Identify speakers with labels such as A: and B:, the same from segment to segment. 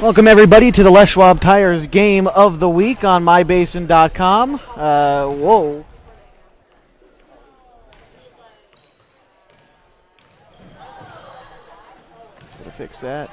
A: Welcome, everybody, to the Les Schwab Tires Game of the Week on MyBasin.com. Whoa. Gotta fix that.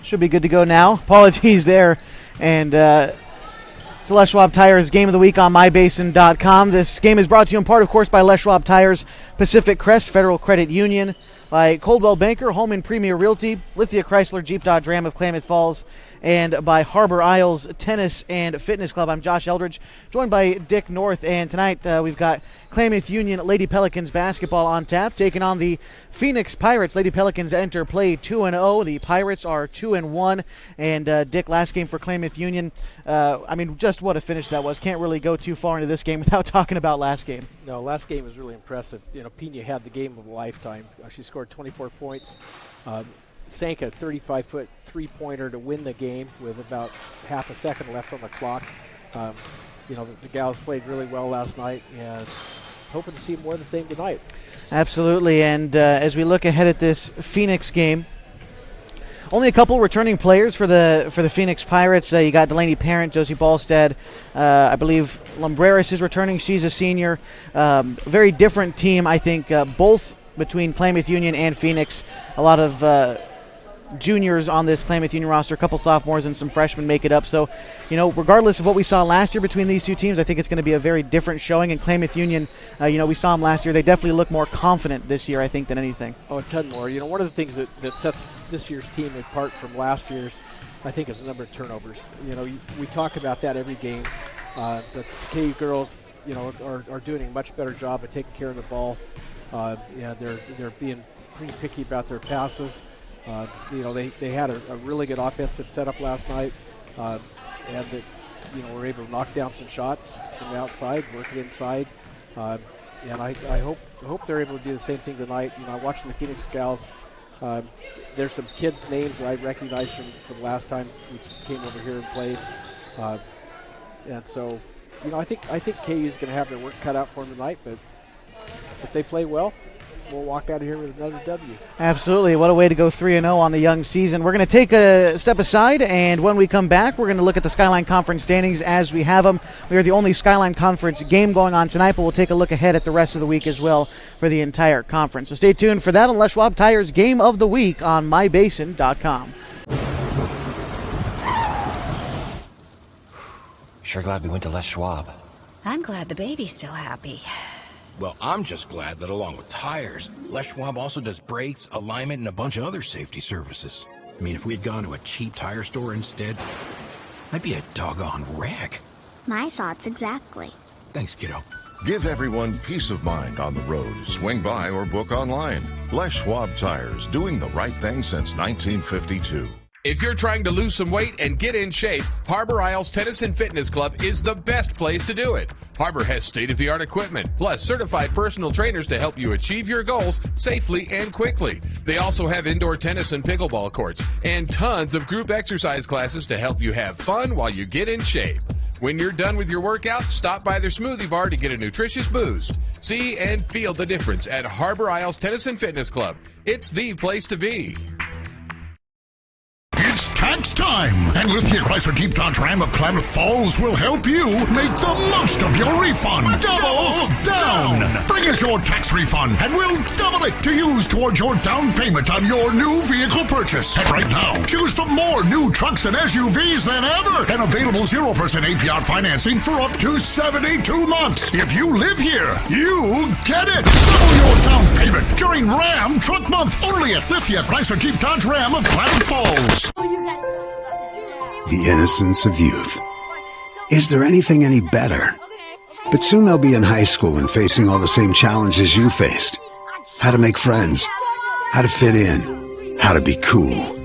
A: Should be good to go now. Apologies there. And it's Les Schwab Tires Game of the Week on MyBasin.com. This game is brought to you in part, of course, by Les Schwab Tires, Pacific Crest Federal Credit Union, by Coldwell Banker, Home and Premier Realty, Lithia Chrysler Jeep Dodge Ram of Klamath Falls, and by Harbor Isles Tennis and Fitness Club. I'm Josh Eldridge, joined by Dick North, and tonight we've got Klamath Union Lady Pelicans basketball on tap, taking on the Phoenix Pirates. Lady Pelicans enter play 2-0. The Pirates are 2-1. And Dick, last game for Klamath Union. Just what a finish that was. Can't really go too far into this game without talking about last game.
B: No, last game was really impressive. Pena had the game of a lifetime. She scored 24 points. Sank a 35-foot three-pointer to win the game with about half a second left on the clock. The gals played really well last night, and hoping to see more of the same tonight.
A: Absolutely, and as we look ahead at this Phoenix game, only a couple returning players for the Phoenix Pirates. You got Delaney Parent, Josie Ballstead. I believe Lumbreras is returning. She's a senior. Very different team, I think, both between Klamath Union and Phoenix. A lot of juniors on this Klamath Union roster, a couple sophomores and some freshmen make it up. So, regardless of what we saw last year between these two teams, I think it's going to be a very different showing. And Klamath Union, we saw them last year. They definitely look more confident this year, I think, than anything.
B: Oh, a ton more. One of the things that sets this year's team apart from last year's, I think, is the number of turnovers. We talk about that every game. But the KU girls, are doing a much better job of taking care of the ball. They're being pretty picky about their passes. They had a really good offensive setup last night, and that were able to knock down some shots from the outside, work it inside, and I hope they're able to do the same thing tonight. Watching the Phoenix gals, there's some kids' names that I recognize from last time we came over here and played, and so I think KU is going to have their work cut out for them tonight, but if they play well, we'll walk out of here with another W.
A: Absolutely. What a way to go 3-0 on the young season. We're going to take a step aside, and when we come back, we're going to look at the Skyline Conference standings as we have them. We are the only Skyline Conference game going on tonight, but we'll take a look ahead at the rest of the week as well for the entire conference. So stay tuned for that on Les Schwab Tires Game of the Week on MyBasin.com.
C: Sure glad we went to Les Schwab.
D: I'm glad the baby's still happy.
E: Well, I'm just glad that along with tires, Les Schwab also does brakes, alignment, and a bunch of other safety services. I mean, if we'd gone to a cheap tire store instead, I'd be a doggone wreck.
F: My thoughts exactly.
E: Thanks, kiddo.
G: Give everyone peace of mind on the road. Swing by or book online. Les Schwab Tires, doing the right thing since 1952.
H: If you're trying to lose some weight and get in shape, Harbor Isles Tennis and Fitness Club is the best place to do it. Harbor has state-of-the-art equipment, plus certified personal trainers to help you achieve your goals safely and quickly. They also have indoor tennis and pickleball courts, and tons of group exercise classes to help you have fun while you get in shape. When you're done with your workout, stop by their smoothie bar to get a nutritious boost. See and feel the difference at Harbor Isles Tennis and Fitness Club. It's the place to be.
I: It's tax time, and Lithia Chrysler Jeep Dodge Ram of Klamath Falls will help you make the most of your refund. Double down! Bring us your tax refund, and we'll double it to use towards your down payment on your new vehicle purchase. And right now, choose from more new trucks and SUVs than ever, and available 0% APR financing for up to 72 months. If you live here, you get it! Double your down payment during Ram Truck Month, only at Lithia Chrysler Jeep Dodge Ram of Klamath Falls.
J: The innocence of youth. Is there anything any better? But soon they'll be in high school and facing all the same challenges you faced. How to make friends, how to fit in, how to be cool.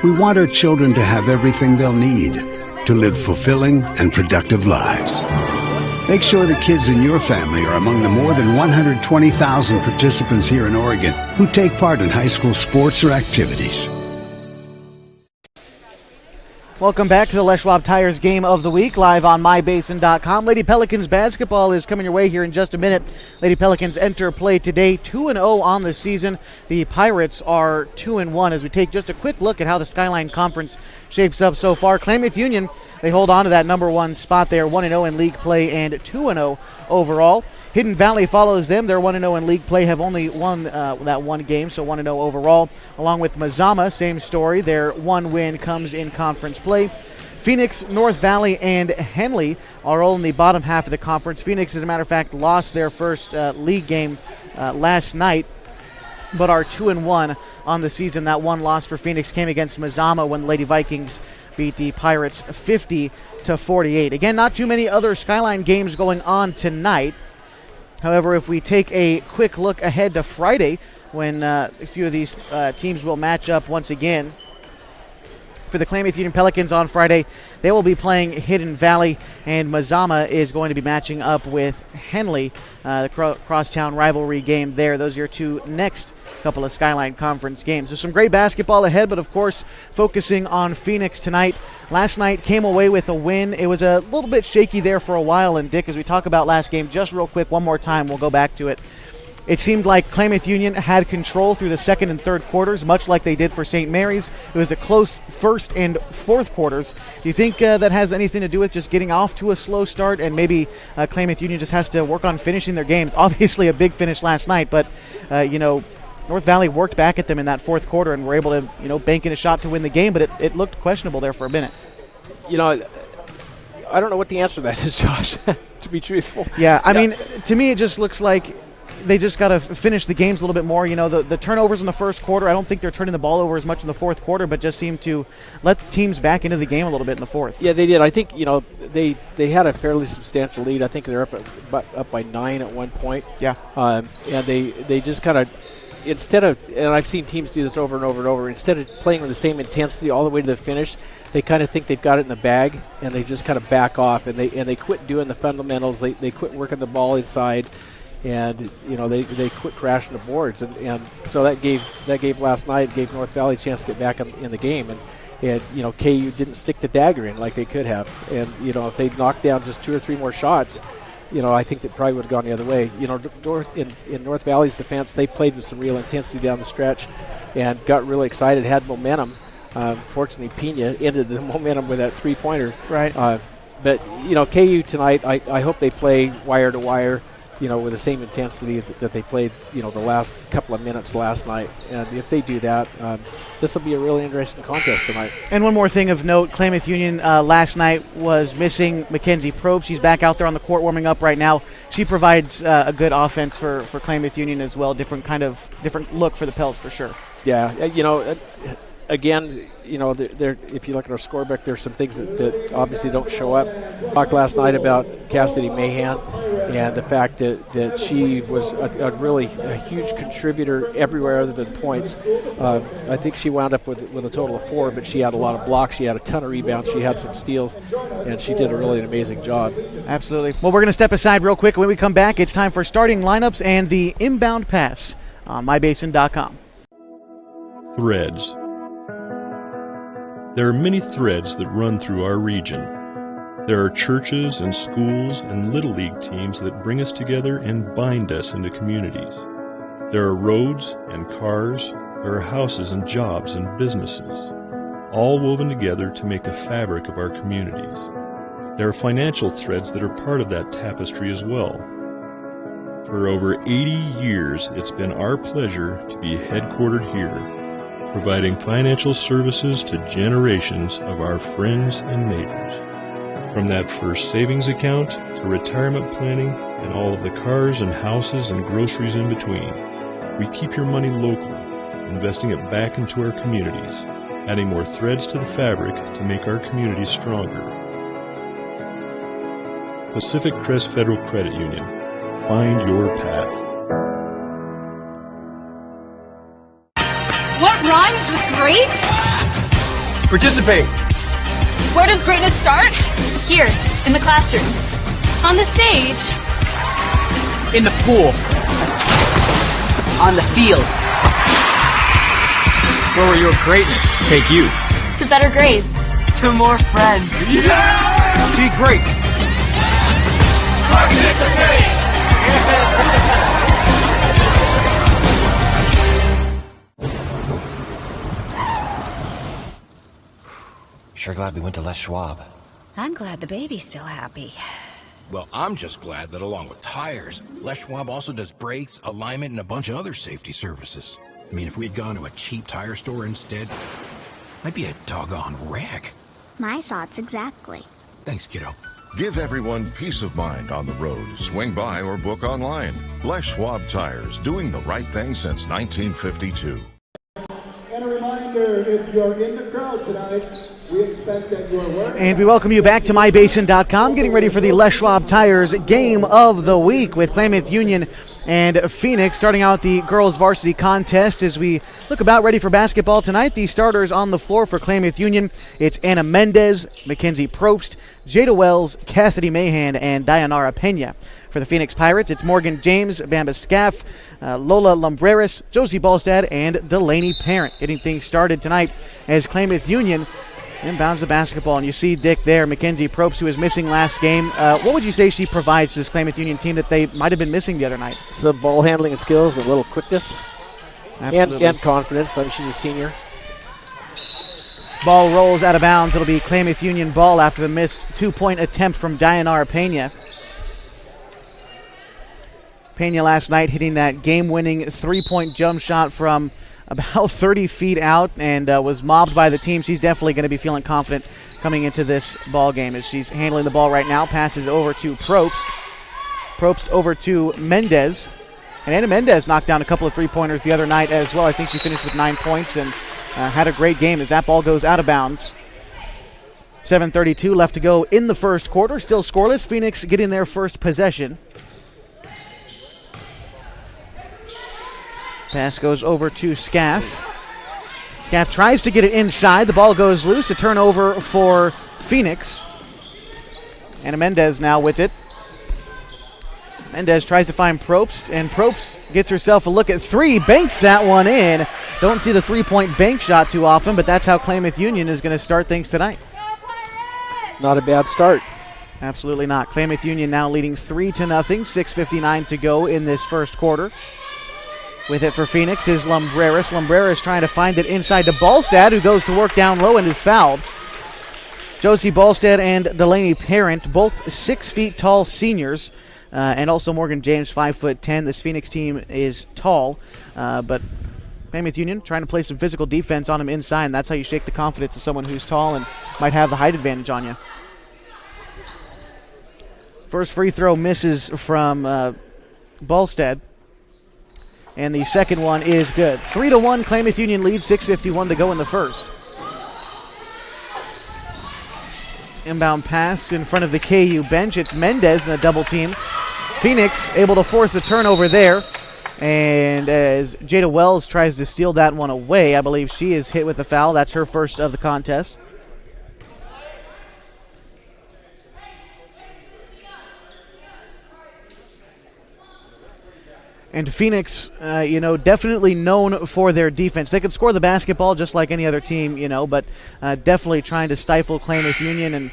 J: We want our children to have everything they'll need to live fulfilling and productive lives. Make sure the kids in your family are among the more than 120,000 participants here in Oregon who take part in high school sports or activities.
A: Welcome back to the Les Schwab Tires Game of the Week, live on mybasin.com. Lady Pelicans basketball is coming your way here in just a minute. Lady Pelicans enter play today 2-0 on the season. The Pirates are 2-1 as we take just a quick look at how the Skyline Conference shapes up so far. Klamath Union, they hold on to that number one spot there, 1-0 in league play and 2-0 overall. Hidden Valley follows them. They're 1-0 in league play, have only won that one game, so 1-0 overall. Along with Mazama, same story. Their one win comes in conference play. Phoenix, North Valley, and Henley are all in the bottom half of the conference. Phoenix, as a matter of fact, lost their first league game last night, but are 2-1 on the season. That one loss for Phoenix came against Mazama when the Lady Vikings beat the Pirates 50-48. Again, not too many other Skyline games going on tonight. However, if we take a quick look ahead to Friday, when a few of these teams will match up once again. For the Klamath Union Pelicans on Friday, they will be playing Hidden Valley, and Mazama is going to be matching up with Henley, the crosstown rivalry game there. Those are your two next couple of Skyline Conference games. There's some great basketball ahead, but of course, focusing on Phoenix tonight. Last night came away with a win. It was a little bit shaky there for a while, and Dick, as we talk about last game, just real quick, one more time, we'll go back to it. It seemed like Klamath Union had control through the second and third quarters, much like they did for St. Mary's. It was a close first and fourth quarters. Do you think that has anything to do with just getting off to a slow start, and maybe Klamath Union just has to work on finishing their games? Obviously a big finish last night, but, North Valley worked back at them in that fourth quarter and were able to, bank in a shot to win the game, but it looked questionable there for a minute.
B: I don't know what the answer to that is, Josh, to be truthful.
A: Yeah, I mean, to me it just looks like they just got to finish the games a little bit more. The turnovers in the first quarter, I don't think they're turning the ball over as much in the fourth quarter, but just seem to let teams back into the game a little bit in the fourth.
B: Yeah, they did. I think, they had a fairly substantial lead. I think they're up by 9 at one point.
A: Yeah.
B: And they just kind of, instead of, and I've seen teams do this over and over and over, instead of playing with the same intensity all the way to the finish, they kind of think they've got it in the bag, and they just kind of back off, and they quit doing the fundamentals. They quit working the ball inside. And they quit crashing the boards, and so that gave last night, gave North Valley a chance to get back in the game, and KU didn't stick the dagger in like they could have, and if they'd knocked down just 2 or 3 more shots, I think that probably would have gone the other way. In North Valley's defense, they played with some real intensity down the stretch, and got really excited, had momentum. Fortunately, Pena ended the momentum with that 3-pointer.
A: Right.
B: But KU tonight, I hope they play wire to wire, with the same intensity that they played, the last couple of minutes last night. And if they do that, this will be a really interesting contest tonight.
A: And one more thing of note, Klamath Union last night was missing Mackenzie Probe. She's back out there on the court warming up right now. She provides a good offense for Klamath Union as well, different look for the Pels for sure.
B: Yeah, again, if you look at our scorebook, there's some things that obviously don't show up. Talked last night about Cassidy Mahan and the fact that she was a huge contributor everywhere other than points. I think she wound up with a total of 4, but she had a lot of blocks. She had a ton of rebounds. She had some steals, and she did an amazing job.
A: Absolutely. Well, we're going to step aside real quick. When we come back, it's time for starting lineups and the inbound pass on mybasin.com.
K: Threads. There are many threads that run through our region. There are churches and schools and Little League teams that bring us together and bind us into communities. There are roads and cars. There are houses and jobs and businesses, all woven together to make the fabric of our communities. There are financial threads that are part of that tapestry as well. For over 80 years, it's been our pleasure to be headquartered here, providing financial services to generations of our friends and neighbors. From that first savings account to retirement planning and all of the cars and houses and groceries in between, we keep your money local, investing it back into our communities, adding more threads to the fabric to make our communities stronger. Pacific Crest Federal Credit Union. Find your path.
L: What rhymes with great?
M: Participate.
L: Where does greatness start? Here, in the classroom. On the stage.
M: In the pool. On the field. Where will your greatness take you?
L: To better grades.
M: To more friends.
I: Yeah!
M: Be great.
I: Participate!
C: Sure glad we went to Les Schwab.
D: I'm glad the baby's still happy.
E: Well, I'm just glad that along with tires, Les Schwab also does brakes, alignment, and a bunch of other safety services. I mean, if we had gone to a cheap tire store instead, I'd be a doggone wreck.
F: My thoughts exactly.
E: Thanks, kiddo.
G: Give everyone peace of mind on the road. Swing by or book online. Les Schwab Tires, doing the right thing since 1952.
N: And a reminder, if you're in the crowd tonight, we expect that you are wearing...
A: And we welcome you back to mybasin.com, getting ready for the Les Schwab Tires Game of the Week with Klamath Union and Phoenix, starting out the girls varsity contest as we look about ready for basketball tonight. The starters on the floor for Klamath Union, it's Anna Mendez, Mackenzie Probst, Jada Wells, Cassidy Mahan, and Dayanara Pena. For the Phoenix Pirates, it's Morgan James, Bamba Scaff, Lola Lumbreras, Josie Ballstad, and Delaney Parent. Getting things started tonight as Klamath Union inbounds the basketball. And you see Dick there, Mackenzie Probst, who was missing last game. What would you say she provides to this Klamath Union team that they might have been missing the other night?
B: Some ball handling skills, a little quickness, and confidence. I mean, she's a senior.
A: Ball rolls out of bounds. It'll be Klamath Union ball after the missed two-point attempt from Dayanara Pena. Pena last night hitting that game-winning three-point jump shot from about 30 feet out and was mobbed by the team. She's definitely going to be feeling confident coming into this ball game as she's handling the ball right now. Passes over to Probst. Probst over to Mendez. And Anna Mendez knocked down a couple of three-pointers the other night as well. I think she finished with 9 points and had a great game as that ball goes out of bounds. 7:32 left to go in the first quarter. Still scoreless. Phoenix getting their first possession. Pass goes over to Scaff. Scaff tries to get it inside. The ball goes loose. A turnover for Phoenix. And Mendez now with it. Mendez tries to find Probst, and Probst gets herself a look at three. Banks that one in. Don't see the three-point bank shot too often, but that's how Klamath Union is going to start things tonight.
B: Not a bad start.
A: Absolutely not. Klamath Union now leading 3-0. 6:59 to go in this first quarter. With it for Phoenix is Lumbreras. Lumbreras trying to find it inside to Ballstad, who goes to work down low and is fouled. Josie Ballstad and Delaney Parent, both 6 feet tall seniors, and also Morgan James, 5'10". This Phoenix team is tall, but Klamath Union trying to play some physical defense on him inside, and that's how you shake the confidence of someone who's tall and might have the height advantage on you. First free throw misses from Ballstad. And the second one is good. 3-1, Klamath Union leads, 6:51 to go in the first. Inbound pass in front of the KU bench. It's Mendez in the double team. Phoenix able to force a turnover there. And as Jada Wells tries to steal that one away, I believe she is hit with a foul. That's her first of the contest. And Phoenix, definitely known for their defense. They can score the basketball just like any other team, but definitely trying to stifle Klamath Union. And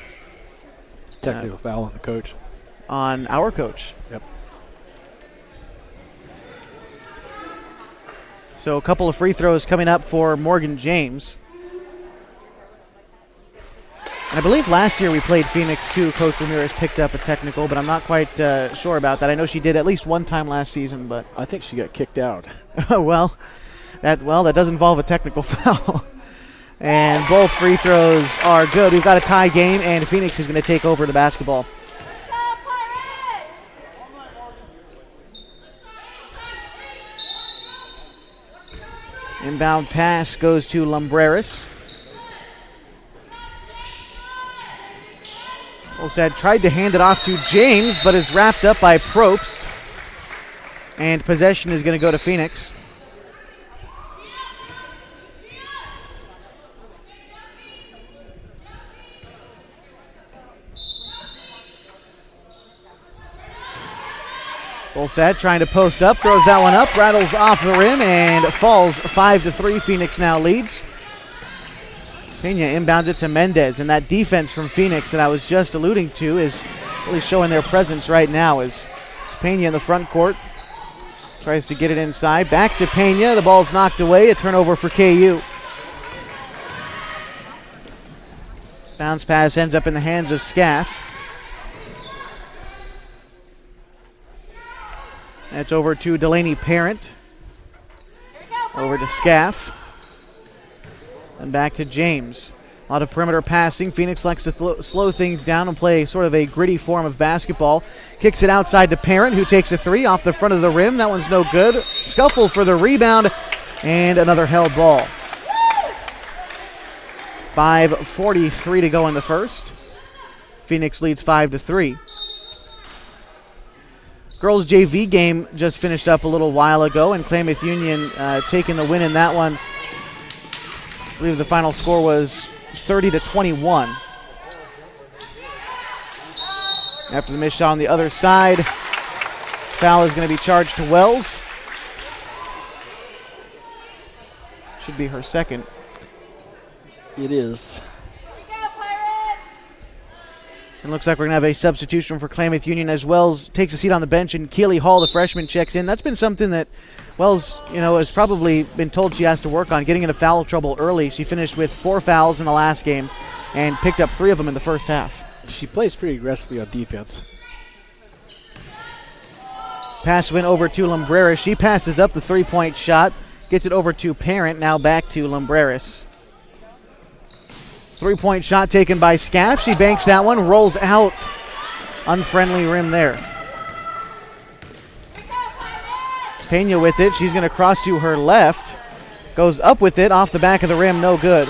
B: technical foul on the coach.
A: On our coach.
B: Yep.
A: So a couple of free throws coming up for Morgan James. And I believe last year we played Phoenix too. Coach Ramirez picked up a technical, but I'm not quite sure about that. I know she did at least one time last season, but
B: I think she got kicked out.
A: well, that does involve a technical foul. And both free throws are good. We've got a tie game, and Phoenix is going to take over the basketball. Inbound pass goes to Lumbreras. Olstad tried to hand it off to James, but is wrapped up by Probst. And possession is going to go to Phoenix. Bolstad trying to post up, throws that one up, rattles off the rim, and falls 5-3. Phoenix now leads. Pena inbounds it to Mendez, and that defense from Phoenix that I was just alluding to is really showing their presence right now as it's Pena in the front court. Tries to get it inside. Back to Pena. The ball's knocked away. A turnover for KU. Bounce pass ends up in the hands of Scaff. That's over to Delaney Parent. Over to Scaff. And back to James. A lot of perimeter passing. Phoenix likes to slow things down and play sort of a gritty form of basketball. Kicks it outside to Parent, who takes a three off the front of the rim. That one's no good. Scuffle for the rebound, and another held ball. 5:43 to go in the first. Phoenix leads 5-3. Girls JV game just finished up a little while ago, and Klamath Union taking the win in that one. I believe the final score was 30-21. After the missed shot on the other side, foul is going to be charged to Wells. Should be her second.
B: It is.
A: And looks like we're going to have a substitution for Klamath Union as Wells takes a seat on the bench, and Keely Hall, the freshman, checks in. That's been something that Wells, has probably been told she has to work on, getting into foul trouble early. She finished with 4 fouls in the last game and picked up 3 of them in the first half.
B: She plays pretty aggressively on defense.
A: Pass went over to Lumbreras. She passes up the three-point shot, gets it over to Parent, now back to Lumbreras. Three-point shot taken by Scaff. She banks that one, rolls out. Unfriendly rim there. Pena with it. She's going to cross to her left. Goes up with it, off the back of the rim, no good.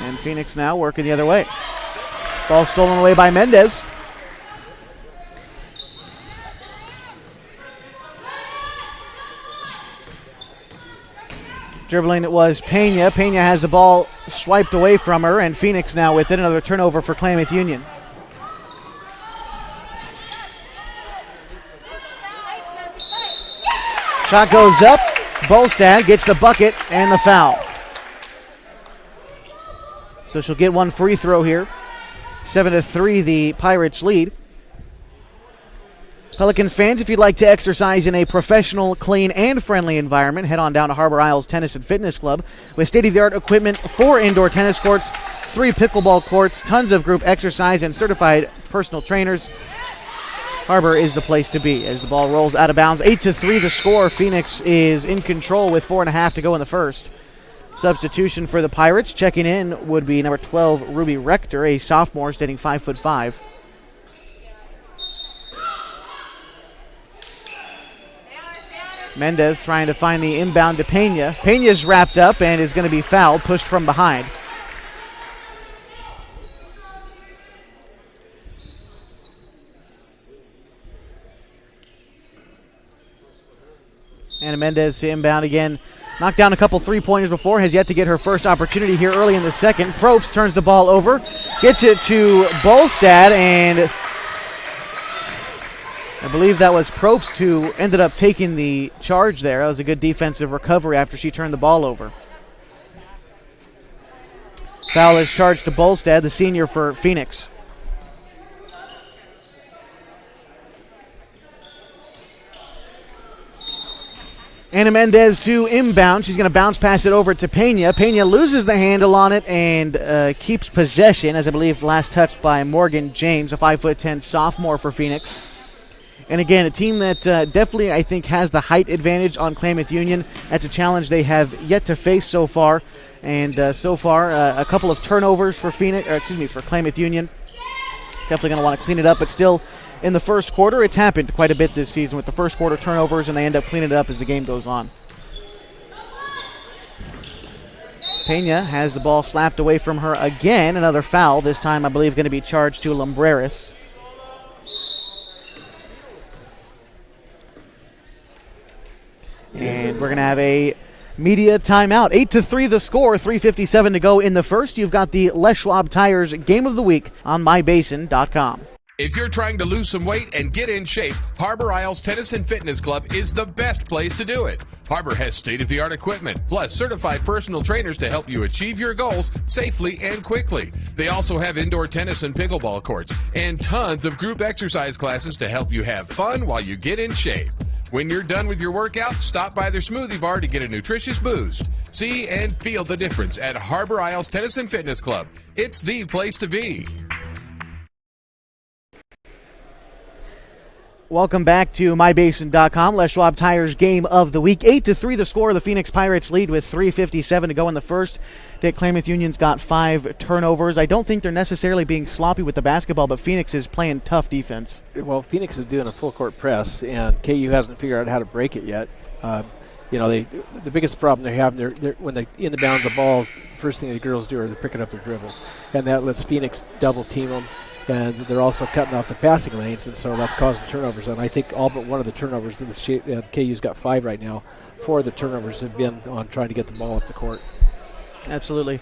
A: And Phoenix now working the other way. Ball stolen away by Mendez. Dribbling it was Pena. Pena has the ball swiped away from her, and Phoenix now with it. Another turnover for Klamath Union. Shot goes up. Bolstad gets the bucket and the foul. So she'll get one free throw here. 7-3, the Pirates lead. Pelicans fans, if you'd like to exercise in a professional, clean, and friendly environment, head on down to Harbor Isles Tennis and Fitness Club with state-of-the-art equipment, 4 indoor tennis courts, 3 pickleball courts, tons of group exercise, and certified personal trainers. Harbor is the place to be as the ball rolls out of bounds. 8-3 the score. Phoenix is in control with 4.5 to go in the first. Substitution for the Pirates. Checking in would be number 12, Ruby Rector, a sophomore standing 5'5". Mendez trying to find the inbound to Pena. Pena's wrapped up and is going to be fouled, pushed from behind. Anna Mendez to inbound again. Knocked down a couple three-pointers before, has yet to get her first opportunity here early in the second. Probst turns the ball over, gets it to Bolstad, and I believe that was Probst who ended up taking the charge there. That was a good defensive recovery after she turned the ball over. Foul is charged to Bolstad, the senior for Phoenix. Anna Mendez to inbound. She's going to bounce pass it over to Pena. Pena loses the handle on it and keeps possession, as I believe last touched by Morgan James, a 5'10" sophomore for Phoenix. And again, a team that definitely, I think, has the height advantage on Klamath Union. That's a challenge they have yet to face so far. And so far, a couple of turnovers for for Klamath Union. Definitely going to want to clean it up, but still, in the first quarter, it's happened quite a bit this season with the first quarter turnovers, and they end up cleaning it up as the game goes on. Pena has the ball slapped away from her again. Another foul, this time I believe going to be charged to Lumbreras. And we're going to have a media timeout. 8-3 the score, 3:57 to go in the first. You've got the Les Schwab Tires Game of the Week on mybasin.com.
H: If you're trying to lose some weight and get in shape, Harbor Isles Tennis and Fitness Club is the best place to do it. Harbor has state-of-the-art equipment, plus certified personal trainers to help you achieve your goals safely and quickly. They also have indoor tennis and pickleball courts, and tons of group exercise classes to help you have fun while you get in shape. When you're done with your workout, stop by their smoothie bar to get a nutritious boost. See and feel the difference at Harbor Isles Tennis and Fitness Club. It's the place to be.
A: Welcome back to mybasin.com. Les Schwab Tires Game of the Week. 8-3 the score. The Phoenix Pirates lead with 3:57 to go in the first. Dick, Klamath Union's got 5 turnovers. I don't think they're necessarily being sloppy with the basketball, but Phoenix is playing tough defense.
B: Well, Phoenix is doing a full court press, and KU hasn't figured out how to break it yet. The biggest problem they're having, they're when they inbound the ball, the first thing the girls do are they're picking up their dribble, and that lets Phoenix double team them. And they're also cutting off the passing lanes, and so that's causing turnovers. And I think all but one of the turnovers, KU's got 5 right now, 4 of the turnovers have been on trying to get the ball up the court.
A: Absolutely.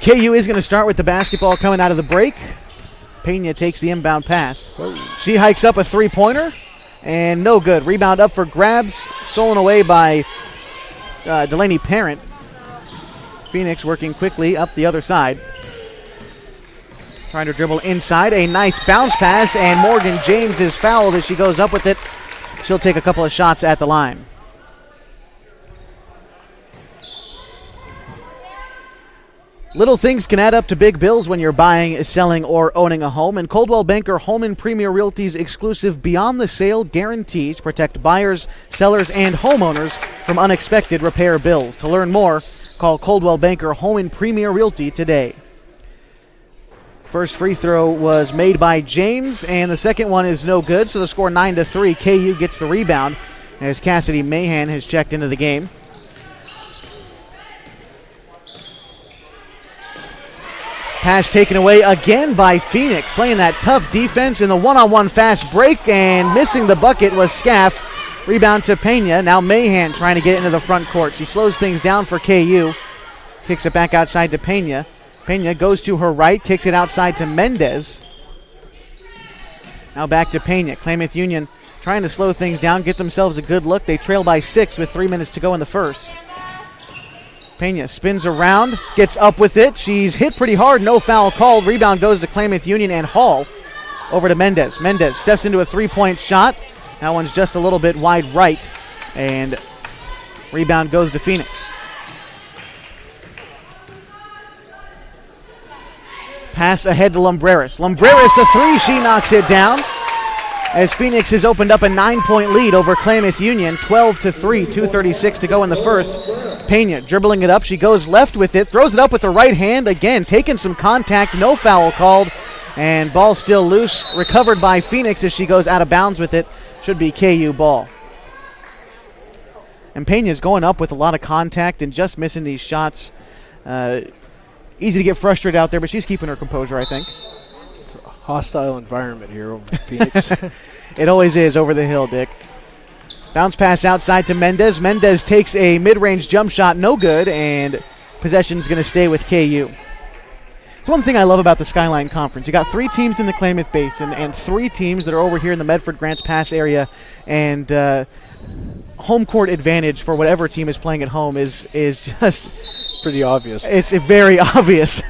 A: KU is going to start with the basketball coming out of the break. Pena takes the inbound pass. She hikes up a three-pointer, and no good. Rebound up for grabs, stolen away by Delaney Parent. Phoenix working quickly up the other side. Trying to dribble inside. A nice bounce pass, and Morgan James is fouled as she goes up with it. She'll take a couple of shots at the line. Little things can add up to big bills when you're buying, selling, or owning a home. And Coldwell Banker Home and Premier Realty's exclusive Beyond the Sale guarantees protect buyers, sellers, and homeowners from unexpected repair bills. To learn more, call Coldwell Banker Home and Premier Realty today. First free throw was made by James, and the second one is no good, so the score 9-3. KU gets the rebound as Cassidy Mahan has checked into the game. Pass taken away again by Phoenix, playing that tough defense in the one-on-one fast break, and missing the bucket was Scaff. Rebound to Pena. Now Mahan trying to get into the front court. She slows things down for KU. Kicks it back outside to Pena. Pena goes to her right, kicks it outside to Mendez. Now back to Pena. Klamath Union trying to slow things down, get themselves a good look. They trail by 6 with 3 minutes to go in the first. Pena spins around, gets up with it. She's hit pretty hard, no foul called. Rebound goes to Klamath Union and Hall. Over to Mendez. Mendez steps into a three-point shot. That one's just a little bit wide right, and rebound goes to Phoenix. Pass ahead to Lumbreras. Lumbreras a 3, she knocks it down as Phoenix has opened up a 9-point lead over Klamath Union, 12-3, 2:36 to go in the first. Pena dribbling it up, she goes left with it, throws it up with the right hand, again taking some contact, no foul called, and ball still loose, recovered by Phoenix as she goes out of bounds with it. Should be KU ball. And Pena's going up with a lot of contact and just missing these shots. Easy to get frustrated out there, but she's keeping her composure, I think.
B: It's a hostile environment here over Phoenix.
A: It always is over the hill, Dick. Bounce pass outside to Mendez. Mendez takes a mid-range jump shot, no good, and possession's going to stay with KU. It's one thing I love about the Skyline Conference. You got 3 teams in the Klamath Basin and 3 teams that are over here in the Medford Grants Pass area, and home court advantage for whatever team is playing at home is just
B: pretty obvious.
A: It's very obvious.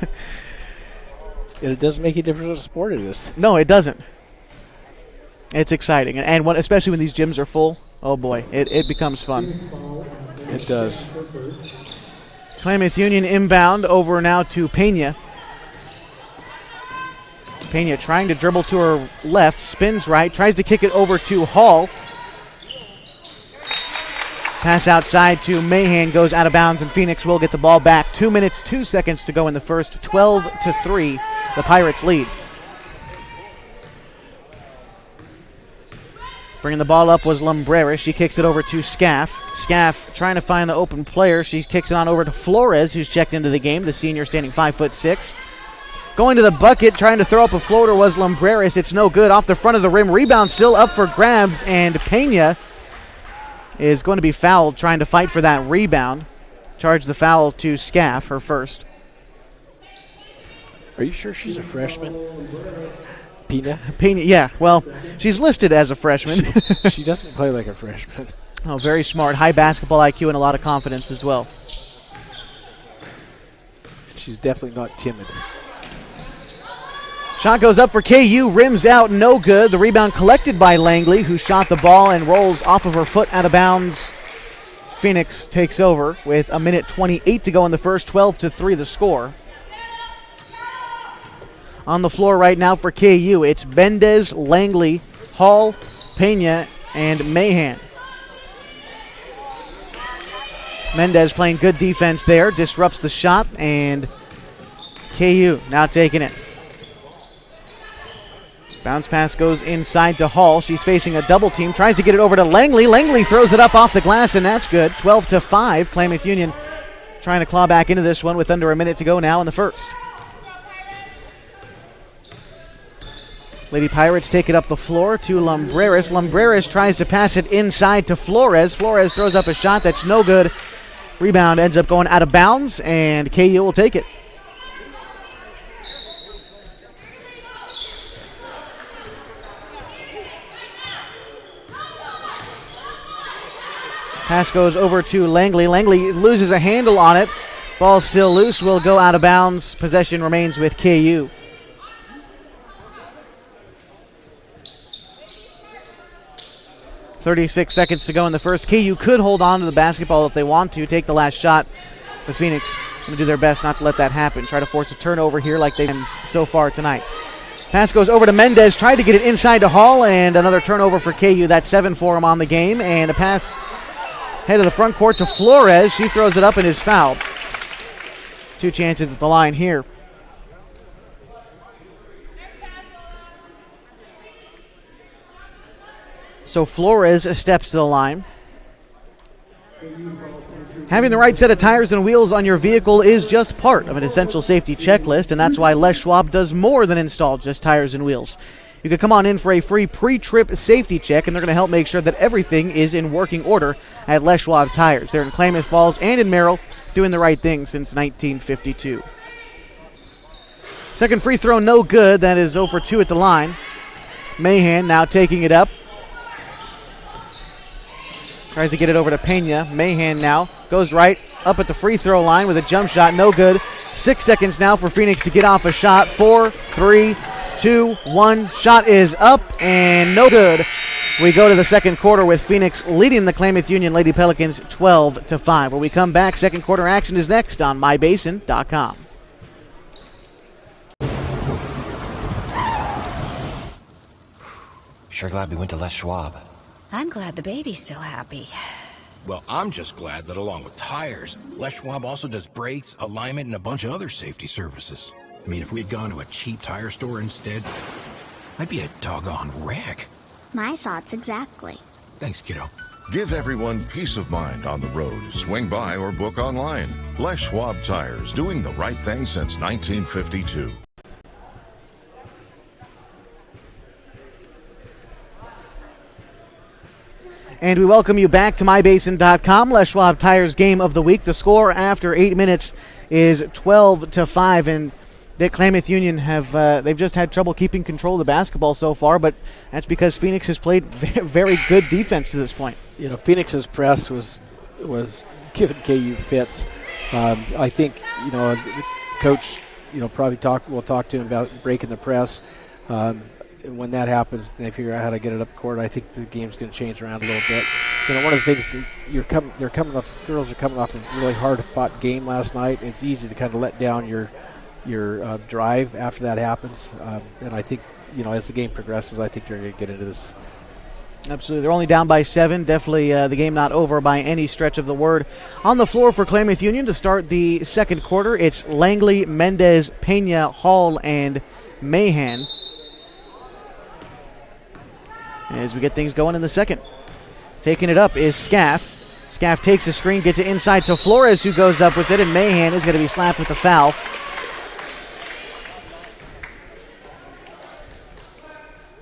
B: And it doesn't make any difference what sport it is.
A: No, it doesn't. It's exciting, and especially when these gyms are full. Oh boy, it becomes fun.
B: It does.
A: Klamath Union inbound over now to Pena. Pena trying to dribble to her left, spins right, tries to kick it over to Hall. Pass outside to Mahan, goes out of bounds, and Phoenix will get the ball back. 2 minutes, 2 seconds to go in the first. 12-3, the Pirates lead. Bringing the ball up was Lumbreras. She kicks it over to Scaff. Scaff trying to find the open player. She kicks it on over to Flores, who's checked into the game, the senior standing 5'6". Going to the bucket, trying to throw up a floater was Lumbreras. It's no good. Off the front of the rim. Rebound still up for grabs, and Pena is going to be fouled trying to fight for that rebound. Charge the foul to Scaff, her first.
B: Are you sure she's a freshman? Pina,
A: yeah. Well, she's listed as a freshman.
B: She doesn't play like a freshman.
A: Oh, very smart. High basketball IQ and a lot of confidence as well.
B: She's definitely not timid.
A: Shot goes up for KU, rims out, no good. The rebound collected by Langley, who shot the ball and rolls off of her foot out of bounds. Phoenix takes over with 1:28 to go in the first, 12-3 the score. On the floor right now for KU, it's Mendez, Langley, Hall, Pena, and Mahan. Mendez playing good defense there, disrupts the shot, and KU now taking it. Bounce pass goes inside to Hall. She's facing a double team, tries to get it over to Langley. Langley throws it up off the glass, and that's good. 12-5. Klamath Union trying to claw back into this one with under a minute to go now in the first. Lady Pirates take it up the floor to Lumbreras. Lumbreras tries to pass it inside to Flores. Flores throws up a shot that's no good. Rebound ends up going out of bounds, and KU will take it. Pass goes over to Langley. Langley loses a handle on it. Ball still loose, will go out of bounds. Possession remains with KU. .36 seconds to go in the first. KU could hold on to the basketball if they want to, take the last shot. But Phoenix going to do their best not to let that happen. Try to force a turnover here like they've done so far tonight. Pass goes over to Mendez. Tried to get it inside to Hall, and another turnover for KU. That's 7 for him on the game. And a pass head of the front court to Flores. She throws it up and is fouled. 2 chances at the line here. So Flores steps to the line. Having the right set of tires and wheels on your vehicle is just part of an essential safety checklist, and that's why Les Schwab does more than install just tires and wheels. You can come on in for a free pre-trip safety check, and they're going to help make sure that everything is in working order at Les Schwab Tires. They're in Klamath Falls and in Merrill, doing the right thing since 1952. Second free throw, no good. That is 0 for 2 at the line. Mahan now taking it up. Tries to get it over to Pena. Mahan now goes right up at the free throw line with a jump shot. No good. 6 seconds now for Phoenix to get off a shot. 4, 3, 2, 1. Shot is up and no good. We go to the second quarter with Phoenix leading the Klamath Union Lady Pelicans 12-5. When we come back, second quarter action is next on mybasin.com.
C: Sure glad we went to Les Schwab.
D: I'm glad the baby's still happy.
E: Well, I'm just glad that along with tires, Les Schwab also does brakes, alignment, and a bunch of other safety services. I mean, if we'd gone to a cheap tire store instead, I'd be a doggone wreck.
F: My thoughts exactly.
E: Thanks, kiddo.
G: Give everyone peace of mind on the road. Swing by or book online. Les Schwab Tires, doing the right thing since 1952.
A: And we welcome you back to mybasin.com. Les Schwab Tires game of the week. The score after 8 minutes is 12-5, and the Klamath Union they've just had trouble keeping control of the basketball so far, but that's because Phoenix has played very good defense to this point.
B: You know, Phoenix's press was giving KU fits. I think, you know, the coach, you know, probably we'll talk to him about breaking the press. When that happens, they figure out how to get it up court. I think the game's going to change around a little bit. You know, one of the things girls are coming off a really hard-fought game last night. It's easy to kind of let down your drive after that happens. And I think, you know, as the game progresses, I think they're going to get into this.
A: Absolutely. They're only down by 7. Definitely the game not over by any stretch of the word. On the floor for Klamath Union to start the second quarter, it's Langley, Mendez, Pena, Hall, and Mahan. As we get things going in the second. Taking it up is Scaff. Scaff takes a screen, gets it inside to Flores, who goes up with it, and Mahan is going to be slapped with the foul.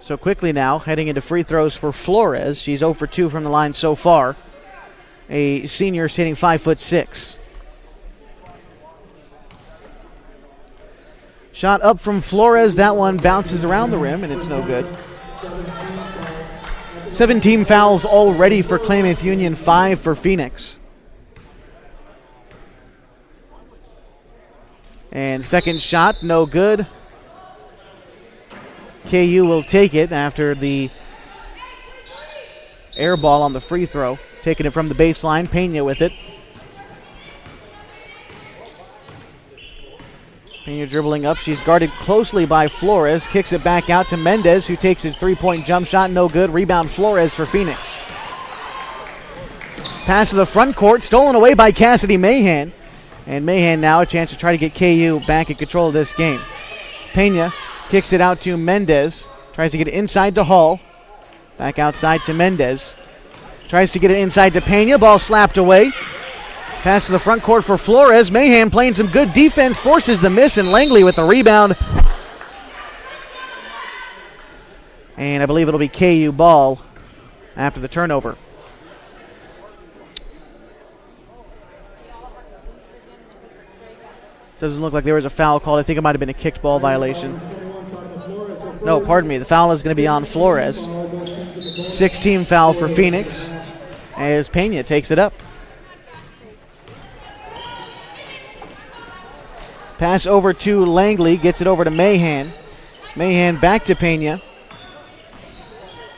A: So quickly now, heading into free throws for Flores. She's 0 for 2 from the line so far. a senior standing 5'6". Shot up from Flores. That one bounces around the rim, and it's no good. 17 fouls already for Klamath Union, 5 for Phoenix. And second shot, no good. KU will take it after the air ball on the free throw. Taking it from the baseline, Pena with it. Pena dribbling up. She's guarded closely by Flores. Kicks it back out to Mendez, who takes a three-point jump shot. No good. Rebound Flores for Phoenix. Pass to the front court. Stolen away by Cassidy Mahan. And Mahan now a chance to try to get KU back in control of this game. Pena kicks it out to Mendez. Tries to get it inside to Hall. Back outside to Mendez. Tries to get it inside to Pena. Ball slapped away. Pass to the front court for Flores. Mahan playing some good defense. Forces the miss, and Langley with the rebound. And I believe it'll be KU ball after the turnover. Doesn't look like there was a foul called. I think it might have been a kicked ball violation. No, pardon me. The foul is going to be on Flores. 16 foul for Phoenix as Pena takes it up. Pass over to Langley. Gets it over to Mahan. Mahan back to Pena.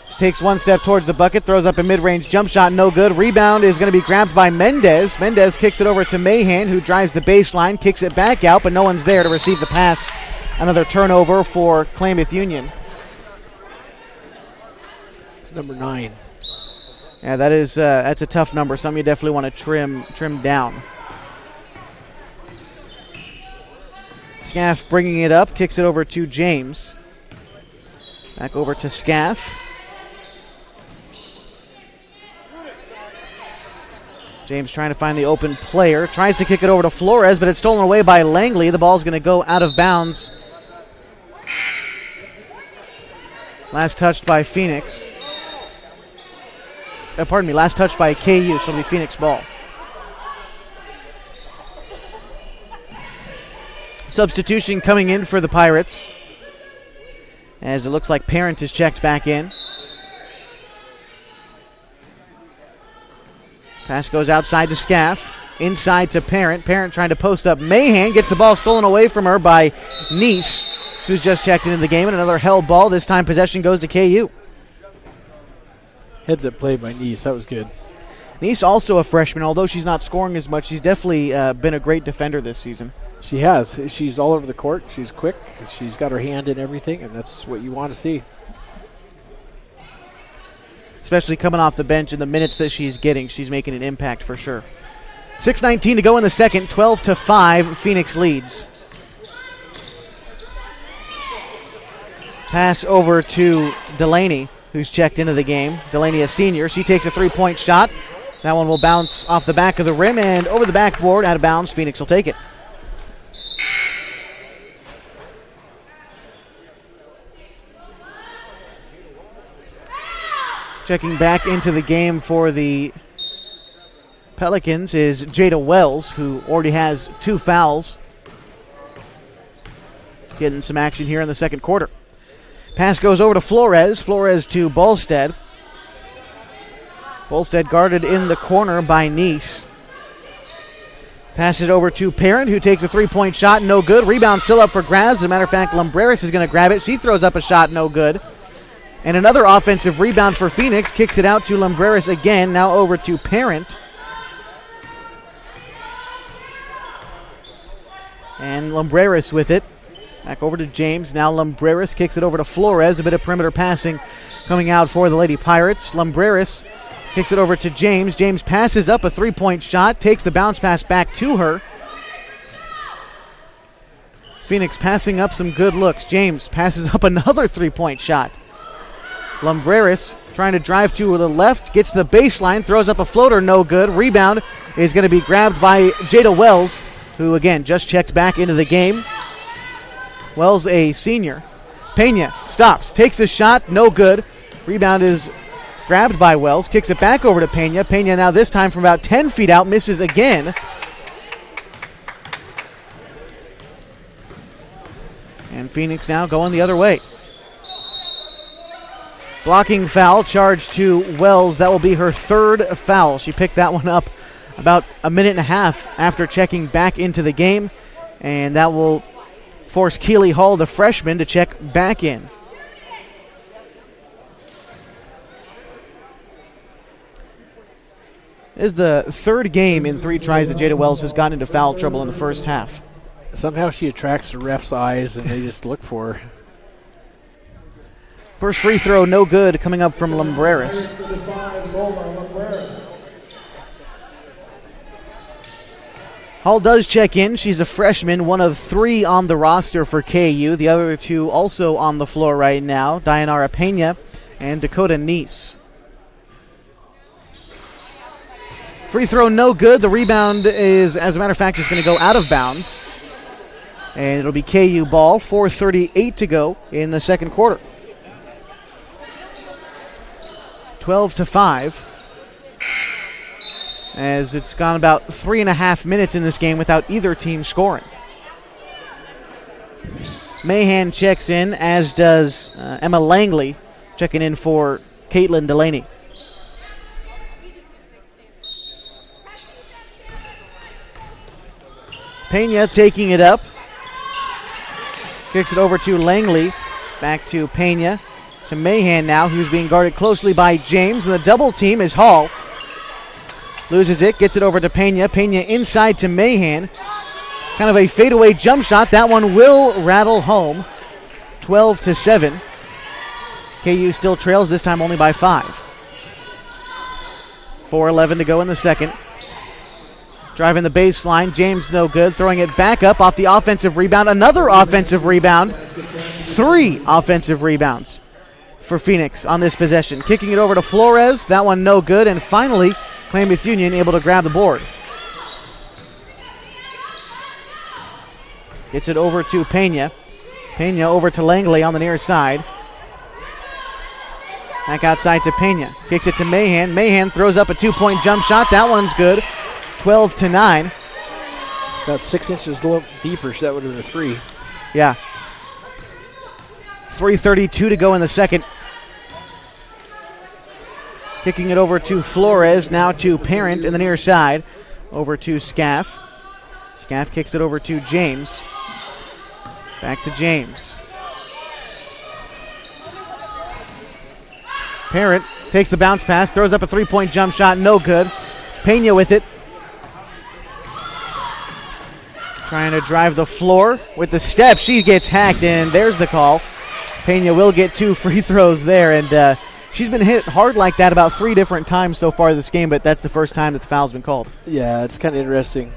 A: Just takes one step towards the bucket. Throws up a mid-range jump shot. No good. Rebound is going to be grabbed by Mendez. Mendez kicks it over to Mahan, who drives the baseline. Kicks it back out, but no one's there to receive the pass. Another turnover for Klamath Union.
B: It's number 9.
A: Yeah, that's a tough number. Something you definitely want to trim down. Scaff bringing it up, kicks it over to James. Back over to Scaff. James trying to find the open player. Tries to kick it over to Flores, but it's stolen away by Langley. The ball's going to go out of bounds. Last touched by Phoenix. Last touched by KU. So it'll be Phoenix ball. Substitution coming in for the Pirates, as it looks like Parent is checked back in. Pass goes outside to Scaff. Inside to Parent. Parent trying to post up Mahan. Gets the ball stolen away from her by Neese, who's just checked into the game. And another held ball. This time possession goes to KU.
B: Heads up play by Neese. That was good.
A: Neese also a freshman. Although she's not scoring as much, she's definitely been a great defender this season.
B: She has. She's all over the court. She's quick. She's got her hand in everything, and that's what you want to see.
A: Especially coming off the bench in the minutes that she's getting. She's making an impact for sure. 6:19 to go in the second. 12-5. Phoenix leads. Pass over to Delaney, who's checked into the game. Delaney, a senior. She takes a three-point shot. That one will bounce off the back of the rim and over the backboard, out of bounds. Phoenix will take it. Checking back into the game for the Pelicans is Jada Wells, who already has 2 fouls. Getting some action here in the second quarter. Pass goes over to Flores. Flores to Bolstead. Bolstead guarded in the corner by Neese. Pass it over to Parent, who takes a three-point shot. No good. Rebound still up for grabs. As a matter of fact, Lumbreras is going to grab it. She throws up a shot. No good. And another offensive rebound for Phoenix. Kicks it out to Lumbreras again. Now over to Parent. And Lumbreras with it. Back over to James. Now Lumbreras kicks it over to Flores. A bit of perimeter passing coming out for the Lady Pirates. Lumbreras kicks it over to James. James passes up a three-point shot. Takes the bounce pass back to her. Phoenix passing up some good looks. James passes up another three-point shot. Lumbreras trying to drive to the left, gets the baseline, throws up a floater, no good. Rebound is going to be grabbed by Jada Wells, who again just checked back into the game. Wells, a senior. Pena stops, takes a shot, no good. Rebound is Grabbed by Wells, kicks it back over to Pena. Pena now this time from about 10 feet out, misses again. And Phoenix now going the other way. Blocking foul, charge to Wells. That will be her third foul. She picked that one up about a minute and a half after checking back into the game. And that will force Keely Hall, the freshman, to check back in. This is the third game in 3 tries that Jada Wells has gotten into foul trouble in the first half.
B: Somehow she attracts the ref's eyes, and they just look for her.
A: First free throw, no good, coming up from Lumbreras. Hall does check in. She's a freshman, one of 3 on the roster for KU. The other 2 also on the floor right now, Dayanara Pena and Dakota Neese. Free throw, no good. The rebound is, as a matter of fact, is going to go out of bounds. And it'll be KU ball, 4:38 to go in the second quarter. 12-5. As it's gone about 3.5 minutes in this game without either team scoring. Mahan checks in, as does Emma Langley, checking in for Caitlin Delaney. Pena taking it up. Kicks it over to Langley. Back to Pena. To Mahan now, who's being guarded closely by James. And the double team is Hall. Loses it, gets it over to Pena. Pena inside to Mahan. Kind of a fadeaway jump shot. That one will rattle home. 12-7. KU still trails, this time only by 5. 4:11 to go in the second. Driving the baseline, James no good. Throwing it back up off the offensive rebound. Another offensive rebound. 3 offensive rebounds for Phoenix on this possession. Kicking it over to Flores. That one no good. And finally, Klamath Union able to grab the board. Gets it over to Pena. Pena over to Langley on the near side. Back outside to Pena. Kicks it to Mahan. Mahan throws up a 2-point jump shot. That one's good. 12-9.
B: About 6 inches a little deeper, so that would have been a 3.
A: Yeah. 3:32 to go in the second. Kicking it over to Flores, now to Parent in the near side. Over to Scaff. Scaff kicks it over to James. Back to James. Parent takes the bounce pass, throws up a 3-point jump shot, no good. Pena with it. Trying to drive the floor with the step. She gets hacked, and there's the call. Pena will get 2 free throws there, and she's been hit hard like that about 3 different times so far this game, but that's the first time that the foul's been called.
B: Yeah, it's kind of interesting.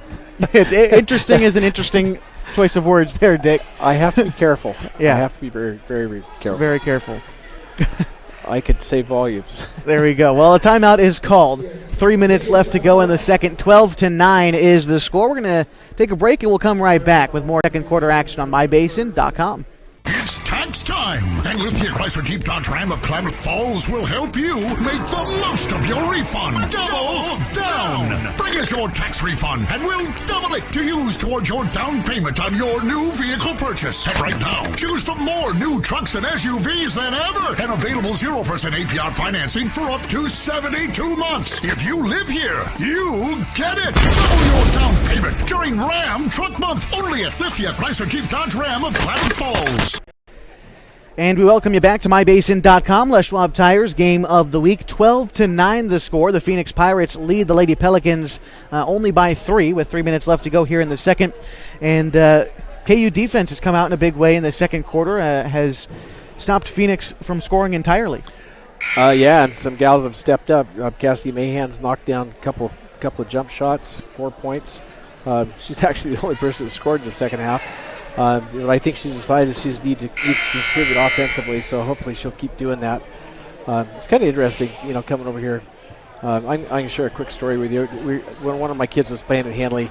A: It's interesting is an interesting choice of words there, Dick.
B: I have to be careful.
A: Yeah.
B: I have to be very, very, very careful.
A: Very careful.
B: I could say volumes.
A: There we go. Well, a timeout is called. 3 minutes left to go in the second. 12-9 is the score. We're going to take a break, and we'll come right back with more second quarter action on mybasin.com.
I: It's tax time! And Lithia Chrysler Jeep Dodge Ram of Klamath Falls will help you make the most of your refund. Double down! Bring us your tax refund and we'll double it to use towards your down payment on your new vehicle purchase. And right now, choose from more new trucks and SUVs than ever and available 0% APR financing for up to 72 months. If you live here, you get it! Double your down payment during Ram Truck Month only at Lithia Chrysler Jeep Dodge Ram of Klamath Falls.
A: And we welcome you back to mybasin.com. Les Schwab Tires game of the week. 12-9 the score. The Phoenix Pirates lead the Lady Pelicans only by 3 with 3 minutes left to go here in the second. And KU defense has come out in a big way in the second quarter. Has stopped Phoenix from scoring entirely.
B: Yeah, and some gals have stepped up. Cassidy Mahan's knocked down a couple of jump shots, 4 points. She's actually the only person that scored in the second half. But I think she's decided she needs to contribute offensively, so hopefully she'll keep doing that. It's kind of interesting, coming over here. I can share a quick story with you. When one of my kids was playing at Hanley,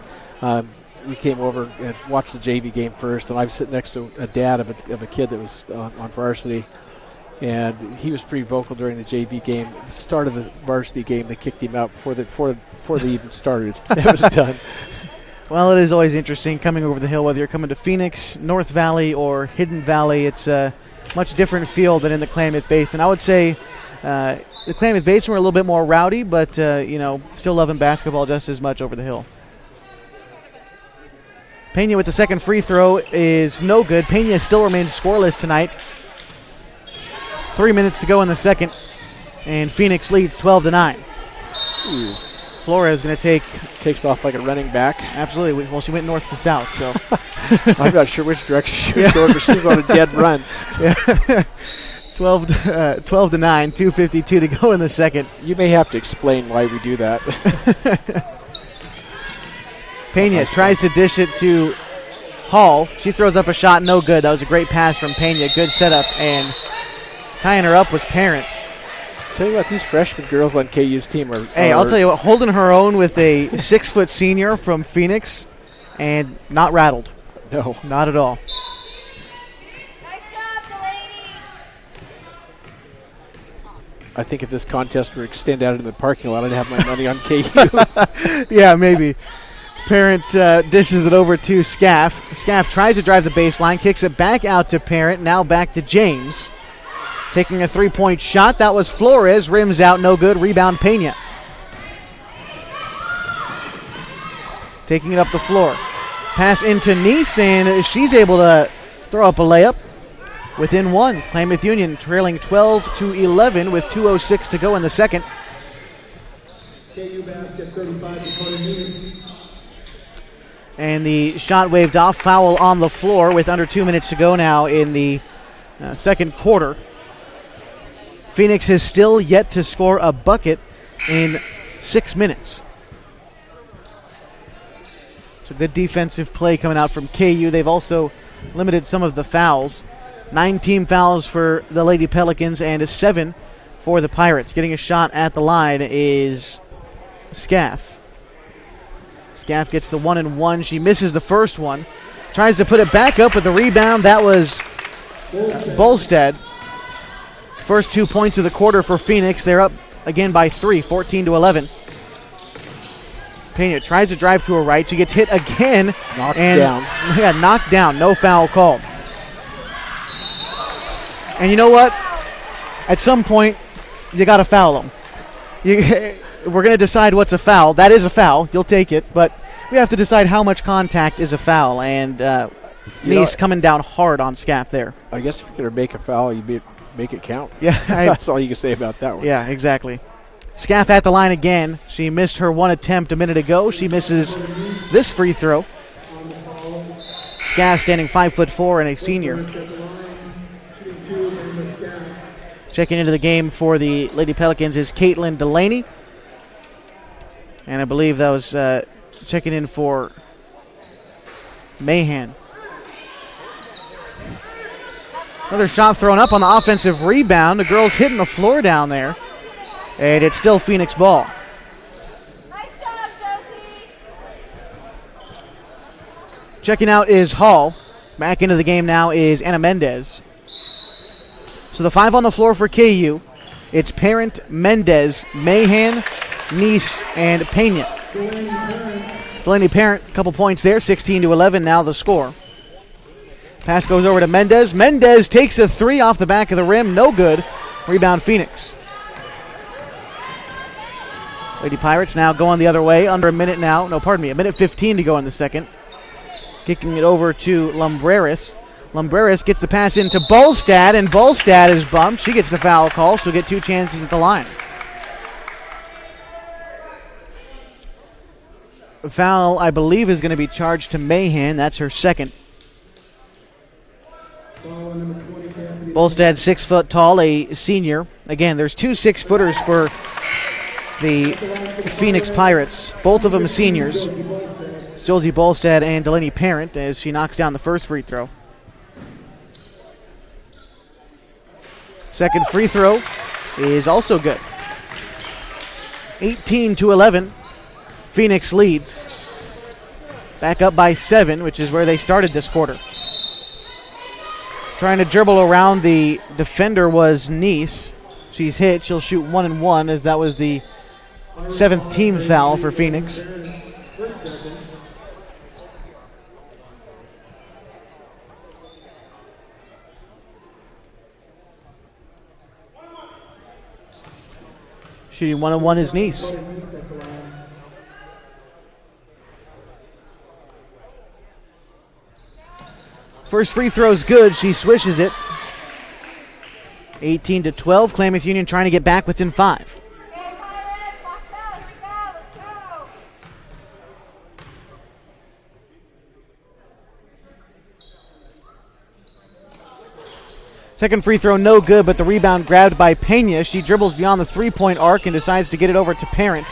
B: we came over and watched the JV game first, and I was sitting next to a dad of a kid that was on varsity. And he was pretty vocal during the JV game. At the start of the varsity game, they kicked him out before they even started. It was done.
A: Well, it is always interesting coming over the hill, whether you're coming to Phoenix, North Valley, or Hidden Valley. It's a much different feel than in the Klamath Basin. I would say the Klamath Basin were a little bit more rowdy, but, still loving basketball just as much over the hill. Pena with the second free throw is no good. Pena still remains scoreless tonight. 3 minutes to go in the second, and Phoenix leads 12-9.
B: Ooh.
A: Flores going to
B: takes off like a running back.
A: Absolutely. Well, she went north to south, so
B: I'm not sure which direction she was going, but she's on a dead run.
A: Yeah. 12-9, 2:52 to go in the second.
B: You may have to explain why we do that.
A: Pena tries to dish it to Hall. She throws up a shot, no good. That was a great pass from Pena. Good setup, and tying her up was Parent.
B: Tell you what, these freshman girls on KU's team are...
A: Hey, I'll tell you what, holding her own with a 6-foot senior from Phoenix and not rattled.
B: No.
A: Not at all.
B: I think if this contest were to extend out into the parking lot, I'd have my money on KU.
A: Yeah, maybe. Parent dishes it over to Scaff. Scaff tries to drive the baseline, kicks it back out to Parent, now back to James. Taking a three-point shot. That was Flores. Rims out, no good. Rebound, Pena. Taking it up the floor. Pass into Nice, and she's able to throw up a layup. Within one. Klamath Union trailing 12-11 with 2:06 to go in the second.
N: KU basket 35 to Nice.
A: And the shot waved off. Foul on the floor with under 2 minutes to go now in the second quarter. Phoenix has still yet to score a bucket in 6 minutes. So good defensive play coming out from KU. They've also limited some of the fouls. 9 team fouls for the Lady Pelicans and 7 for the Pirates. Getting a shot at the line is Scaff. Scaff gets the 1-and-1. She misses the first one. Tries to put it back up with the rebound. That was Bolstad. First 2 points of the quarter for Phoenix. They're up again by 3, 14-11. Pena tries to drive to her right. She gets hit again.
B: Knocked down.
A: Yeah, knocked down. No foul called. And you know what? At some point, you got to foul them. We're going to decide what's a foul. That is a foul. You'll take it. But we have to decide how much contact is a foul. And Nice coming down hard on Scaff there.
B: I guess if you're going to make a foul, you make it count.
A: Yeah,
B: that's all you can say about that one.
A: Yeah, exactly. Scaff at the line again. She missed her one attempt a minute ago. She misses this free throw. Scaff standing 5'4" and a senior. Checking into the game for the Lady Pelicans is Caitlin Delaney. And I believe that was checking in for Mahan. Another shot thrown up on the offensive rebound. The girls hitting the floor down there. And it's still Phoenix ball.
L: Nice job, Josie.
A: Checking out is Hall. Back into the game now is Anna Mendez. So the 5 on the floor for KU. It's Parent, Mendez, Mahan, Nice, and Pena. Delaney Parent, a couple points there, 16-11 now the score. Pass goes over to Mendez. Mendez takes a 3 off the back of the rim. No good. Rebound Phoenix. Lady Pirates now going the other way. Under a minute now. No, pardon me. A minute 15 to go in the second. Kicking it over to Lumbreras. Lumbreras gets the pass into Bolstad, and Bolstad is bumped. She gets the foul call. She'll get 2 chances at the line. Foul, I believe, is going to be charged to Mahan. That's her second. Bolstad, 6 foot tall, a senior. Again, there's 2 6-footers for the Phoenix Pirates. Both of them seniors. Josie Bolstad and Delaney Parent as she knocks down the first free throw. Second free throw is also good. 18-11. Phoenix leads. Back up by 7, which is where they started this quarter. Trying to dribble around the defender was Nice. She's hit. She'll shoot 1 and 1 as that was the 7th team foul for Phoenix. Shooting 1 and 1 is Nice. First free throw's good. She swishes it. 18-12. Klamath Union trying to get back within 5. Second free throw no good, but the rebound grabbed by Pena. She dribbles beyond the three-point arc and decides to get it over to Parent.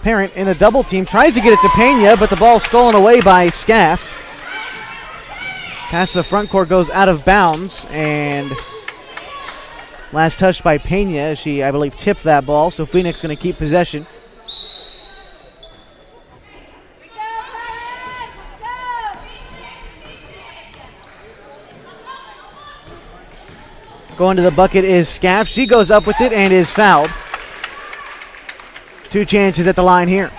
A: Parent in a double team tries to get it to Pena, but the ball stolen away by Scaff. Pass to the front court goes out of bounds, and last touch by Pena. She, I believe, tipped that ball, so Phoenix going to keep possession. Going to the bucket is Scaff. She goes up with it and is fouled. 2 chances at the line here.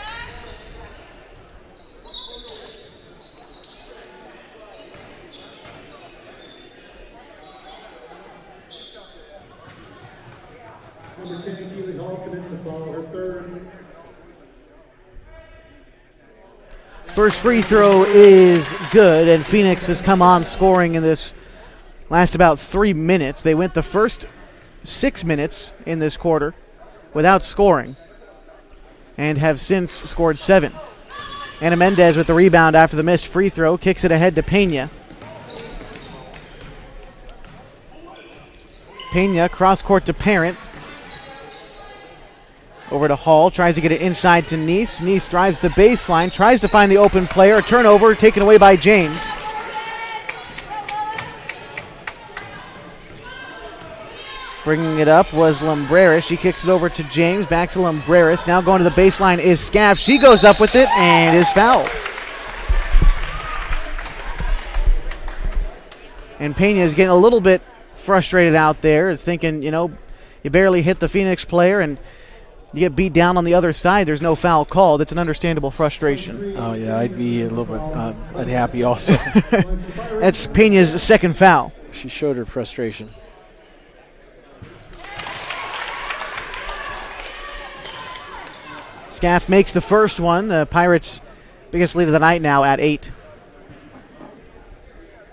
N: Number 10, Keely Hall commits a foul, her 3rd.
A: First free throw is good, and Phoenix has come on scoring in this last about 3 minutes. They went the first 6 minutes in this quarter without scoring and have since scored 7. Anna Mendez with the rebound after the missed free throw, kicks it ahead to Pena. Pena cross court to Parent. Over to Hall, tries to get it inside to Nice. Nice drives the baseline, tries to find the open player. A turnover taken away by James. Bringing it up was Lumbreras. She kicks it over to James. Back to Lumbreras. Now going to the baseline is Scaff. She goes up with it and is fouled. And Pena is getting a little bit frustrated out there. Is thinking, you know, you barely hit the Phoenix player and you get beat down on the other side. There's no foul called. It's an understandable frustration.
B: Oh, yeah, I'd be a little bit unhappy also.
A: That's Pena's second foul.
B: She showed her frustration.
A: Scaff makes the first one. The Pirates' biggest lead of the night now at 8.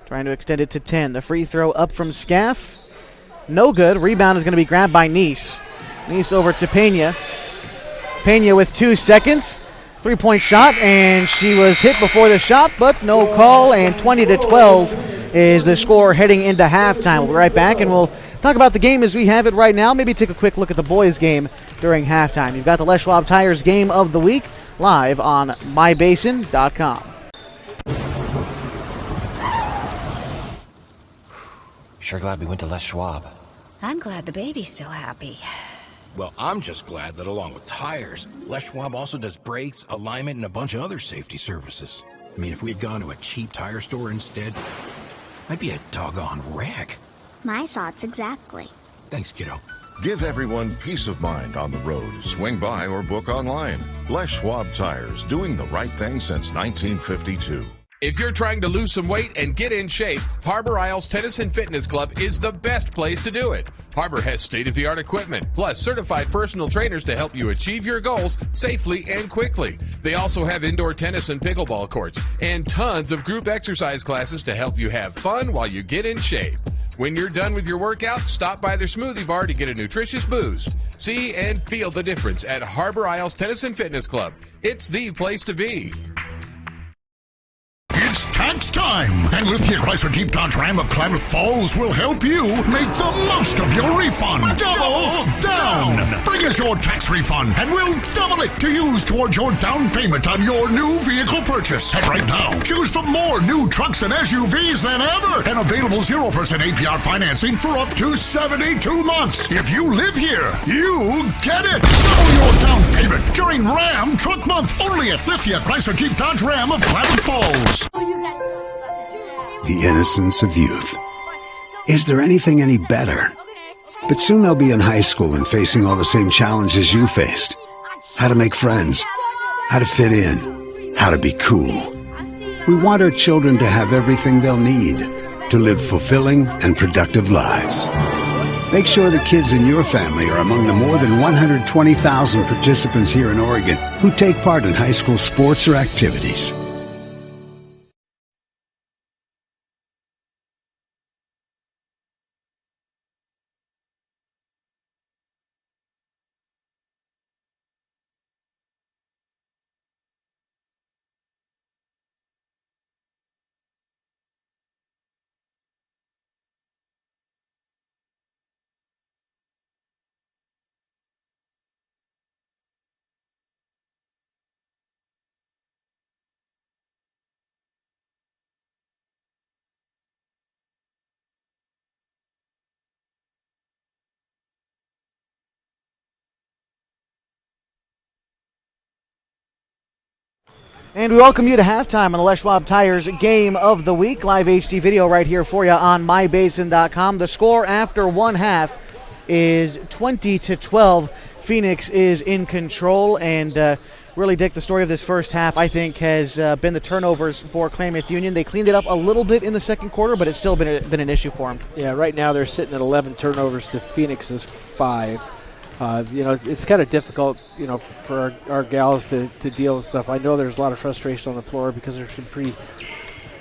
A: Trying to extend it to 10. The free throw up from Scaff. No good. Rebound is going to be grabbed by Nice. Nice over to Pena. Pena with 2 seconds. 3-point shot, and she was hit before the shot, but no call, and 20-12 is the score heading into halftime. We'll be right back, and we'll talk about the game as we have it right now. Maybe take a quick look at the boys' game during halftime. You've got the Les Schwab Tires Game of the Week live on mybasin.com.
C: Sure glad we went to Les Schwab.
D: I'm glad the baby's still happy.
E: Well, I'm just glad that along with tires, Les Schwab also does brakes, alignment, and a bunch of other safety services. I mean, if we had gone to a cheap tire store instead, I'd be a doggone wreck.
F: My thoughts exactly.
E: Thanks, kiddo.
G: Give everyone peace of mind on the road. Swing by or book online. Les Schwab Tires, doing the right thing since 1952.
H: If you're trying to lose some weight and get in shape, Harbor Isles Tennis and Fitness Club is the best place to do it. Harbor has state-of-the-art equipment, plus certified personal trainers to help you achieve your goals safely and quickly. They also have indoor tennis and pickleball courts, and tons of group exercise classes to help you have fun while you get in shape. When you're done with your workout, stop by their smoothie bar to get a nutritious boost. See and feel the difference at Harbor Isles Tennis and Fitness Club. It's the place to be.
I: It's tax time! And with your Chrysler Jeep Dodge Ram of Klamath Falls will help you make the most of your refund. Double down! Bring us your tax refund and we'll double it to use towards your down payment on your new vehicle purchase. And right now, choose from more new trucks and SUVs than ever and available 0% APR financing for up to 72 months. If you live here, you get it! Double your down payment during Ram Truck Month only at Lithia Chrysler Jeep Dodge Ram of Klamath Falls.
J: The innocence of youth. Is there anything any better? But soon they'll be in high school and facing all the same challenges you faced. How to make friends, how to fit in, how to be cool. We want our children to have everything they'll need to live fulfilling and productive lives. Make sure the kids in your family are among the more than 120,000 participants here in Oregon who take part in high school sports or activities.
A: And we welcome you to halftime on the Les Schwab Tires Game of the Week. Live HD video right here for you on mybasin.com. The score after one half is 20-12. Phoenix is in control, and really, Dick, the story of this first half, I think, has been the turnovers for Klamath Union. They cleaned it up a little bit in the second quarter, but it's still been an issue for them.
B: Yeah, right now they're sitting at 11 turnovers to Phoenix's 5. It's kind of difficult, for our gals to deal with stuff. I know there's a lot of frustration on the floor because there's some pretty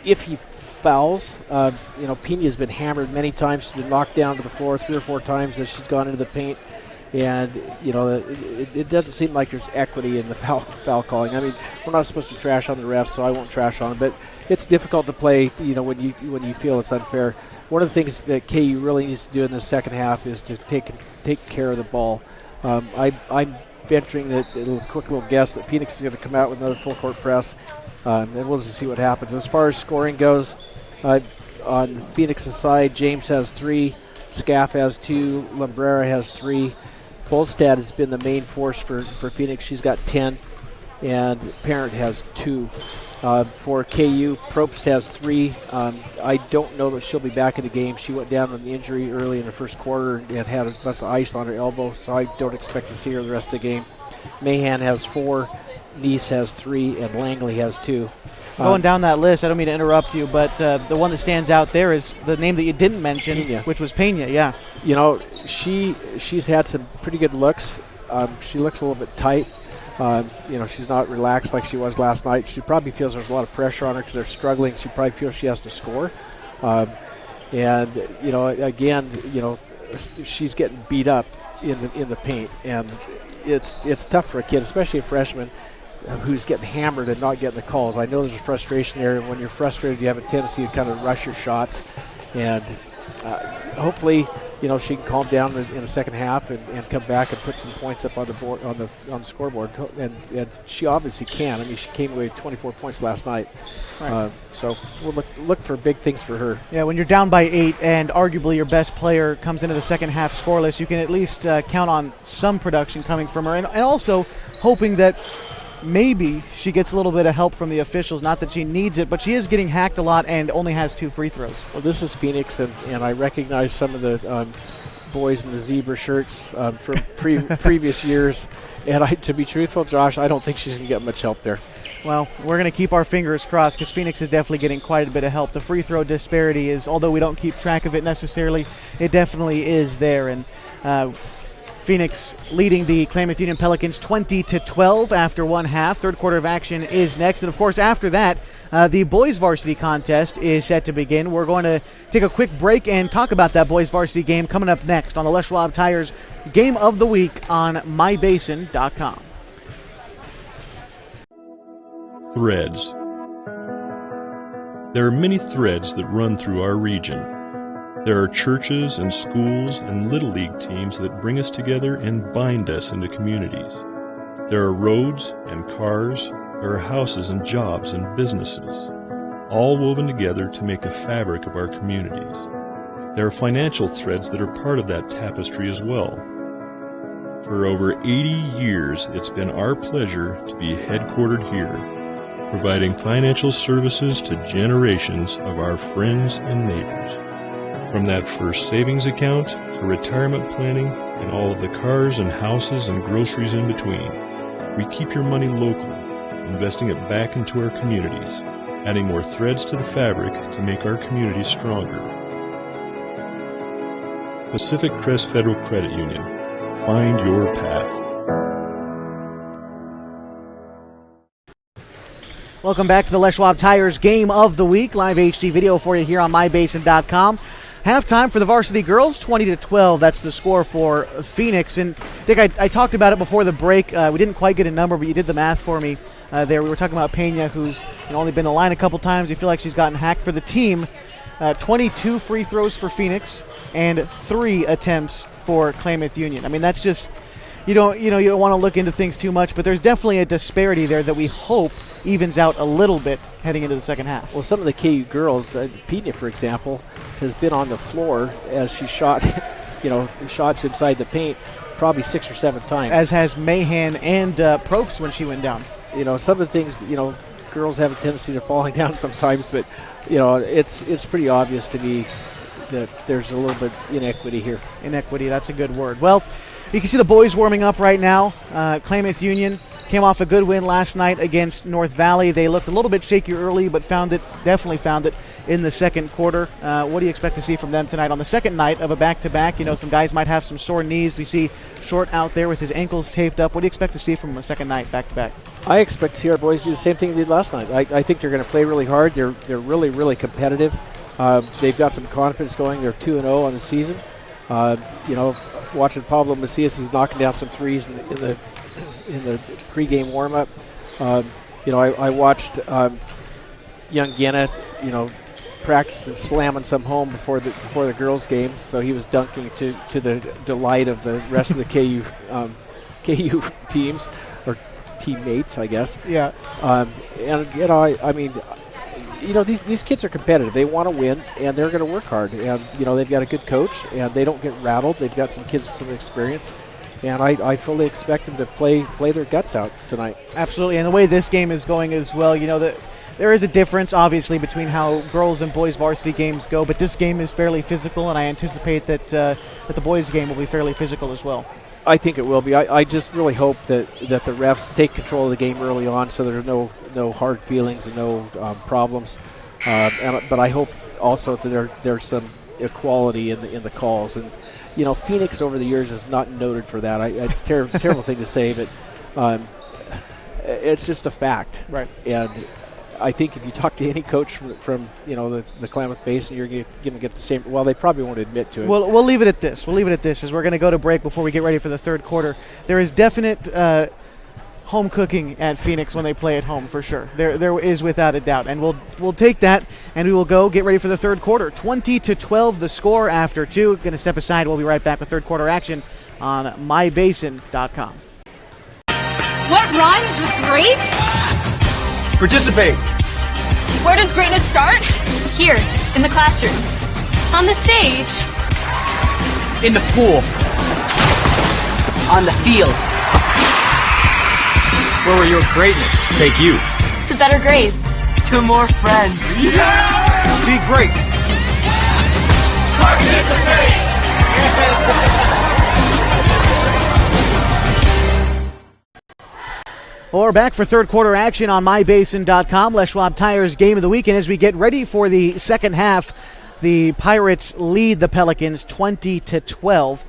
B: iffy fouls. Pena's been hammered many times. She's been knocked down to the floor 3 or 4 times as she's gone into the paint. And, it doesn't seem like there's equity in the foul calling. I mean, we're not supposed to trash on the refs, so I won't trash on them. But it's difficult to play, when you feel it's unfair. One of the things that KU really needs to do in the second half is to take care of the ball. I'm venturing a quick little guess that Phoenix is going to come out with another full court press, and we'll just see what happens. As far as scoring goes, on Phoenix's side, James has 3, Scaff has 2, Lambrera has 3. Bolstad has been the main force for Phoenix. She's got 10, and Parent has 2. For KU, Probst has 3. I don't know that she'll be back in the game. She went down with an injury early in the first quarter and had a bunch of ice on her elbow, so I don't expect to see her the rest of the game. Mahan has 4, Neese has 3, and Langley has 2.
A: Going down that list, I don't mean to interrupt you, but the one that stands out there is the name that you didn't mention,
B: Pena.
A: Which was Pena, yeah.
B: She's had some pretty good looks. She looks a little bit tight. She's not relaxed like she was last night. She probably feels there's a lot of pressure on her because they're struggling. She probably feels she has to score. She's getting beat up in the paint, and it's tough for a kid, especially a freshman, who's getting hammered and not getting the calls. I know there's a frustration there, and when you're frustrated, you have a tendency to kind of rush your shots, and hopefully, she can calm down in the second half and come back and put some points up on the board on the scoreboard, and she obviously can. I mean, she came away with 24 points last night,
A: right.
B: So we'll look for big things for her.
A: Yeah, when you're down by 8 and arguably your best player comes into the second half scoreless, you can at least count on some production coming from her, and also hoping that maybe she gets a little bit of help from the officials. Not that she needs it, but she is getting hacked a lot and only has 2 free throws.
B: Well, this is Phoenix, and I recognize some of the boys in the zebra shirts from previous years. And to be truthful, Josh, I don't think she's going to get much help there.
A: Well, we're going to keep our fingers crossed because Phoenix is definitely getting quite a bit of help. The free throw disparity is, although we don't keep track of it necessarily, it definitely is there. And Phoenix leading the Klamath Union Pelicans 20-12 after one half. Third quarter of action is next. And, of course, after that, the boys varsity contest is set to begin. We're going to take a quick break and talk about that boys varsity game coming up next on the Les Schwab Tires Game of the Week on mybasin.com.
K: Threads. There are many threads that run through our region. There are churches and schools and Little League teams that bring us together and bind us into communities. There are roads and cars. There are houses and jobs and businesses, all woven together to make the fabric of our communities. There are financial threads that are part of that tapestry as well. For over 80 years, it's been our pleasure to be headquartered here, providing financial services to generations of our friends and neighbors. From that first savings account to retirement planning and all of the cars and houses and groceries in between, we keep your money local, investing it back into our communities, adding more threads to the fabric to make our communities stronger. Pacific Crest Federal Credit Union. Find your path.
A: Welcome back to the Les Schwab Tires Game of the Week. Live HD video for you here on mybasin.com. Halftime for the varsity girls, 20-12. That's the score for Phoenix. And Dick, I talked about it before the break. We didn't quite get a number, but you did the math for me there. We were talking about Pena, who's only been in the line a couple times. You feel like she's gotten hacked for the team. 22 free throws for Phoenix and 3 attempts for Klamath Union. I mean, that's just you don't want to look into things too much, but there's definitely a disparity there that we hope evens out a little bit heading into the second half.
B: Well, some of the KU girls, Pena, for example, has been on the floor as she shot, shots inside the paint probably 6 or 7 times.
A: As has Mahan and Probst when she went down.
B: Some of the things, girls have a tendency to falling down sometimes, but, it's pretty obvious to me that there's a little bit inequity here.
A: Inequity, that's a good word. Well, you can see the boys warming up right now. Klamath Union came off a good win last night against North Valley. They looked a little bit shaky early, but definitely found it in the second quarter. What do you expect to see from them tonight on the second night of a back-to-back? Some guys might have some sore knees. We see Short out there with his ankles taped up. What do you expect to see from a second night back-to-back?
B: I expect to see our boys do the same thing they did last night. I think they're going to play really hard. They're really, really competitive. They've got some confidence going. They're 2-0 on the season. Watching Pablo Macias, he's knocking down some threes in the pregame warm-up. I watched young Guiana, practice and slamming some home before the girls' game. So he was dunking to the delight of the rest of the KU teams or teammates, I guess.
A: Yeah.
B: These kids are competitive. They want to win, and they're going to work hard. And, they've got a good coach, and they don't get rattled. They've got some kids with some experience. And I fully expect them to play their guts out tonight.
A: Absolutely. And the way this game is going as well, there is a difference, obviously, between how girls and boys varsity games go. But this game is fairly physical, and I anticipate that the boys' game will be fairly physical as well.
B: I think it will be. I just really hope that the refs take control of the game early on, so there's no hard feelings and no problems. But I hope also that there's some equality in the calls. And Phoenix over the years is not noted for that. It's a terrible thing to say, but it's just a fact.
A: Right.
B: And I think if you talk to any coach from the Klamath Basin, you're going to get the same. Well, they probably won't admit to it.
A: Well, we'll leave it at this. As we're going to go to break before we get ready for the third quarter. There is definite home cooking at Phoenix when they play at home, for sure. There is without a doubt, and we'll take that, and we will go get ready for the third quarter. 20-12 the score after 2. Going to step aside. We'll be right back with third quarter action on mybasin.com.
L: What rhymes with great?
M: Participate.
L: Where does greatness start? Here, in the classroom. On the stage.
M: In the pool. On the field. Where will your greatness take you?
L: To better grades.
M: To more friends.
E: Yeah!
M: Be great.
E: Participate!
A: Well, we're back for third quarter action on mybasin.com. Les Schwab Tires Game of the Week. And as we get ready for the second half, the Pirates lead the Pelicans 20-12.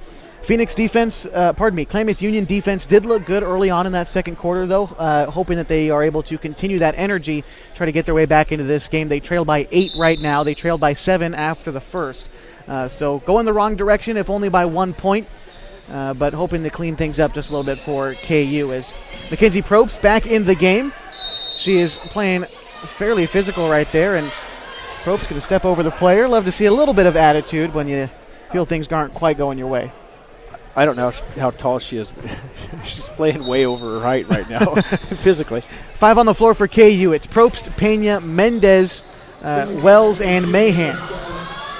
A: Klamath Union defense did look good early on in that second quarter, though, hoping that they are able to continue that energy, try to get their way back into this game. They trail by 8 right now. They trailed by 7 after the first. So going the wrong direction, if only by 1 point. But hoping to clean things up just a little bit for KU as Mackenzie Probst back in the game. She is playing fairly physical right there, and Probst going to step over the player. Love to see a little bit of attitude when you feel things aren't quite going your way.
B: I don't know how tall she is, but she's playing way over her height right now, physically.
A: 5 on the floor for KU. It's Probst, Pena, Mendez, Wells, and Mahan.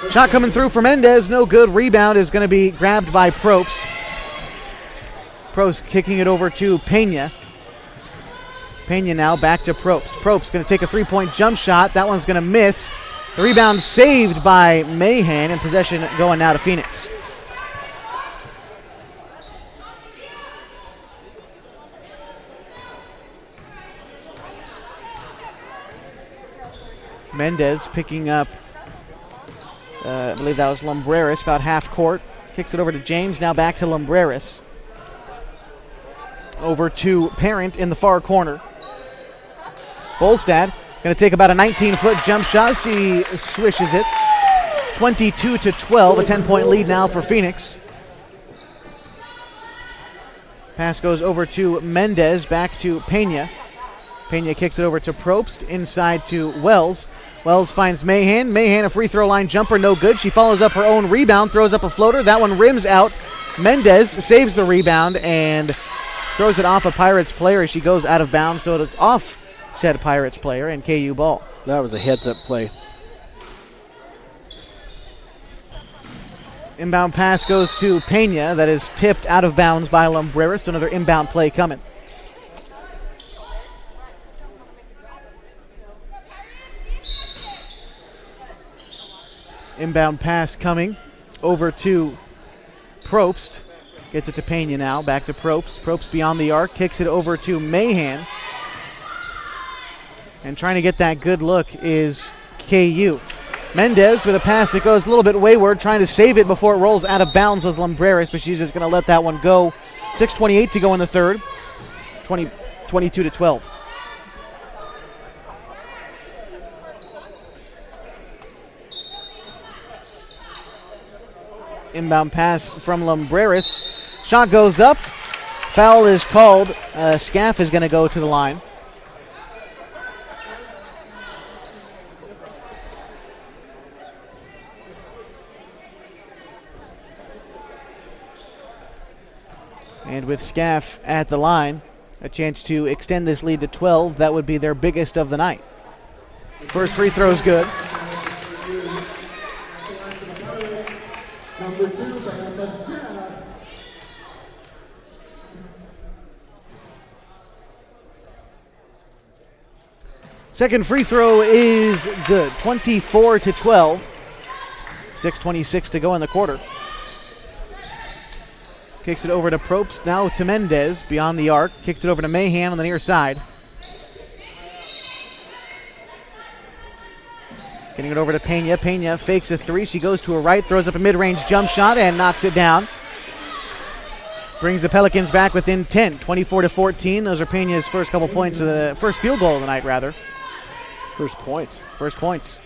A: Shot coming through for Mendez. No good. Rebound is going to be grabbed by Probst. Probst kicking it over to Pena. Pena now back to Probst. Probst going to take a 3-point jump shot. That one's going to miss. The rebound saved by Mahan, and possession going now to Phoenix. Mendez picking up, I believe that was Lumbreras, about half court. Kicks it over to James, now back to Lumbreras. Over to Parent in the far corner. Bolstad going to take about a 19-foot jump shot. She swishes it. 22-12, a 10-point lead now for Phoenix. Pass goes over to Mendez, back to Pena. Pena kicks it over to Probst, inside to Wells. Wells finds Mahan. Mahan, a free throw line jumper, no good. She follows up her own rebound, throws up a floater. That one rims out. Mendez saves the rebound and throws it off a Pirates player as she goes out of bounds, so it is off said Pirates player and KU ball.
B: That was a heads-up play.
A: Inbound pass goes to Pena. That is tipped out of bounds by Lumbreras. Another inbound play coming. Inbound pass coming over to Probst. Gets it to Pena now. Back to Probst. Probst beyond the arc. Kicks it over to Mahan. And trying to get that good look is KU. Mendez with a pass that goes a little bit wayward. Trying to save it before it rolls out of bounds was Lumbreras, but she's just going to let that one go. 6:28 to go in the third. 22-12. Inbound pass from Lumbreras. Shot goes up. Foul is called. Scaff is going to go to the line. And with Scaff at the line, a chance to extend this lead to 12. That would be their biggest of the night. First free throw is good.
N: Number 2, Bama.
A: Second free throw is good. 24-12. 6:26 to go in the quarter. Kicks it over to Probst, now to Mendez, beyond the arc. Kicks it over to Mahan on the near side. Getting it over to Pena. Pena fakes a three. She goes to her right, throws up a mid-range jump shot, and knocks it down. Brings the Pelicans back within 10, 24-14. Those are Pena's first couple points of the first field goal of the night, rather.
B: First points.
A: First points.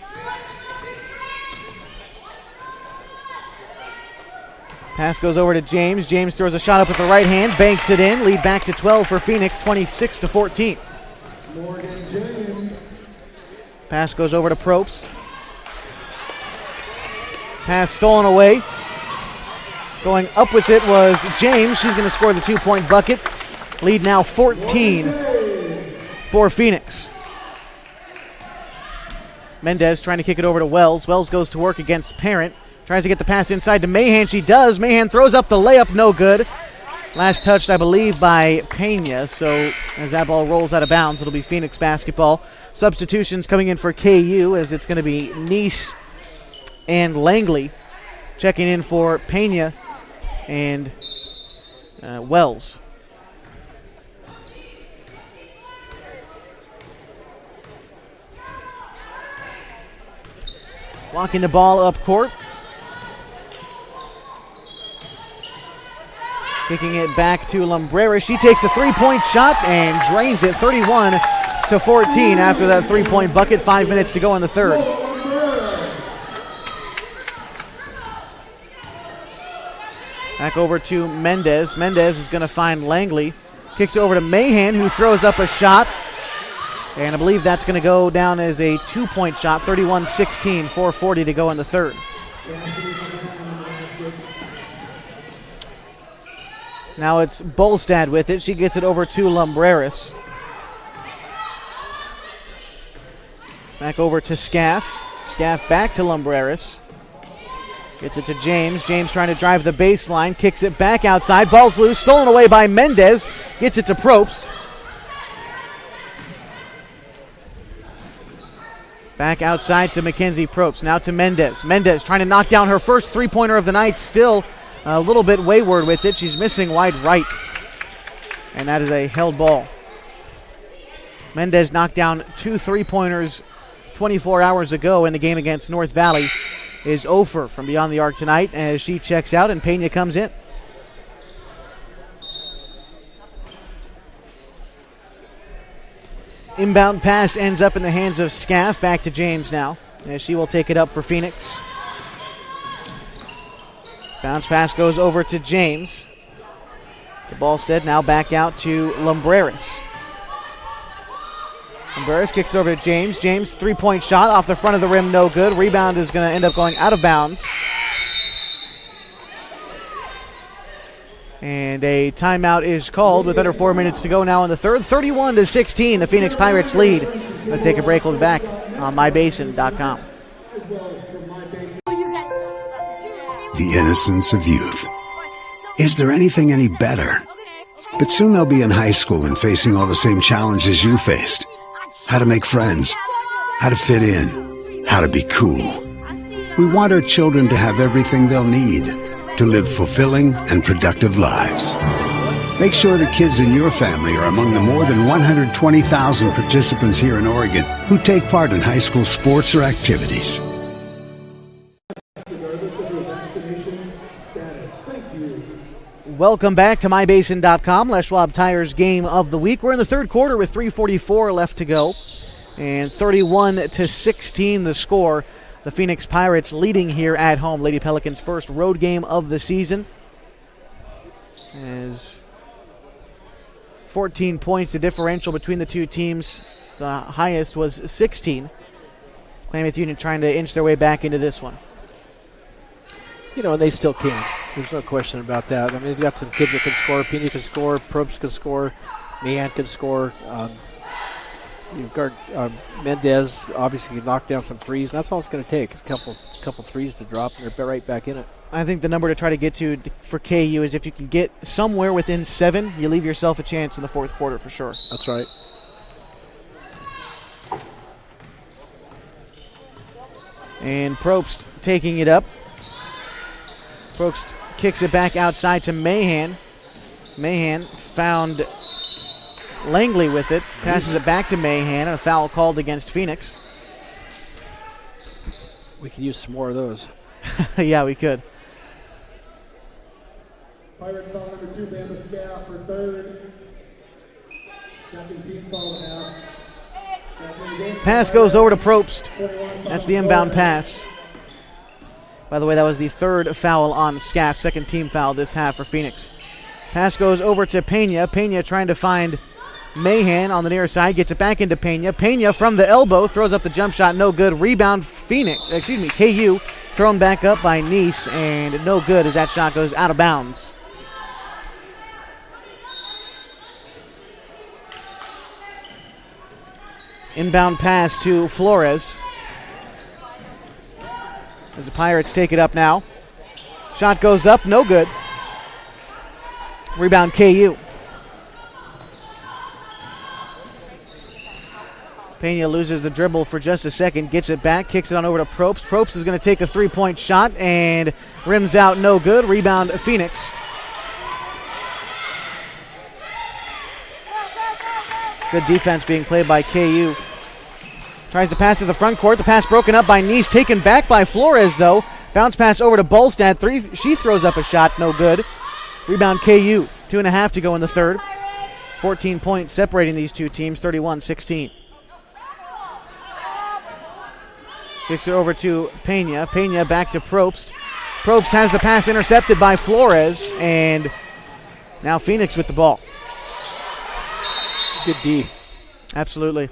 A: Pass goes over to James. James throws a shot up with the right hand, banks it in. Lead back to 12 for Phoenix, 26-14.
N: Morgan James.
A: Pass goes over to Probst. Pass stolen away. Going up with it was James. She's going to score the 2-point bucket. Lead now 14 for Phoenix. Mendez trying to kick it over to Wells. Wells goes to work against Parent. Tries to get the pass inside to Mahan. She does. Mahan throws up the layup. No good. Last touched, I believe, by Pena. So as that ball rolls out of bounds, it'll be Phoenix basketball. Substitutions coming in for KU as it's going to be Neese and Langley. Checking in for Pena and Wells. Walking the ball up court. Kicking it back to Lumbreras. She takes a three-point shot and drains it 31-14 after that three-point bucket. 5 minutes to go in the third. Back over to Mendez. Mendez is going to find Langley. Kicks it over to Mahan, who throws up a shot. And I believe that's going to go down as a 2-point shot. 31-16, 4:40 to go in the third. Now it's Bolstad with it. She gets it over to Lumbreras. Back over to Scaff. Scaff back to Lumbreras. Gets it to James. James trying to drive the baseline. Kicks it back outside. Ball's loose. Stolen away by Mendez. Gets it to Probst. Back outside to Mackenzie Probst. Now to Mendez. Mendez trying to knock down her first three-pointer of the night. Still a little bit wayward with it. She's missing wide right. And that is a held ball. Mendez knocked down 2 3-pointers 24 hours ago in the game against North Valley. Is 0 from beyond the arc tonight as she checks out and Pena comes in. Inbound pass ends up in the hands of Scaff. Back to James now as she will take it up for Phoenix. Bounce pass goes over to James. The Ballstead now back out to Lumbreras. Lumbreras kicks it over to James. James, three-point shot off the front of the rim, no good. Rebound is going to end up going out of bounds. And a timeout is called with under 4 minutes to go now in the third. 31-16, the Phoenix Pirates lead. We'll take a break. We'll be back on mybasin.com.
J: The innocence of youth. Is there anything any better? But soon they'll be in high school and facing all the same challenges you faced. How to make friends, how to fit in, how to be cool. We want our children to have everything they'll need to live fulfilling and productive lives. Make sure the kids in your family are among the more than 120,000 participants here in Oregon who take part in high school sports or activities.
A: Welcome back to mybasin.com, Les Schwab Tires Game of the Week. We're in the third quarter with 3:44 left to go. And 31-16 the score. The Phoenix Pirates leading here at home. Lady Pelicans' first road game of the season. As 14 points, the differential between the two teams. The highest was 16. Klamath Union trying to inch their way back into this one.
B: You know, and they still can. There's no question about that. I mean, they've got some kids that can score. Pena can score. Probst can score. Mahan can score. You've got Mendez obviously can knock down some threes. That's all it's going to take. A couple threes to drop, and they're right back in it.
A: I think the number to try to get to for KU is if you can get somewhere within 7, you leave yourself a chance in the fourth quarter for sure.
B: That's right.
A: And Probst taking it up. Probst kicks it back outside to Mahan. Mahan found Langley with it. Passes it back to Mahan, and a foul called against Phoenix.
B: We could use some more of those.
A: Yeah, we could.
N: Pirate foul number 2, Bama Scaff for third. Second team foul now.
A: Pass goes over to Probst. That's the inbound pass. By the way, that was the third foul on Scaff. Second team foul this half for Phoenix. Pass goes over to Pena. Pena trying to find Mahan on the near side. Gets it back into Pena. Pena from the elbow. Throws up the jump shot. No good. Rebound KU. Thrown back up by Nice. And no good as that shot goes out of bounds. Inbound pass to Flores. As the Pirates take it up now. Shot goes up, no good. Rebound KU. Pena loses the dribble for just a second, gets it back, kicks it on over to Probst. Probst is going to take a three-point shot and rims out, no good. Rebound Phoenix. Good defense being played by KU. Tries to pass to the front court. The pass broken up by Nice. Taken back by Flores, though. Bounce pass over to Bolstad. She throws up a shot. No good. Rebound KU. 2.5 to go in the third. 14 points separating these two teams. 31-16. Kicks it over to Pena. Pena back to Probst. Probst has the pass intercepted by Flores. And now Phoenix with the ball.
B: Good D.
A: Absolutely.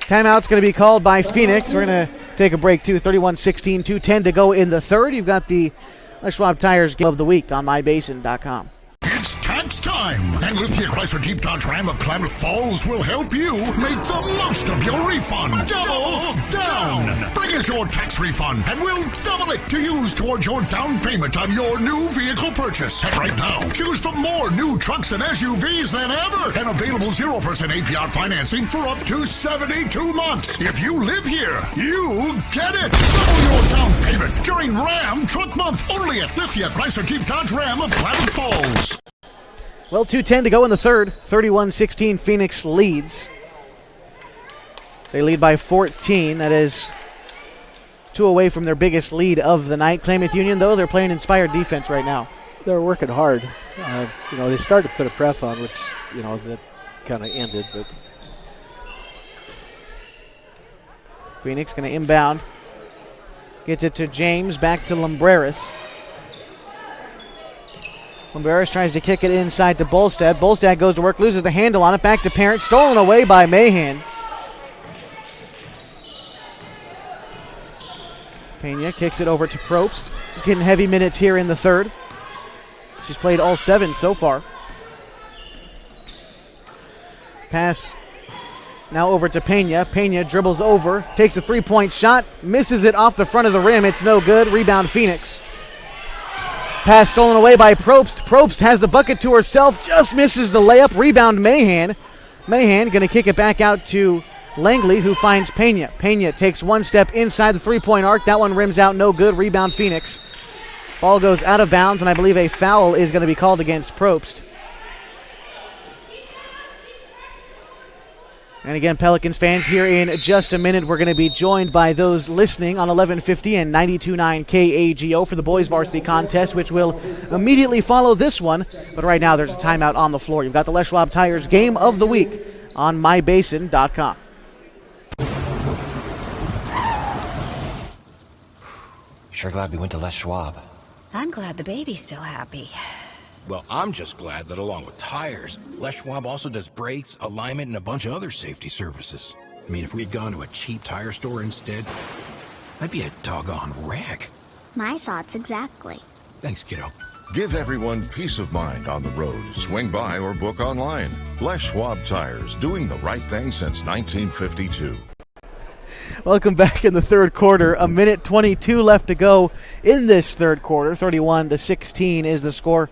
A: Timeout's going to be called by Phoenix. We're going to take a break too. 31-16, 2:10 to go in the third. You've got the Les Schwab Tires Game of the Week on mybasin.com.
I: It's time next time. And with your Chrysler Jeep Dodge Ram of Klamath Falls will help you make the most of your refund. Double down. Bring us your tax refund and we'll double it to use towards your down payment on your new vehicle purchase. And right now, choose from more new trucks and SUVs than ever. And available 0% APR financing for up to 72 months. If you live here, you get it. Double your down payment during Ram Truck Month only at Lithia Chrysler Jeep Dodge Ram of Klamath Falls.
A: Well, 2:10 to go in the third. 31-16 Phoenix leads. They lead by 14. That is 2 away from their biggest lead of the night. Klamath Union, though, they're playing inspired defense right now.
B: They're working hard. They started to put a press on, which, that kind of ended. But
A: Phoenix going to inbound. Gets it to James, back to Lumbreras. Lumbreras tries to kick it inside to Bolstad. Bolstad goes to work, loses the handle on it, back to Parent, stolen away by Mahan. Pena kicks it over to Probst. Getting heavy minutes here in the third. She's played all 7 so far. Pass now over to Pena. Pena dribbles over, takes a 3-point shot, misses it off the front of the rim. It's no good. Rebound Phoenix. Pass stolen away by Probst. Probst has the bucket to herself, just misses the layup. Rebound Mahan. Mahan going to kick it back out to Langley, who finds Pena. Pena takes 1 step inside the 3-point arc. That one rims out, no good. Rebound Phoenix. Ball goes out of bounds, and I believe a foul is going to be called against Probst. And again, Pelicans fans, here in just a minute, we're going to be joined by those listening on 1150 and 92.9 KAGO for the boys varsity contest, which will immediately follow this one. But right now, there's a timeout on the floor. You've got the Les Schwab Tires Game of the Week on mybasin.com.
C: Sure glad we went to Les Schwab.
D: I'm glad the baby's still happy.
E: Well, I'm just glad that along with tires, Les Schwab also does brakes, alignment, and a bunch of other safety services. I mean, if we'd gone to a cheap tire store instead, I'd be a doggone wreck.
F: My thoughts exactly.
E: Thanks, kiddo.
G: Give everyone peace of mind on the road. Swing by or book online. Les Schwab Tires, doing the right thing since 1952.
A: Welcome back in the third quarter. 1:22 left to go in this third quarter. 31-16 is the score.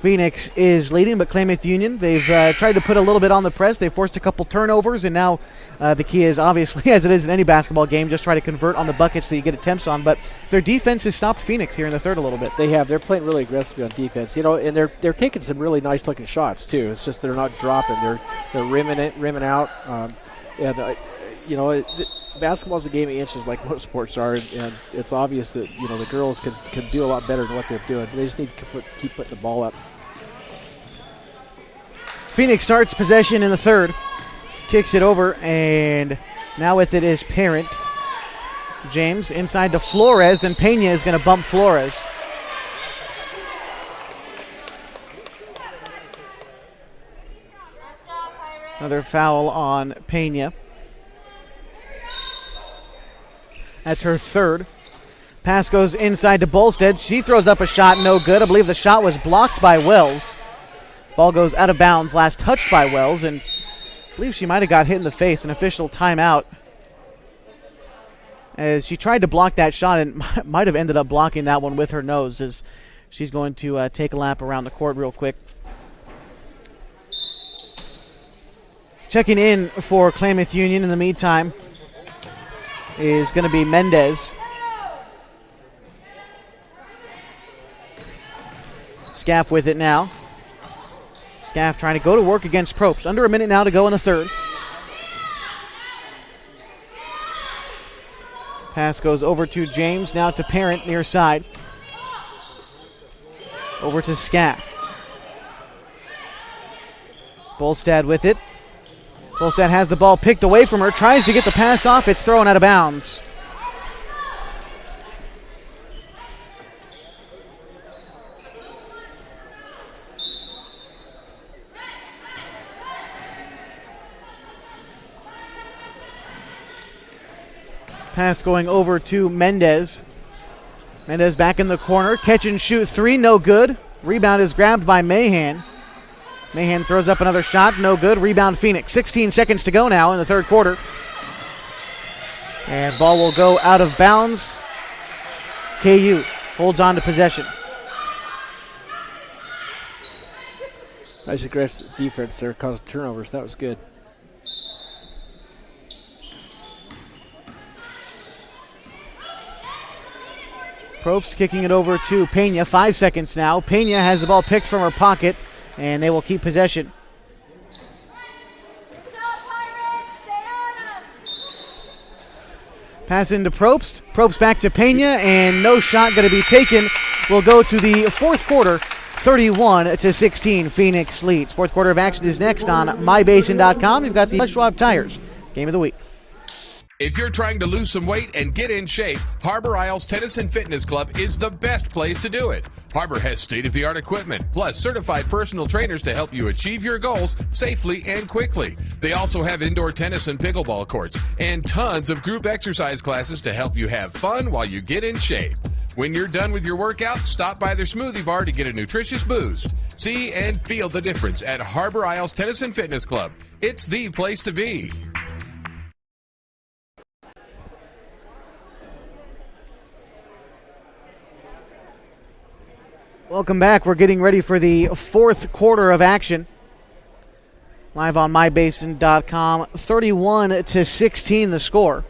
A: Phoenix is leading, but Klamath Union, they've tried to put a little bit on the press. They forced a couple turnovers, and now the key is obviously, as it is in any basketball game, just try to convert on the buckets so you get attempts on. But their defense has stopped Phoenix here in the third a little bit.
B: They have. They're playing really aggressively on defense, and they're taking some really nice looking shots too. It's just they're not dropping. They're rimming out, basketball's a game of inches like most sports are, and it's obvious that the girls can do a lot better than what they're doing. They just need to keep putting the ball up.
A: Phoenix starts possession in the third, kicks it over, and now with it is Parent. James inside to Flores, and Pena is going to bump Flores. Another foul on Pena. That's her third. Pass goes inside to Bolstead. She throws up a shot, no good. I believe the shot was blocked by Wells. Ball goes out of bounds, last touched by Wells, and I believe she might have got hit in the face. An official timeout. As she tried to block that shot and might have ended up blocking that one with her nose, as she's going to take a lap around the court real quick. Checking in for Klamath Union in the meantime is going to be Mendez. Scaff with it now. Scaff trying to go to work against Probst. Under a minute now to go in the third. Pass goes over to James, now to Parent near side. Over to Scaff. Bolstad with it. Bolstad has the ball picked away from her, tries to get the pass off, it's thrown out of bounds. Pass going over to Mendez. Mendez back in the corner, catch and shoot three, no good. Rebound is grabbed by Mahan. Mahan throws up another shot, no good. Rebound Phoenix. 16 seconds to go now in the third quarter. And ball will go out of bounds. KU holds on to possession.
B: Nice aggressive defense there, caused turnovers. That was good.
A: Probst kicking it over to Pena. 5 seconds now. Pena has the ball picked from her pocket, and they will keep possession. Pass into Probst. Probst back to Pena, and no shot going to be taken. We'll go to the fourth quarter. 31-16, Phoenix leads. Fourth quarter of action is next on mybasin.com. You've got the Schwab Tires Game of the Week.
H: If you're trying to lose some weight and get in shape, Harbor Isles Tennis and Fitness Club is the best place to do it. Harbor has state-of-the-art equipment, plus certified personal trainers to help you achieve your goals safely and quickly. They also have indoor tennis and pickleball courts, and tons of group exercise classes to help you have fun while you get in shape. When you're done with your workout, stop by their smoothie bar to get a nutritious boost. See and feel the difference at Harbor Isles Tennis and Fitness Club. It's the place to be.
A: Welcome back. We're getting ready for the fourth quarter of action. Live on mybasin.com. 31-16 the score.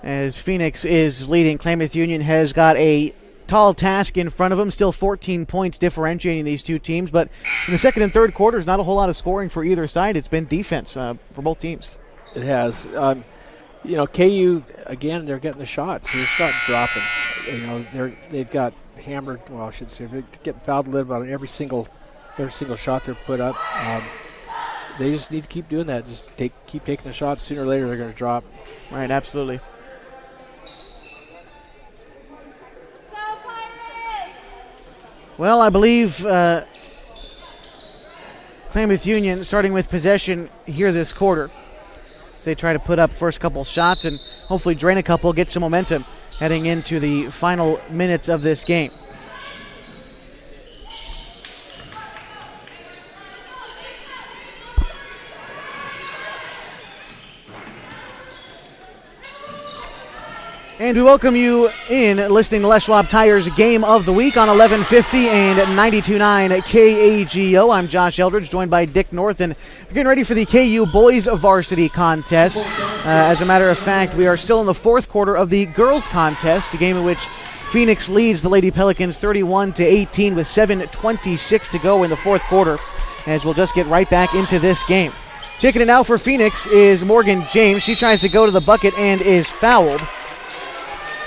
A: As Phoenix is leading, Klamath Union has got a tall task in front of them. Still 14 points differentiating these two teams. But in the second and third quarters, not a whole lot of scoring for either side. It's been defense for both teams.
B: It has. KU, again, they're getting the shots. They're just not dropping. They've got hammered, well, I should say, they're getting fouled a little bit on every single shot they're put up. They just need to keep doing that. Just keep taking the shots. Sooner or later, they're going to drop.
A: Right, absolutely. Well, I believe Klamath Union starting with possession here this quarter. As they try to put up first couple shots and hopefully drain a couple, get some momentum heading into the final minutes of this game. And we welcome you in listening to Les Schwab Tires Game of the Week on 1150 and 92.9 KAGO. I'm Josh Eldridge, joined by Dick North, and we're getting ready for the KU Boys Varsity Contest. As a matter of fact, we are still in the fourth quarter of the Girls Contest, a game in which Phoenix leads the Lady Pelicans 31-18 with 7:26 to go in the fourth quarter, as we'll just get right back into this game. Kicking it now for Phoenix is Morgan James. She tries to go to the bucket and is fouled.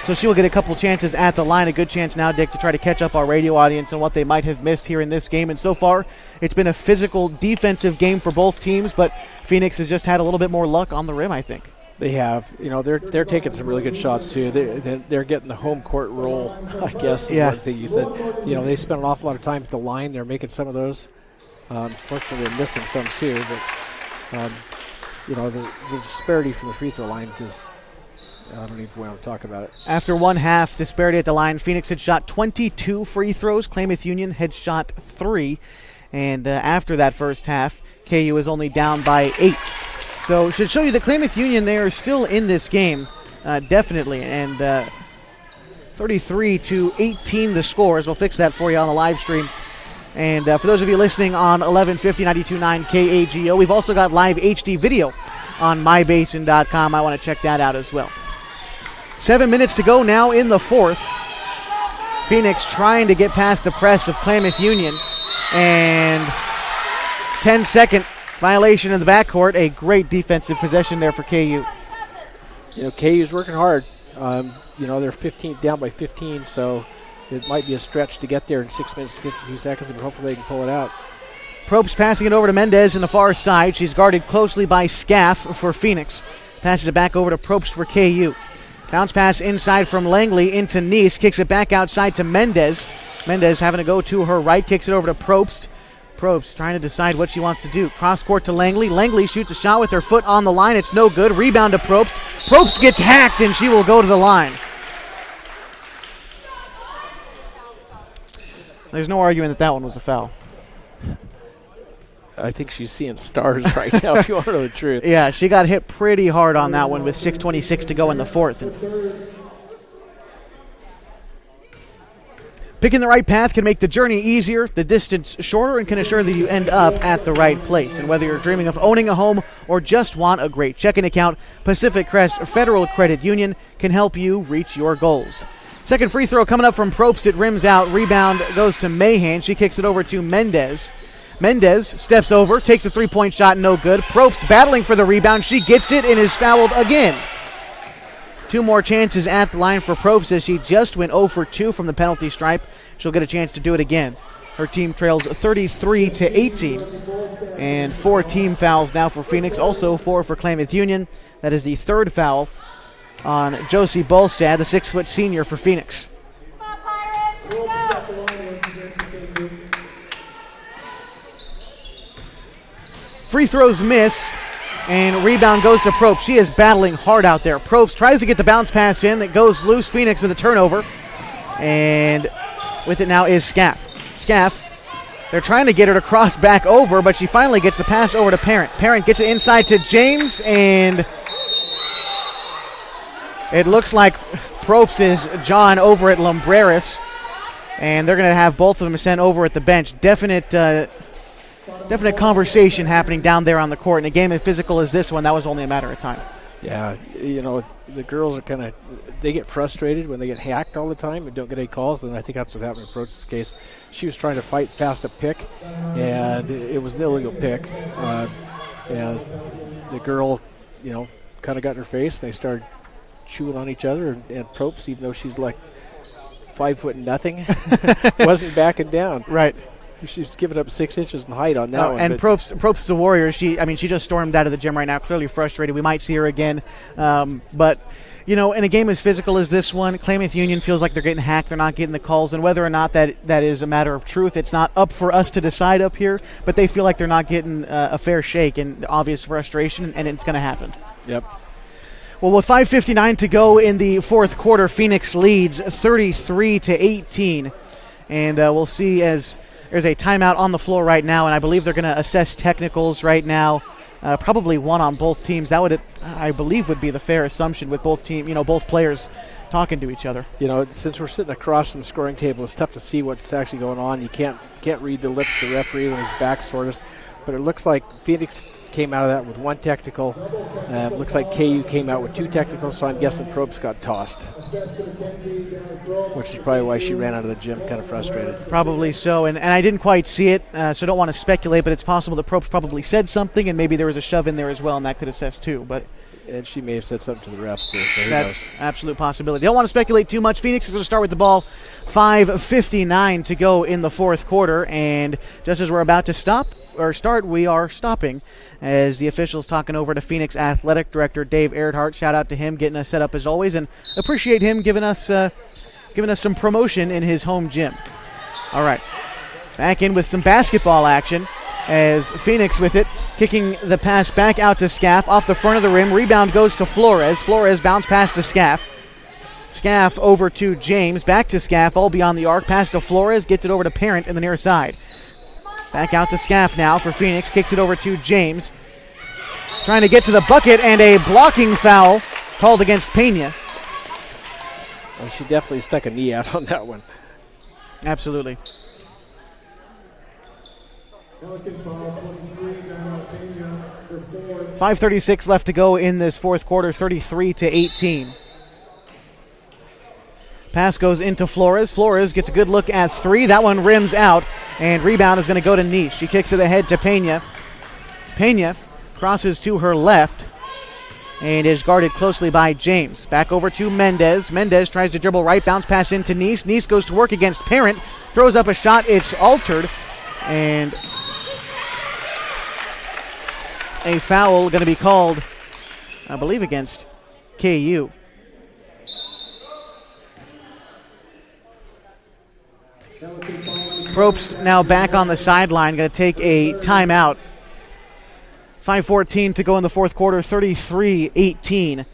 A: So she will get a couple chances at the line. A good chance now, Dick, to try to catch up our radio audience on what they might have missed here in this game. And so far, it's been a physical defensive game for both teams, but Phoenix has just had a little bit more luck on the rim, I think.
B: They have. They're taking some really good shots, too. They're getting the home court roll, I guess, is one thing you said. They spent an awful lot of time at the line. They're making some of those. Unfortunately, they're missing some, too. But, the disparity from the free throw line just... I don't even want to talk about it.
A: After one half disparity at the line, Phoenix had shot 22 free throws. Klamath Union had shot 3. And after that first half, KU is only down by 8. So should show you that Klamath Union, they are still in this game, definitely. And 33-18 the scores. We'll fix that for you on the live stream. And for those of you listening on 1150, 92.9 KAGO, we've also got live HD video on mybasin.com. I want to check that out as well. 7 minutes to go now in the fourth. Phoenix trying to get past the press of Klamath Union. And 10-second violation in the backcourt. A great defensive possession there for KU.
B: KU's working hard. They're 15 down by 15, so it might be a stretch to get there in 6 minutes and 52 seconds, but hopefully they can pull it out.
A: Probst passing it over to Mendez in the far side. She's guarded closely by Scaff for Phoenix. Passes it back over to Probst for KU. Bounce pass inside from Langley into Neese. Kicks it back outside to Mendez. Mendez having to go to her right. Kicks it over to Probst. Probst trying to decide what she wants to do. Cross court to Langley. Langley shoots a shot with her foot on the line. It's no good. Rebound to Probst. Probst gets hacked and she will go to the line. There's no arguing that one was a foul.
B: I think she's seeing stars right now, if you want to know the truth.
A: Yeah, she got hit pretty hard on that one with 6:26 to go in the fourth. Picking the right path can make the journey easier, the distance shorter, and can assure that you end up at the right place. And whether you're dreaming of owning a home or just want a great checking account, Pacific Crest Federal Credit Union can help you reach your goals. Second free throw coming up from Probst. It rims out. Rebound goes to Mahan. She kicks it over to Mendez. Mendez steps over, takes a three-point shot, no good. Probst battling for the rebound. She gets it and is fouled again. 2 more chances at the line for Probst as she just went 0 for 2 from the penalty stripe. She'll get a chance to do it again. Her team trails 33-18. And 4 team fouls now for Phoenix, also 4 for Klamath Union. That is the 3rd foul on Josie Bolstad, the 6-foot senior for Phoenix. Free throws miss, and rebound goes to Probst. She is battling hard out there. Probst tries to get the bounce pass in. That goes loose. Phoenix with a turnover. And with it now is Scaff. Scaff, they're trying to get her to cross back over, but she finally gets the pass over to Parent. Parent gets it inside to James, and it looks like Probst is John over at Lumbreras, and they're going to have both of them sent over at the bench. Definite conversation happening down there on the court. In a game as physical as this one, that was only a matter of time.
B: Yeah, the girls are they get frustrated when they get hacked all the time and don't get any calls, and I think that's what happened in Probst's case. She was trying to fight past a pick, and it was an illegal pick. And the girl, kind of got in her face, and they started chewing on each other, and Probst, even though she's like 5'0", wasn't backing down.
A: Right.
B: She's giving up 6 inches in height on that one.
A: And Probst's a warrior. She just stormed out of the gym right now, clearly frustrated. We might see her again. But, in a game as physical as this one, Klamath Union feels like they're getting hacked. They're not getting the calls. And whether or not that is a matter of truth, it's not up for us to decide up here. But they feel like they're not getting a fair shake, and obvious frustration, and it's going to happen.
B: Yep.
A: Well, with 5:59 to go in the fourth quarter, Phoenix leads 33-18. And we'll see as there's a timeout on the floor right now, and I believe they're going to assess technicals right now, probably one on both teams. That would, I believe, would be the fair assumption with both both players talking to each other.
B: Since we're sitting across from the scoring table, it's tough to see what's actually going on. You can't read the lips of the referee when his back's toward us. But it looks like Phoenix came out of that with 1 technical. Looks like KU came out with 2 technicals, so I'm guessing Probst got tossed, which is probably why she ran out of the gym kind of frustrated.
A: Probably so, and I didn't quite see it, so I don't want to speculate, but it's possible that Probst probably said something, and maybe there was a shove in there as well, and that could assess too.
B: And she may have said something to the refs too. So
A: that's absolute possibility. Don't want to speculate too much. Phoenix is going to start with the ball. 5:59 to go in the fourth quarter, and just as we're about to start, we are stopping as the officials talking over to Phoenix Athletic Director Dave Earhart. Shout out to him getting us set up as always, and appreciate him giving us some promotion in his home gym. All right, back in with some basketball action as Phoenix with it, kicking the pass back out to Scaff off the front of the rim. Rebound goes to Flores. Flores bounce pass to Scaff. Scaff over to James, back to Scaff, all beyond the arc. Pass to Flores, gets it over to Parent in the near side. Back out to Scaff now for Phoenix, kicks it over to James. Trying to get to the bucket, and a blocking foul called against Pena.
B: Well, she definitely stuck a knee out on that one.
A: Absolutely. 5:36 left to go in this fourth quarter, 33-18. Pass goes into Flores. Flores gets a good look at 3. That one rims out, and rebound is going to go to Niche. She kicks it ahead to Pena. Pena crosses to her left and is guarded closely by James. Back over to Mendez. Mendez tries to dribble right, bounce pass into Nice. Nice goes to work against Parent, throws up a shot. It's altered, and a foul going to be called, I believe, against KU. Probst now back on the sideline, going to take a timeout. 5:14 to go in the fourth quarter, 33-18.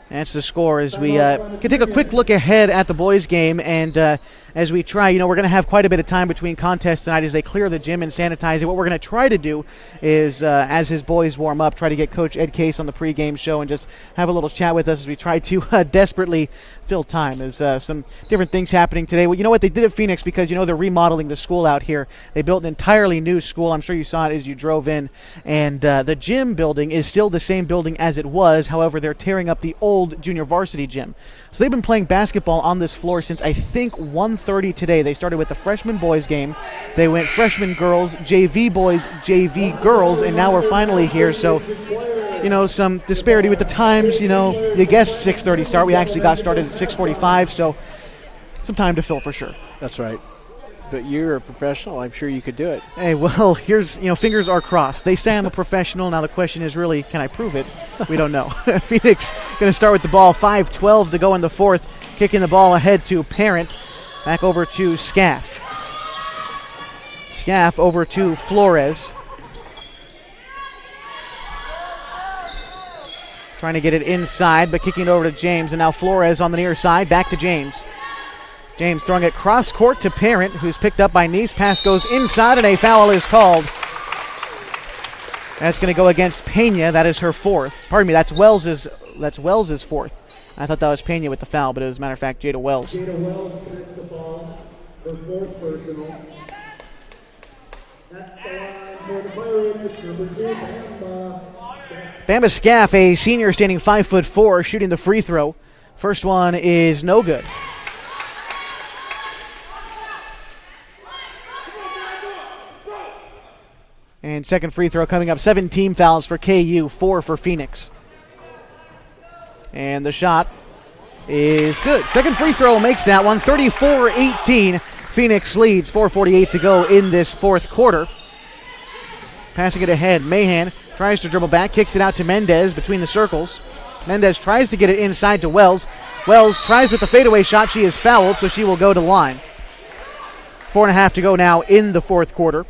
A: That's the score as we can take a quick look ahead at the boys' game and as we try. We're going to have quite a bit of time between contests tonight as they clear the gym and sanitize it. What we're going to try to do is, as his boys warm up, try to get Coach Ed Case on the pregame show and just have a little chat with us as we try to desperately fill time. There's some different things happening today. Well, you know what they did at Phoenix, because they're remodeling the school out here. They built an entirely new school. I'm sure you saw it as you drove in. And the gym building is still the same building as it was. However, they're tearing up the old junior varsity gym. So they've been playing basketball on this floor since I think 1:30 today. They started with the freshman boys game. They went freshman girls, JV boys, JV girls, and now we're finally here. So, some disparity with the times. You guessed 6:30 start. We actually got started at 6:45, so some time to fill for sure.
B: That's right. But you're a professional. I'm sure you could do it.
A: Hey, well, here's, fingers are crossed. They say I'm a professional. Now the question is really, can I prove it? We don't know. Phoenix going to start with the ball. 5:12 to go in the fourth. Kicking the ball ahead to Parent. Back over to Scaff. Scaff over to Flores. Trying to get it inside, but kicking it over to James. And now Flores on the near side. Back to James. James throwing it cross court to Parent, who's picked up by Neese. Pass goes inside, and a foul is called. That's going to go against Pena. That is her fourth. Pardon me, that's Wells's fourth. I thought that was Pena with the foul, but as a matter of fact, Jada Wells.
N: Jada Wells commits the foul, her fourth personal. At the line for the Pirates, it's number 2,
A: Bama Scaff, a senior standing 5'4", shooting the free throw. First one is no good. And second free throw coming up. 7 team fouls for KU, 4 for Phoenix. And the shot is good. Second free throw makes that one. 34-18. Phoenix leads. 4:48 to go in this fourth quarter. Passing it ahead. Mahan tries to dribble back. Kicks it out to Mendez between the circles. Mendez tries to get it inside to Wells. Wells tries with the fadeaway shot. She is fouled, so she will go to line. 4.5 to go now in the fourth quarter.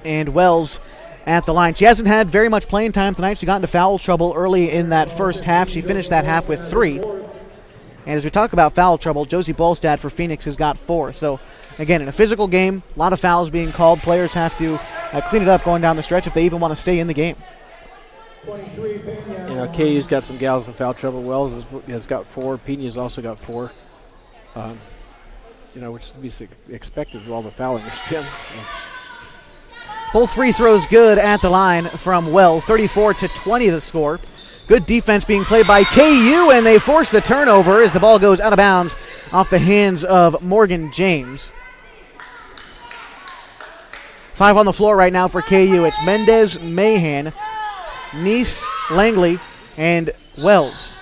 A: And Wells at the line. She hasn't had very much playing time tonight. She got into foul trouble early in that first half. She finished that half with 3. And as we talk about foul trouble, Josie Bolstad for Phoenix has got 4. So, again, in a physical game, a lot of fouls being called. Players have to clean it up going down the stretch if they even want to stay in the game.
B: KU's got some gals in foul trouble. Wells has got 4. Pena's also got 4. Which would be expected with all the fouling there's been. So.
A: Both free throws good at the line from Wells. 34-20 the score. Good defense being played by KU, and they force the turnover as the ball goes out of bounds off the hands of Morgan James. 5 on the floor right now for KU. It's Mendez, Mahan, Neese, Langley, and Wells.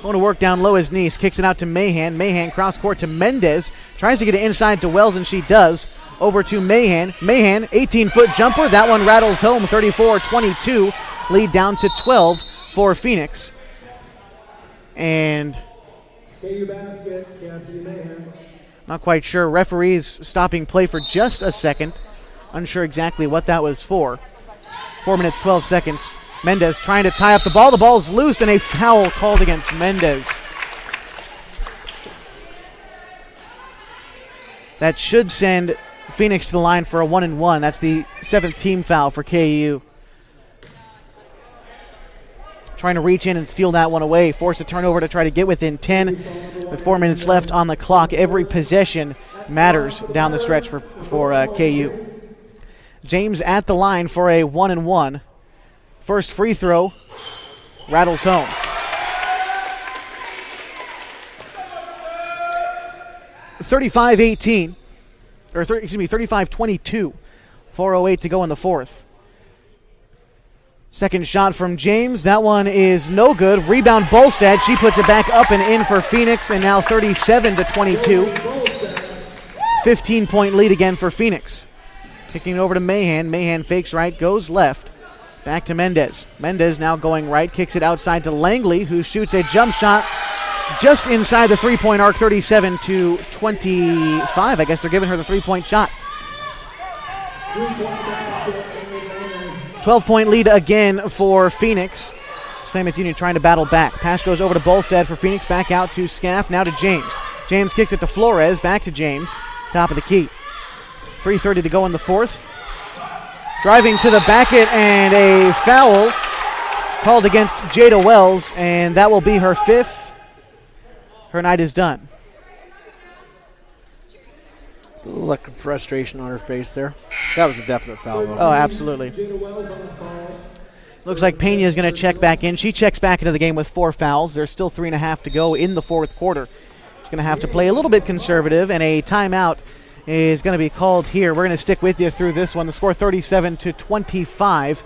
A: Going to work down low as Neese. Kicks it out to Mahan. Mahan cross court to Mendez. Tries to get it inside to Wells, and she does. Over to Mahan. Mahan, 18-foot jumper. That one rattles home. 34-22. Lead down to 12 for Phoenix. And
N: KU basket, Cassidy Mahan.
A: Not quite sure. Referees stopping play for just a second. Unsure exactly what that was for. 4 minutes, 12 seconds. Mendez trying to tie up the ball. The ball's loose, and a foul called against Mendez. That should send Phoenix to the line for a 1-and-1. That's the 7th team foul for KU. Trying to reach in and steal that one away. Force a turnover to try to get within 10. With 4 minutes left on the clock, every possession matters down the stretch for KU. James at the line for a 1-and-1. First free throw rattles home. (35-18), or 35-22. 4:08 to go in the fourth. Second shot from James. That one is no good. Rebound Bolstad. She puts it back up and in for Phoenix, and now 37-22. 15-point lead again for Phoenix. Kicking over to Mahan. Mahan fakes right, goes left. Back to Mendez. Mendez now going right, kicks it outside to Langley, who shoots a jump shot just inside the three-point arc, 37-25. I guess they're giving her the three-point shot. 12-point lead again for Phoenix. Klamath Union trying to battle back. Pass goes over to Bolstad for Phoenix. Back out to Scaff. Now to James. James kicks it to Flores. Back to James. Top of the key. 3:30 to go in the fourth. Driving to the bucket and a foul called against Jada Wells, and that will be her fifth. Her night is done.
B: A little look of frustration on her face there. That was a definite foul, though.
A: Oh, absolutely. Looks like Pena is going to check back in. She checks back into the game with 4 fouls. There's still 3.5 to go in the fourth quarter. She's going to have to play a little bit conservative, and a timeout is going to be called here. We're going to stick with you through this one. The score 37-25.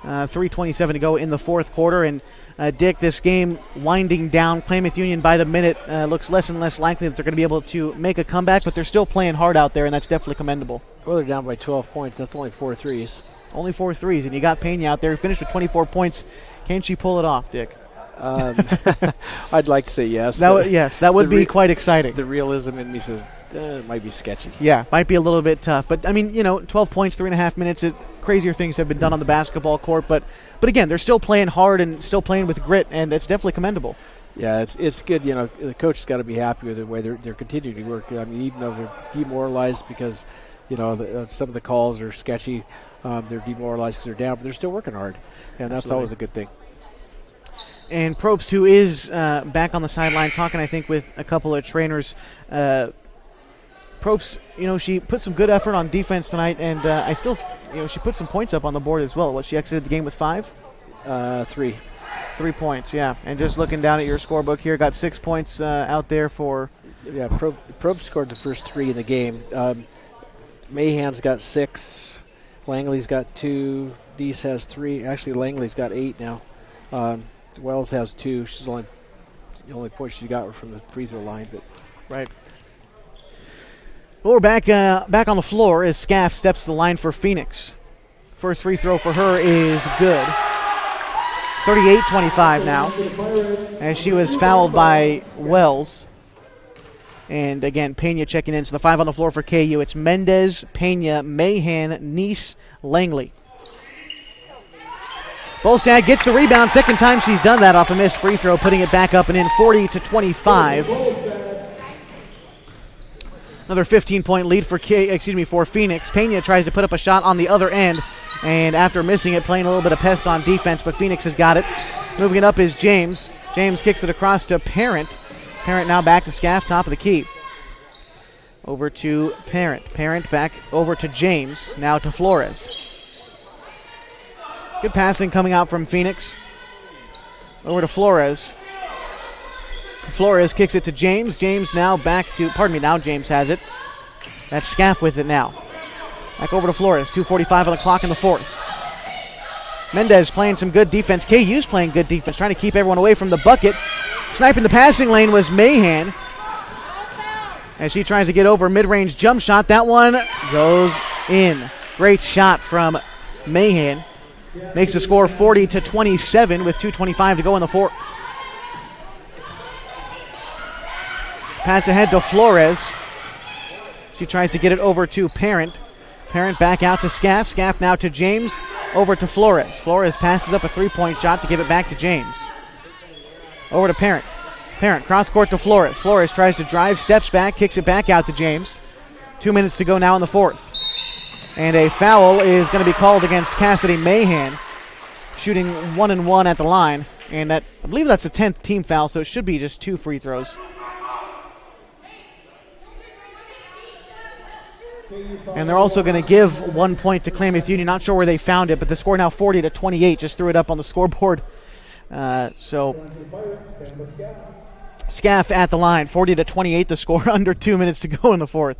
A: 3:27 to go in the fourth quarter. And Dick, this game winding down. Klamath Union by the minute looks less and less likely that they're going to be able to make a comeback, but they're still playing hard out there, and that's definitely commendable.
B: Well, they're down by 12 points. That's only 4 threes.
A: Only 4 threes, and you got Pena out there who finished with 24 points. Can she pull it off, Dick?
B: I'd like to say yes.
A: That would be quite exciting.
B: The realism in me says it might be sketchy.
A: Yeah, might be a little bit tough. But, 12 points, 3.5 minutes, crazier things have been done on the basketball court. But again, they're still playing hard and still playing with grit, and it's definitely commendable.
B: Yeah, it's good. The coach has got to be happy with the way they're continuing to work. I mean, even though they're demoralized because, some of the calls are sketchy, they're demoralized because they're down, but they're still working hard. And that's always a good thing.
A: And Probst, who is back on the sideline talking, I think, with a couple of trainers. Probst, she put some good effort on defense tonight, and she put some points up on the board as well. She exited the game with 5?
B: 3.
A: 3 points, yeah. And just looking down at your scorebook here, got 6 points out there for...
B: Yeah, Probst scored the first 3 in the game. Mahan's got 6. Langley's got 2. Deese has 3. Actually, Langley's got 8 now. Wells has 2. She's the only point she got from the free throw line. But
A: right. Well, we're back on the floor as Scaff steps to the line for Phoenix. First free throw for her is good. 38-25 now, as she was fouled by Wells. And again, Pena checking in. So the 5 on the floor for KU. It's Mendez, Pena, Mahan, Neese, Langley. Bolstad gets the rebound. Second time she's done that off a missed free throw, putting it back up and in. 40-25. Another 15-point lead for Phoenix. Pena tries to put up a shot on the other end, and after missing it, playing a little bit of pest on defense, but Phoenix has got it. Moving it up is James. James kicks it across to Parent. Parent now back to Scaff, top of the key. Over to Parent. Parent back over to James. Now to Flores. Good passing coming out from Phoenix. Over to Flores. Flores kicks it to James. James now now James has it. That's Scaff with it now. Back over to Flores. 2:45 on the clock in the fourth. Mendez playing some good defense. KU's playing good defense, trying to keep everyone away from the bucket. Sniping the passing lane was Mahan. As she tries to get over mid-range jump shot. That one goes in. Great shot from Mahan. Makes the score 40-27 with 2:25 to go in the fourth. Pass ahead to Flores. She tries to get it over to Parent. Parent back out to Scaff. Scaff now to James. Over to Flores. Flores passes up a 3-point shot to give it back to James. Over to Parent. Parent cross court to Flores. Flores tries to drive, steps back, kicks it back out to James. 2 minutes to go now in the fourth. And a foul is going to be called against Cassidy Mahan, shooting 1-1 at the line. And I believe that's the 10th team foul, so it should be just 2 free throws. And they're also going to give 1 point to Klamath Union. Not sure where they found it, but the score now 40-28. Just threw it up on the scoreboard. So Scaff at the line, 40-28 the score, under 2 minutes to go in the fourth.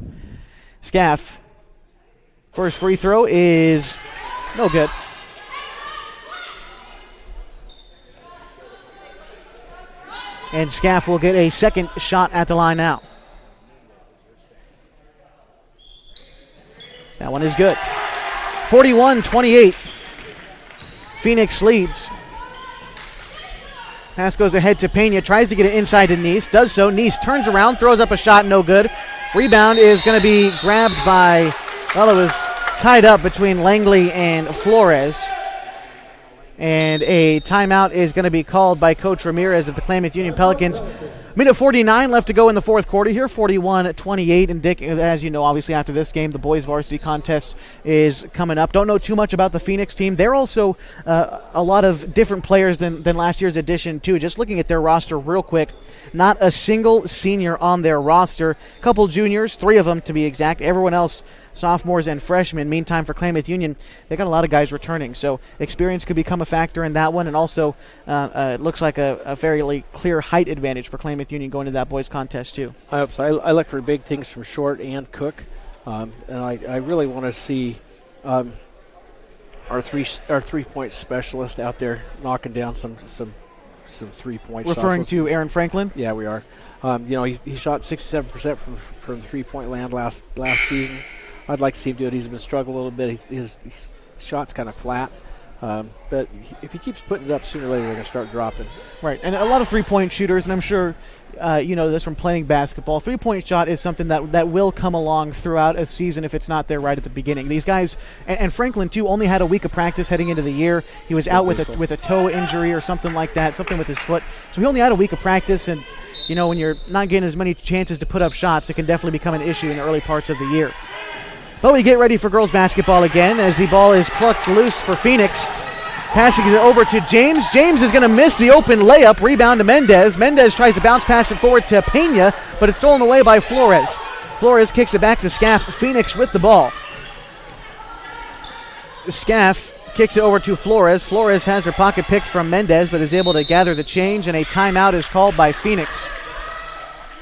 A: Scaff, first free throw is no good. And Scaff will get a second shot at the line now. That one is good. 41-28. Phoenix leads. Pass goes ahead to Pena. Tries to get it inside to Neese. Does so. Neese turns around. Throws up a shot. No good. Rebound is going to be grabbed by, well, it was tied up between Langley and Flores. And a timeout is going to be called by Coach Ramirez of the Klamath Union Pelicans. Minute 49 left to go in the fourth quarter here, 41-28. And Dick, as you know, obviously after this game, the boys varsity contest is coming up. Don't know too much about the Phoenix team. They're also a lot of different players than last year's edition, too. Just looking at their roster real quick, not a single senior on their roster. A couple juniors, 3 of them to be exact. Everyone else sophomores and freshmen. Meantime, for Klamath Union, they got a lot of guys returning, so experience could become a factor in that one. And also, it looks like a fairly clear height advantage for Klamath Union going to that boys contest too.
B: I hope so. I look for big things from Short and Cook, and I really want to see our 3-point specialist out there knocking down some 3-point shots.
A: Referring to Aaron Franklin?
B: Yeah, we are. He shot 67% from 3-point land last season. I'd like to see him do it. He's been struggling a little bit. His shot's kind of flat. But if he keeps putting it up, sooner or later they're going to start dropping.
A: Right, and a lot of 3-point shooters, and I'm sure you know this from playing basketball. 3-point shot is something that will come along throughout a season if it's not there right at the beginning. These guys, and Franklin too, only had a week of practice heading into the year. He was out with a toe injury or something like that, something with his foot. So he only had a week of practice, and you know when you're not getting as many chances to put up shots, it can definitely become an issue in the early parts of the year. But we get ready for girls basketball again as the ball is plucked loose for Phoenix. Passing it over to James. James is going to miss the open layup. Rebound to Mendez. Mendez tries to bounce pass it forward to Pena, but it's stolen away by Flores. Flores kicks it back to Scaff. Phoenix with the ball. Scaff kicks it over to Flores. Flores has her pocket picked from Mendez, but is able to gather the change, and a timeout is called by Phoenix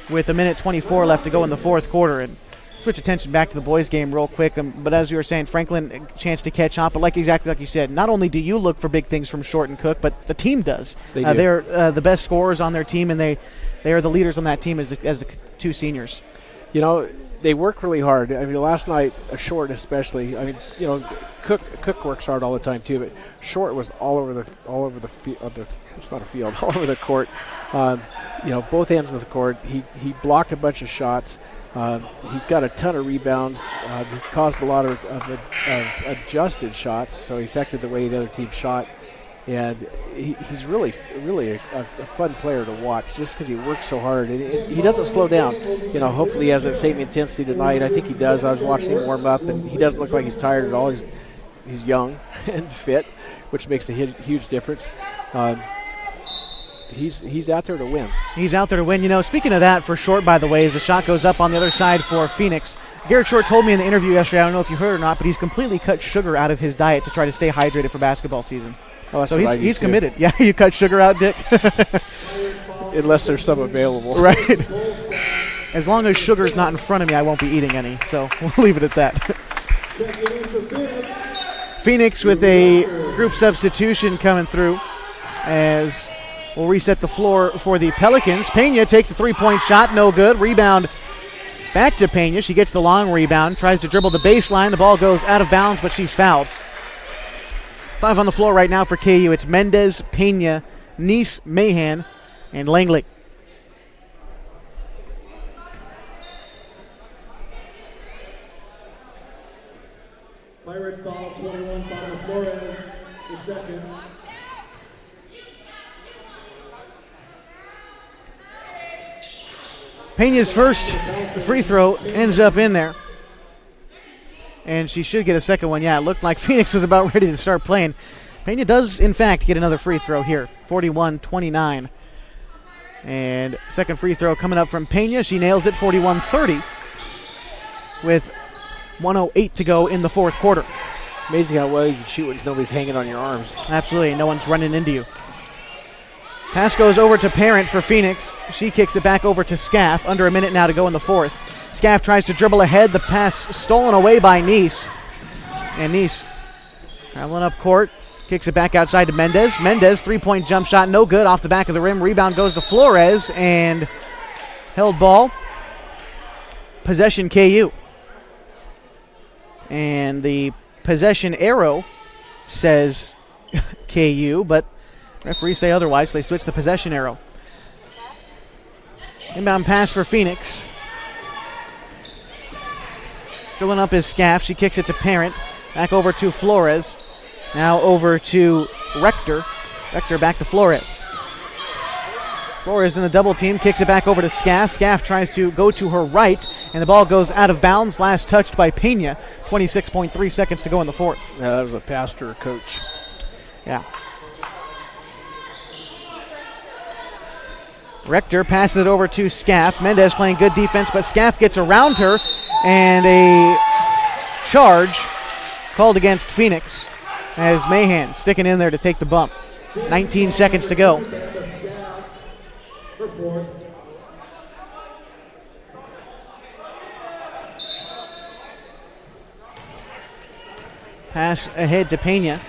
A: with 1:24 left to go in the fourth quarter. And switch attention back to the boys' game real quick. But as you were saying, Franklin, a chance to catch on. But exactly like you said, not only do you look for big things from Short and Cook, but the team does. They're the best scorers on their team, and they are the leaders on that team as the 2 seniors.
B: You know, they work really hard. I mean, last night, Short especially. I mean, you know, Cook works hard all the time too, but Short was all over the field. It's not a field, all over the court. You know, both ends of the court. He blocked a bunch of shots. He got a ton of rebounds. He caused a lot of adjusted shots, so he affected the way the other team shot. And he's really a fun player to watch just because he works so hard. And he doesn't slow down. You know, hopefully he has that same intensity tonight. I think he does. I was watching him warm up, and he doesn't look like he's tired at all. He's young and fit, which makes a huge difference. He's out there to win.
A: He's out there to win. You know, speaking of that, for Short, by the way, as the shot goes up on the other side for Phoenix, Garrett Short told me in the interview yesterday, I don't know if you heard or not, but he's completely cut sugar out of his diet to try to stay hydrated for basketball season.
B: Oh, so
A: he's committed. Yeah, you cut sugar out, Dick?
B: Unless there's some available.
A: Right. As long as sugar's not in front of me, I won't be eating any. So we'll leave it at that. Phoenix with a group substitution coming through as we'll reset the floor for the Pelicans. Pena takes a 3-point shot, no good. Rebound back to Pena. She gets the long rebound, tries to dribble the baseline. The ball goes out of bounds, but she's fouled. 5 on the floor right now for KU. It's Mendez, Pena, Neese, Mahan, and Langley.
N: Pirate foul, 21, foul of Flores, the second.
A: Pena's first free throw ends up in there. And she should get a second one. Yeah, it looked like Phoenix was about ready to start playing. Pena does, in fact, get another free throw here. 41-29. And second free throw coming up from Pena. She nails it, 41-30. With 1:08 to go in the fourth quarter.
B: Amazing how well you can shoot when nobody's hanging on your arms.
A: Absolutely, no one's running into you. Pass goes over to Parent for Phoenix. She kicks it back over to Scaff. Under a minute now to go in the fourth. Scaff tries to dribble ahead. The pass stolen away by Neese. And Neese traveling up court. Kicks it back outside to Mendez. Mendez, 3-point jump shot, no good, off the back of the rim. Rebound goes to Flores, and held ball. Possession KU. And the possession arrow says KU, but referees say otherwise, so they switch the possession arrow. Inbound pass for Phoenix. Drilling up is Scaff. She kicks it to Parent. Back over to Flores. Now over to Rector. Rector back to Flores. Flores in the double team, kicks it back over to Scaff. Scaff tries to go to her right, and the ball goes out of bounds. Last touched by Pena. 26.3 seconds to go in the fourth.
B: Yeah, that was a pass to her coach.
A: Yeah. Rector passes it over to Scaff. Mendez playing good defense, but Scaff gets around her, and a charge called against Phoenix as Mahan sticking in there to take the bump. 19 seconds to go. Pass ahead to Pena.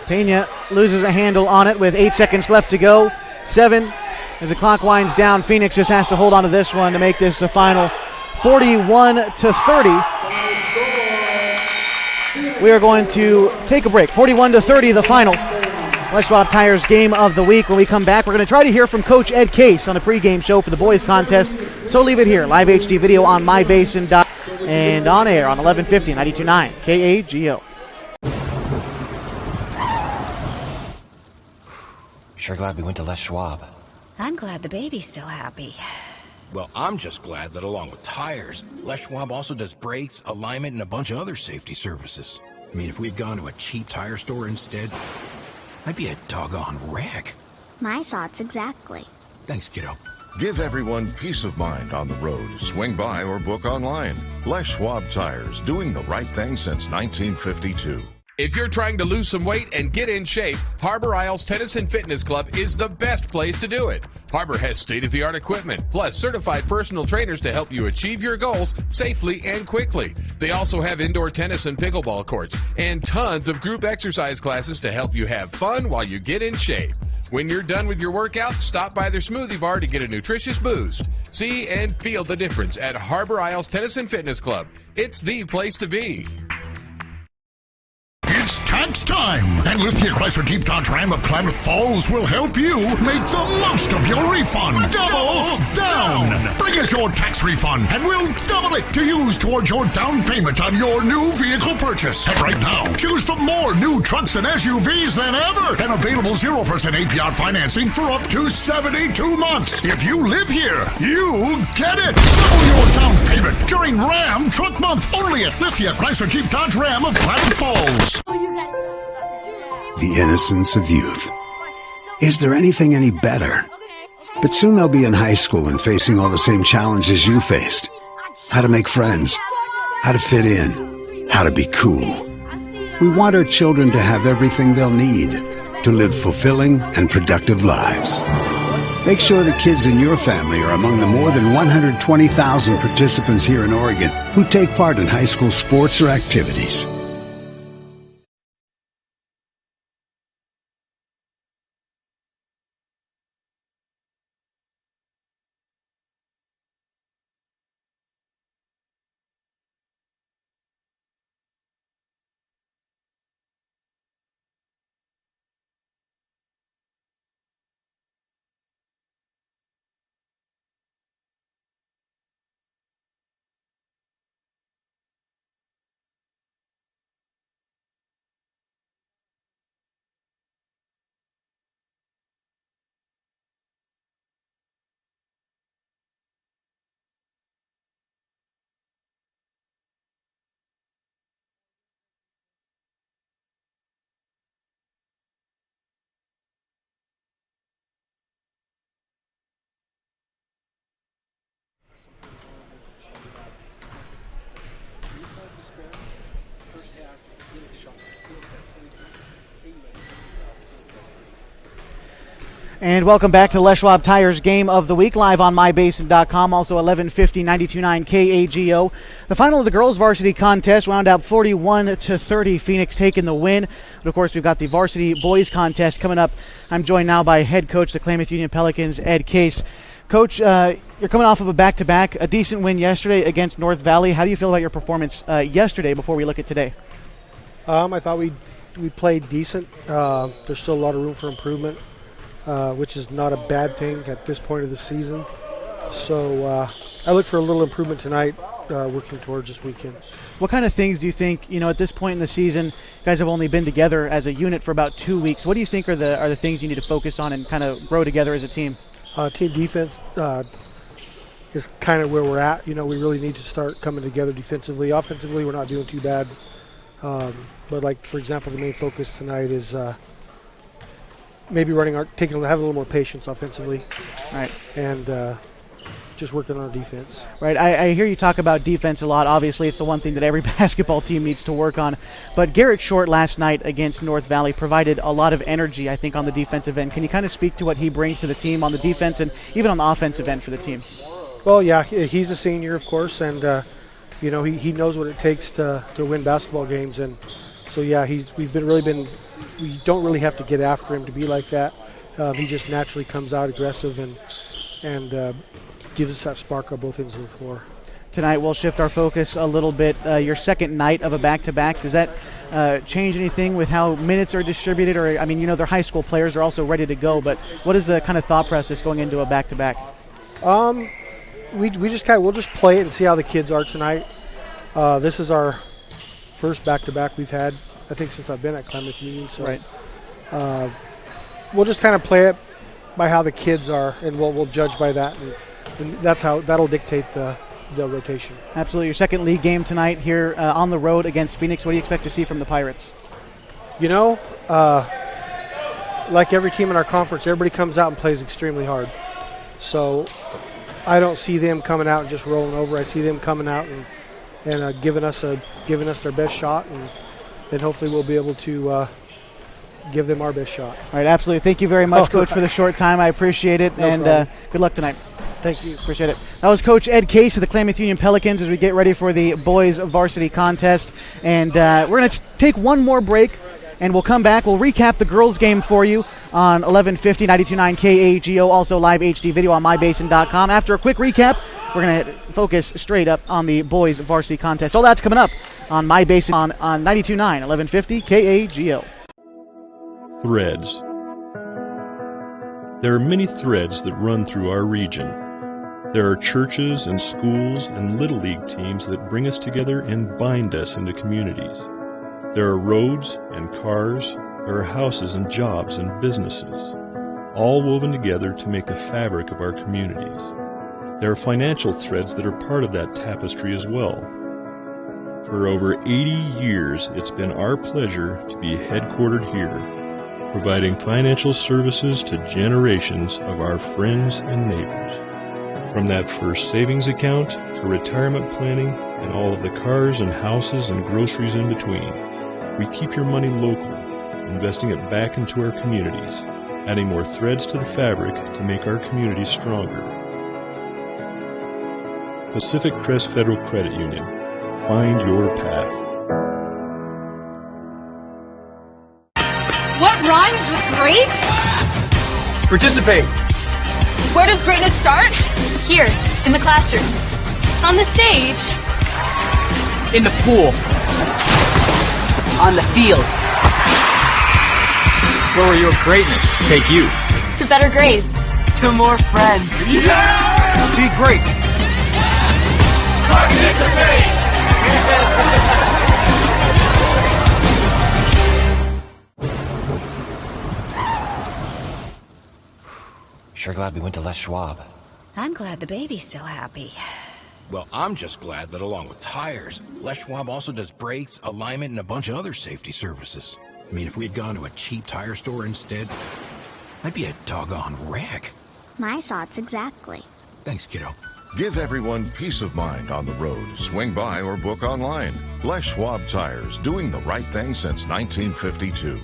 A: Pena loses a handle on it with 8 seconds left to go. 7 as the clock winds down. Phoenix just has to hold on to this one to make this a final 41-30. We are going to take a break. 41-30 the final. Les Schwab Tires game of the week. When we come back, we're going to try to hear from Coach Ed Case on the pregame show for the boys contest. So leave it here. Live HD video on MyBasin and on air on 1150 92.9 KAGO.
C: Sure glad we went to Les Schwab.
D: I'm glad the baby's still happy.
E: Well, I'm just glad that along with tires, Les Schwab also does brakes, alignment, and a bunch of other safety services. I mean, if we'd gone to a cheap tire store instead, I'd be a doggone wreck.
F: My thoughts exactly.
E: Thanks, kiddo.
G: Give everyone peace of mind on the road. Swing by or book online. Les Schwab Tires, doing the right thing since 1952.
H: If you're trying to lose some weight and get in shape, Harbor Isles Tennis and Fitness Club is the best place to do it. Harbor has state-of-the-art equipment, plus certified personal trainers to help you achieve your goals safely and quickly. They also have indoor tennis and pickleball courts, and tons of group exercise classes to help you have fun while you get in shape. When you're done with your workout, stop by their smoothie bar to get a nutritious boost. See and feel the difference at Harbor Isles Tennis and Fitness Club. It's the place to be.
I: It's tax time! And Lithia Chrysler Jeep Dodge Ram of Klamath Falls will help you make the most of your refund. Double down! Bring us your tax refund and we'll double it to use towards your down payment on your new vehicle purchase. And right now, choose from more new trucks and SUVs than ever and available 0% APR financing for up to 72 months. If you live here, you get it! Double your down payment during Ram Truck Month only at Lithia Chrysler Jeep Dodge Ram of Klamath Falls.
J: The innocence of youth. Is there anything any better? But soon they'll be in high school and facing all the same challenges you faced. How to make friends, how to fit in, how to be cool. We want our children to have everything they'll need to live fulfilling and productive lives. Make sure the kids in your family are among the more than 120,000 participants here in Oregon who take part in high school sports or activities.
A: And welcome back to Les Schwab Tires Game of the Week, live on MyBasin.com, also 1150 92.9 KAGO. The final of the girls' varsity contest wound out 41-30, Phoenix taking the win. But of course, we've got the varsity boys contest coming up. I'm joined now by head coach of the Klamath Union Pelicans, Ed Case. Coach, you're coming off of a back-to-back, a decent win yesterday against North Valley. How do you feel about your performance yesterday before we look at today?
O: I thought we played decent. There's still a lot of room for improvement. Which is not a bad thing at this point of the season. So I look for a little improvement tonight. working towards this weekend.
A: What kind of things do you think, at this point in the season, you guys have only been together as a unit for about 2 weeks. What do you think are the things you need to focus on and kind of grow together as a team?
O: Team defense is kind of where we're at. We really need to start coming together defensively. Offensively, we're not doing too bad. But like, for example, the main focus tonight is maybe having a little more patience offensively.
A: Right.
O: And just working on our defense.
A: Right. I hear you talk about defense a lot. Obviously, it's the one thing that every basketball team needs to work on. But Garrett Short last night against North Valley provided a lot of energy, I think, on the defensive end. Can you kind of speak to what he brings to the team on the defense and even on the offensive end for the team?
O: Well, yeah, he's a senior, of course, and he knows what it takes to win basketball games. And so, yeah, we don't really have to get after him to be like that. He just naturally comes out aggressive and gives us that spark on both ends of the floor.
A: Tonight we'll shift our focus a little bit. Your second night of a back-to-back, does that change anything with how minutes are distributed? Or they're high school players, they're also ready to go, but what is the kind of thought process going into a back-to-back?
O: We'll just play it and see how the kids are tonight. This is our first back-to-back we've had, I think, since I've been at Klamath Union. So
A: right.
O: We'll just kind of play it by how the kids are, and we'll judge by that. And that'll dictate the rotation.
A: Absolutely. Your second league game tonight here on the road against Phoenix. What do you expect to see from the Pirates?
O: Like every team in our conference, everybody comes out and plays extremely hard. So I don't see them coming out and just rolling over. I see them coming out and giving us their best shot, and hopefully we'll be able to give them our best shot.
A: All right, absolutely. Thank you very much, Coach, for the short time. I appreciate it, and good luck tonight.
O: Thank you. Appreciate
A: it. That was Coach Ed Case of the Klamath Union Pelicans as we get ready for the boys varsity contest. And we're going to take one more break, and we'll come back. We'll recap the girls' game for you on 1150, 92.9 KAGO, also live HD video on mybasin.com. After a quick recap, we're going to focus straight up on the boys varsity contest. All that's coming up on MyBasin on 92.9, 1150 KAGO.
K: Threads. There are many threads that run through our region. There are churches and schools and little league teams that bring us together and bind us into communities. There are roads and cars, there are houses and jobs and businesses, all woven together to make the fabric of our communities. There are financial threads that are part of that tapestry as well. For over 80 years, it's been our pleasure to be headquartered here, providing financial services to generations of our friends and neighbors. From that first savings account to retirement planning and all of the cars and houses and groceries in between, we keep your money local, investing it back into our communities, adding more threads to the fabric to make our communities stronger. Pacific Crest Federal Credit Union. Find your path.
L: What rhymes with great?
M: Participate.
L: Where does greatness start? Here, in the classroom. On the stage.
M: In the pool. On the field. Where will your greatness take you?
L: To better grades.
M: To more friends.
N: Yeah!
M: Be great.
N: Participate!
C: Sure glad we went to Les Schwab.
D: I'm glad the baby's still happy.
E: Well, I'm just glad that along with tires, Les Schwab also does brakes, alignment, and a bunch of other safety services. I mean, if we had gone to a cheap tire store instead, I'd be a doggone wreck.
F: My thoughts exactly.
E: Thanks, kiddo.
G: Give everyone peace of mind on the road. Swing by or book online. Les Schwab Tires, doing the right thing since 1952.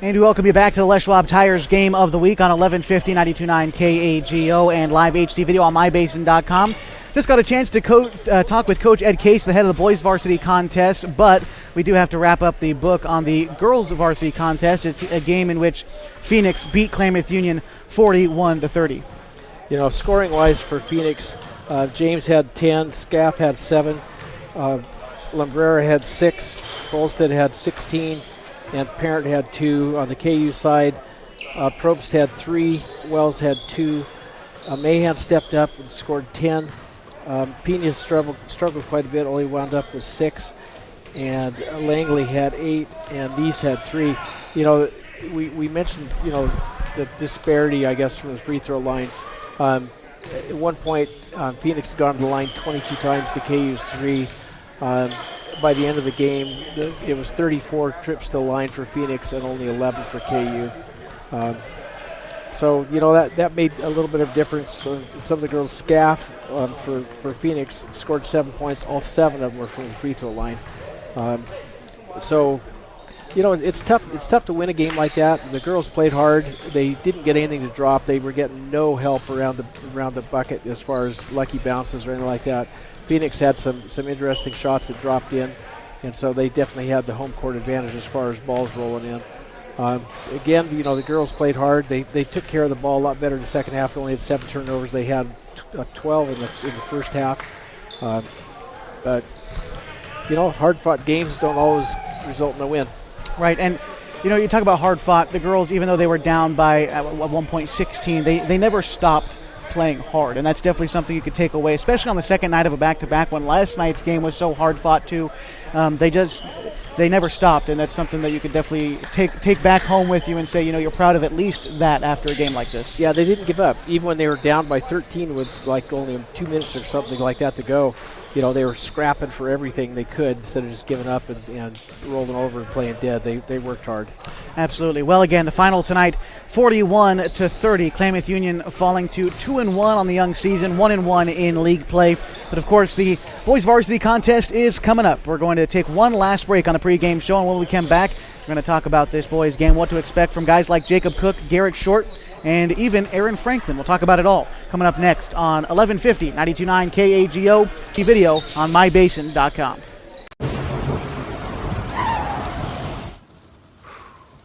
A: And we welcome you back to the Les Schwab Tires Game of the Week on 1150 92.9 KAGO and live HD video on mybasin.com. Just got a chance to talk with Coach Ed Case, the head of the boys varsity contest, but we do have to wrap up the book on the girls varsity contest. It's a game in which Phoenix beat Klamath Union 41-30.
B: You know, scoring-wise for Phoenix, James had 10, Scaff had 7, Lambrera had 6, Bolstead had 16, and Parent had 2. On the KU side, Probst had 3, Wells had 2. Mahan stepped up and scored 10. Pena struggled quite a bit, only wound up with 6. And Langley had 8, and Neese had 3. You know, we mentioned, you know, the disparity, I guess, from the free throw line. At one point, Phoenix had gone to the line 22 times to KU's 3. By the end of the game, it was 34 trips to the line for Phoenix and only 11 for KU. So, you know, that made a little bit of difference. Some of the girls, Scaff for Phoenix, scored 7 points. All 7 of them were from the free throw line. So, you know, it's tough. It's tough to win a game like that. The girls played hard. They didn't get anything to drop. They were getting no help around the bucket as far as lucky bounces or anything like that. Phoenix had some interesting shots that dropped in, and so they definitely had the home court advantage as far as balls rolling in. Again, you know, the girls played hard. They took care of the ball a lot better in the second half. They only had 7 turnovers. They had 12 in the first half. But, you know, hard-fought games don't always result in a win.
A: Right, and, you know, you talk about hard-fought. The girls, even though they were down by at one point 16, they never stopped playing hard, and that's definitely something you could take away, especially on the second night of a back-to-back when last night's game was so hard-fought too. They never stopped, and that's something that you could definitely take back home with you and say, you know, you're proud of at least that after a game like this.
B: Yeah, they didn't give up. Even when they were down by 13 with like only 2 minutes or something like that to go, you know, they were scrapping for everything they could instead of just giving up and rolling over and playing dead. They worked hard.
A: Absolutely. Well, again, the final tonight, 41-30. Klamath Union falling to 2-1 on the young season, 1-1 in league play. But of course, the boys varsity contest is coming up. We're going to take one last break on the pregame show, and when we come back, we're going to talk about this boys game, what to expect from guys like Jacob Cook, Garrett Short, and even Aaron Franklin. We'll talk about it all coming up next on 1150 92.9 KAGO, video on mybasin.com.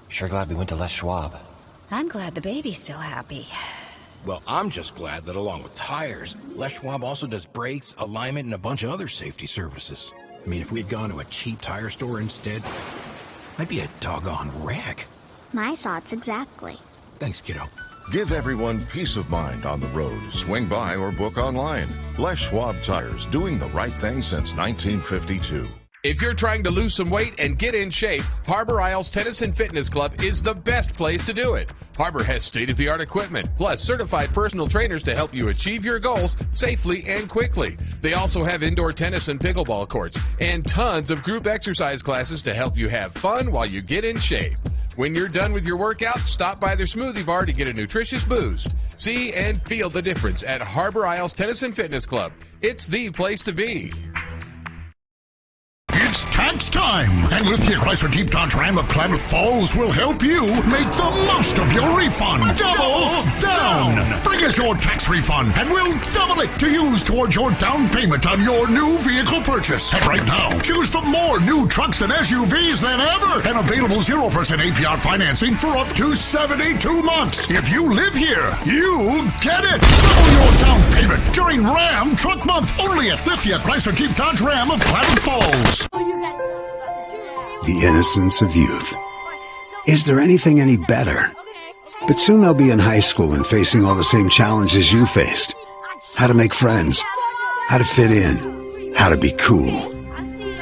C: Sure glad we went to Les Schwab.
D: I'm glad the baby's still happy.
E: Well, I'm just glad that along with tires, Les Schwab also does brakes, alignment, and a bunch of other safety services. I mean, if we'd gone to a cheap tire store instead, I'd be a doggone wreck.
F: My thoughts exactly.
E: Thanks, kiddo.
G: Give everyone peace of mind on the road. Swing by or book online. Les Schwab Tires, doing the right thing since 1952.
H: If you're trying to lose some weight and get in shape, Harbor Isles Tennis and Fitness Club is the best place to do it. Harbor has state-of-the-art equipment, plus certified personal trainers to help you achieve your goals safely and quickly. They also have indoor tennis and pickleball courts, and tons of group exercise classes to help you have fun while you get in shape. When you're done with your workout, stop by their smoothie bar to get a nutritious boost. See and feel the difference at Harbor Isles Tennis and Fitness Club. It's the place to be.
I: It's tax time! And with your Chrysler Jeep Dodge Ram of Klamath Falls will help you make the most of your refund. Double down! Bring us your tax refund and we'll double it to use towards your down payment on your new vehicle purchase. And right now, choose from more new trucks and SUVs than ever and available 0% APR financing for up to 72 months. If you live here, you get it! Double your down payment during Ram Truck Month only at Lithia Chrysler Jeep Dodge Ram of Klamath Falls.
J: The innocence of youth. Is there anything any better? But soon they'll be in high school and facing all the same challenges you faced. How to make friends, how to fit in, how to be cool.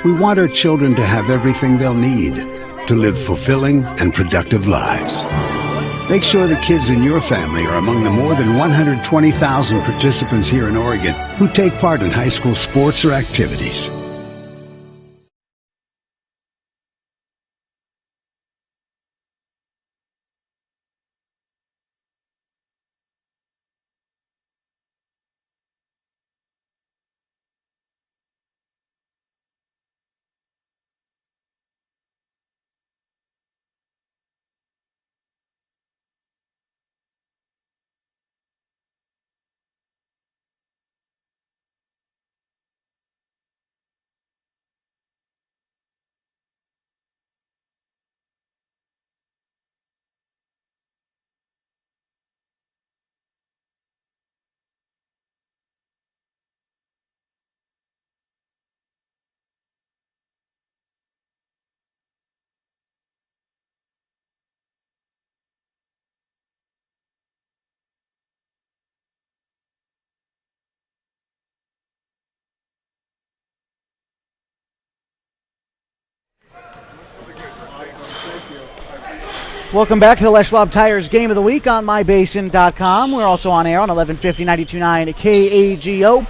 J: We want our children to have everything they'll need to live fulfilling and productive lives. Make sure the kids in your family are among the more than 120,000 participants here in Oregon who take part in high school sports or activities.
A: Welcome back to the Les Schwab Tires Game of the Week on mybasin.com. We're also on air on 1150 92.9 KAGO.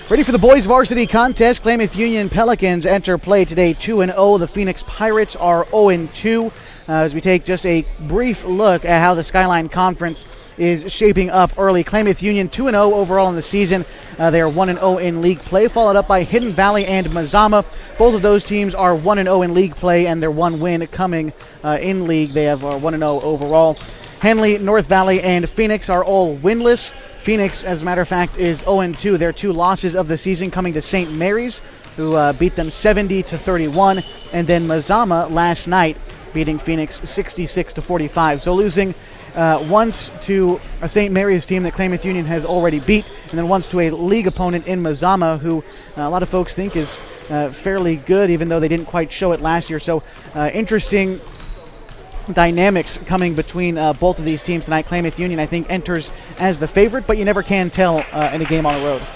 A: Ready for the boys varsity contest. Klamath Union Pelicans enter play today 2-0. The Phoenix Pirates are 0-2. As we take just a brief look at how the Skyline Conference is shaping up early. Klamath Union 2-0 overall in the season. They are 1-0 in league play, followed up by Hidden Valley and Mazama. Both of those teams are 1-0 in league play, and their one win coming in league. They have 1-0 overall. Henley, North Valley, and Phoenix are all winless. Phoenix, as a matter of fact, is 0-2. Their two losses of the season coming to St. Mary's, who beat them 70-31, and then Mazama last night beating Phoenix 66-45. So losing once to a St. Mary's team that Klamath Union has already beat, and then once to a league opponent in Mazama, who a lot of folks think is fairly good, even though they didn't quite show it last year. So interesting dynamics coming between both of these teams tonight. Klamath Union, I think, enters as the favorite, but you never can tell in a game on the road.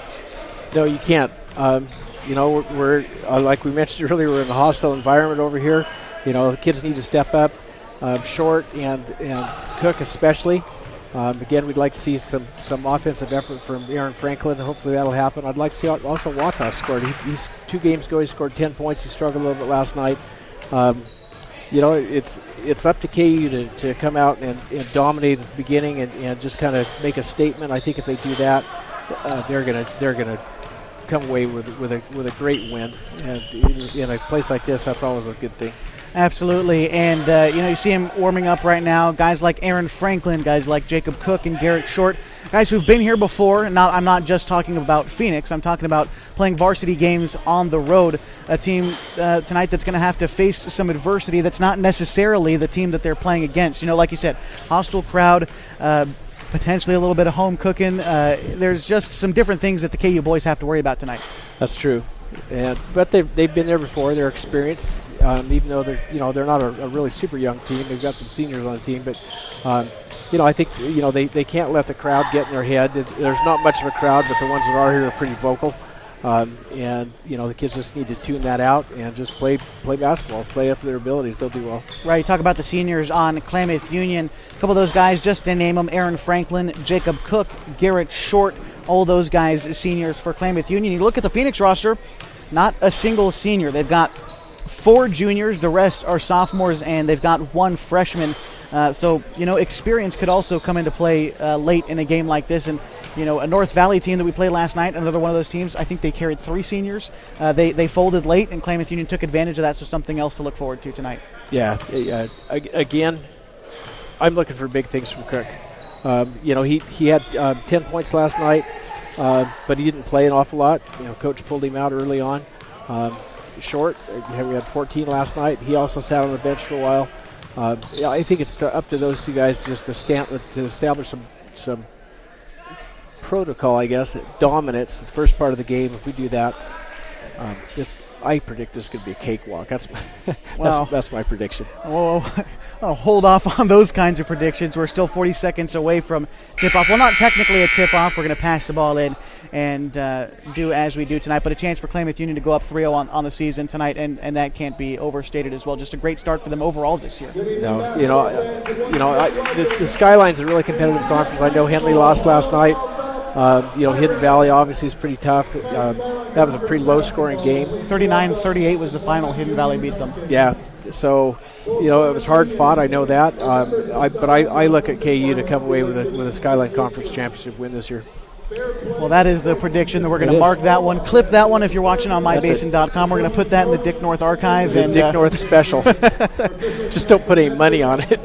B: No, you can't. We're like we mentioned earlier, we're in a hostile environment over here. The kids need to step up. Short and Cook especially. Again, we'd like to see some offensive effort from Aaron Franklin. Hopefully that'll happen. I'd like to see also Wata scored. He's 2 games ago, he scored 10 points. He struggled a little bit last night. It's up to KU to come out and dominate at the beginning and just kind of make a statement. I think if they do that, they're gonna come away with a great win. And in a place like this, that's always a good thing.
A: Absolutely, and you see him warming up right now. Guys like Aaron Franklin, guys like Jacob Cook and Garrett Short, guys who've been here before. And I'm not just talking about Phoenix. I'm talking about playing varsity games on the road. A team tonight that's going to have to face some adversity that's not necessarily the team that they're playing against. Like you said, hostile crowd, potentially a little bit of home cooking. There's just some different things that the KU boys have to worry about tonight.
B: That's true. But they've been there before. They're experienced, even though they're not a really super young team. They've got some seniors on the team, but I think they can't let the crowd get in their head. There's not much of a crowd, but the ones that are here are pretty vocal. The kids just need to tune that out and just play basketball, play up to their abilities. They'll do well. Right.
A: You talk about the seniors on Klamath Union. A couple of those guys, just to name them: Aaron Franklin, Jacob Cook, Garrett Short. All those guys seniors for Klamath Union. You look at the Phoenix roster, not a single senior. They've got 4 juniors, the rest are sophomores, and they've got 1 freshman. So experience could also come into play late in a game like this. And a North Valley team that we played last night, another one of those teams, I think they carried 3 seniors. They folded late, and Klamath Union took advantage of that, so something else to look forward to tonight.
B: Yeah. Again, I'm looking for big things from Cook. He had 10 points last night, but he didn't play an awful lot. Coach pulled him out early on. Short, we had 14 last night. He also sat on the bench for a while. I think it's up to those 2 guys just to establish some protocol, I guess, dominance the first part of the game. If we do that, I predict this is going to be a cakewalk. That's my prediction.
A: Well, I'll hold off on those kinds of predictions. We're still 40 seconds away from tip-off. Well, not technically a tip-off. We're going to pass the ball in and do as we do tonight. But a chance for Klamath Union to go up 3-0 on the season tonight, and that can't be overstated as well. Just a great start for them overall this year.
B: No, the Skyline's a really competitive conference. I know Henley lost last night. Hidden Valley obviously is pretty tough. That was a pretty low-scoring game.
A: 39-38 was the final. Hidden Valley beat them.
B: Yeah, so it was hard fought. I know that. But I look at KU to come away with a Skyline Conference Championship win this year.
A: Well, that is the prediction that we're going to mark that one. Clip that one if you're watching on mybasin.com. We're going to put that in the Dick North archive.
B: The Dick North special. Just don't put any money on it.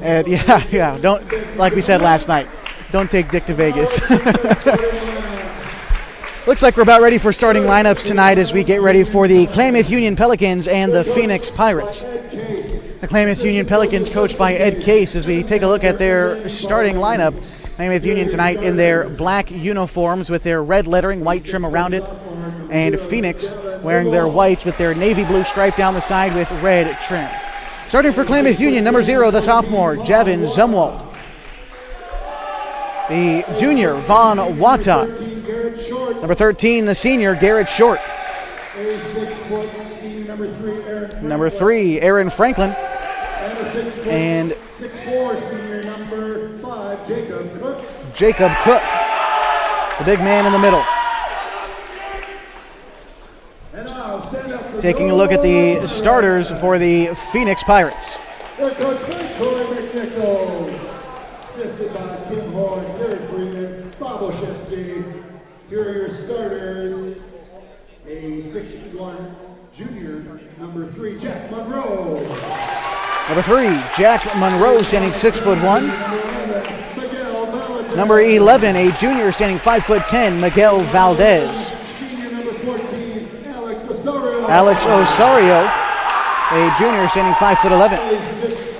A: And yeah. Don't, like we said last night, don't take Dick to Vegas. Looks like we're about ready for starting lineups tonight as we get ready for the Klamath Union Pelicans and the Phoenix Pirates. The Klamath Union Pelicans coached by Ed Case as we take a look at their starting lineup. Klamath Union tonight in their black uniforms with their red lettering, white trim around it. And Phoenix wearing their whites with their navy blue stripe down the side with red trim. Starting for Klamath Union, number 0, the sophomore, Javin Zumwalt. The junior, Vaughn Wata. Number 13, the senior, Garrett Short. Number 3, Aaron Franklin. And
N: for senior number 5, Jacob Cook.
A: Jacob Cook, the big man in the middle.
N: And now stand up for
A: Taking a look at the starters for the Phoenix Pirates.
N: They're coached by Troy McNichols. Assisted by Kim Horn, Garrett Freeman, Bob Oshetsky. Here are your starters. A 6'1" junior, number 3, Jack Monroe.
A: Number 3, Jack Monroe, standing 6'1". Number 11, a junior standing 5'10", Miguel Valdez.
N: Senior number 14, Alex Osorio.
A: Alex Osorio, a junior standing 5'11".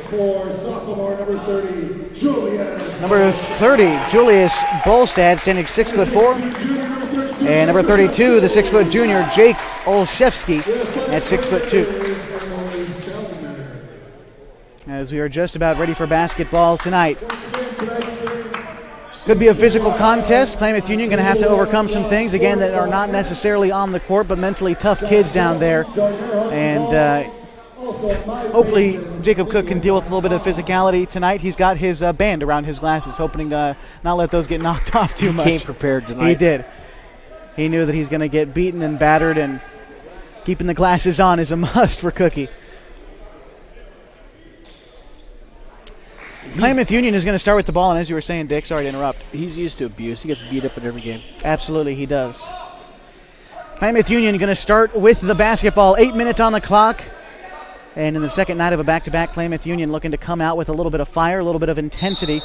N: 6'4", sophomore number 30, Julius.
A: Number 30, Julius Bolstad, standing 6'4". And number 32, the 6' junior, Jake Olszewski, at 6'2". As we are just about ready for basketball tonight. Could be a physical contest. Klamath Union going to have to overcome some things, again, that are not necessarily on the court, but mentally tough kids down there. And hopefully Jacob Cook can deal with a little bit of physicality tonight. He's got his band around his glasses, hoping to not let those get knocked off too much.
B: He came prepared tonight.
A: He did. He knew that he's going to get beaten and battered, and keeping the glasses on is a must for Cookie. Klamath Union is going to start with the ball, and as you were saying, Dick, sorry to interrupt.
B: He's used to abuse. He gets beat up in every game.
A: Absolutely, he does. Klamath Union going to start with the basketball. 8 minutes on the clock. And in the second night of a back-to-back, Klamath Union looking to come out with a little bit of fire, a little bit of intensity,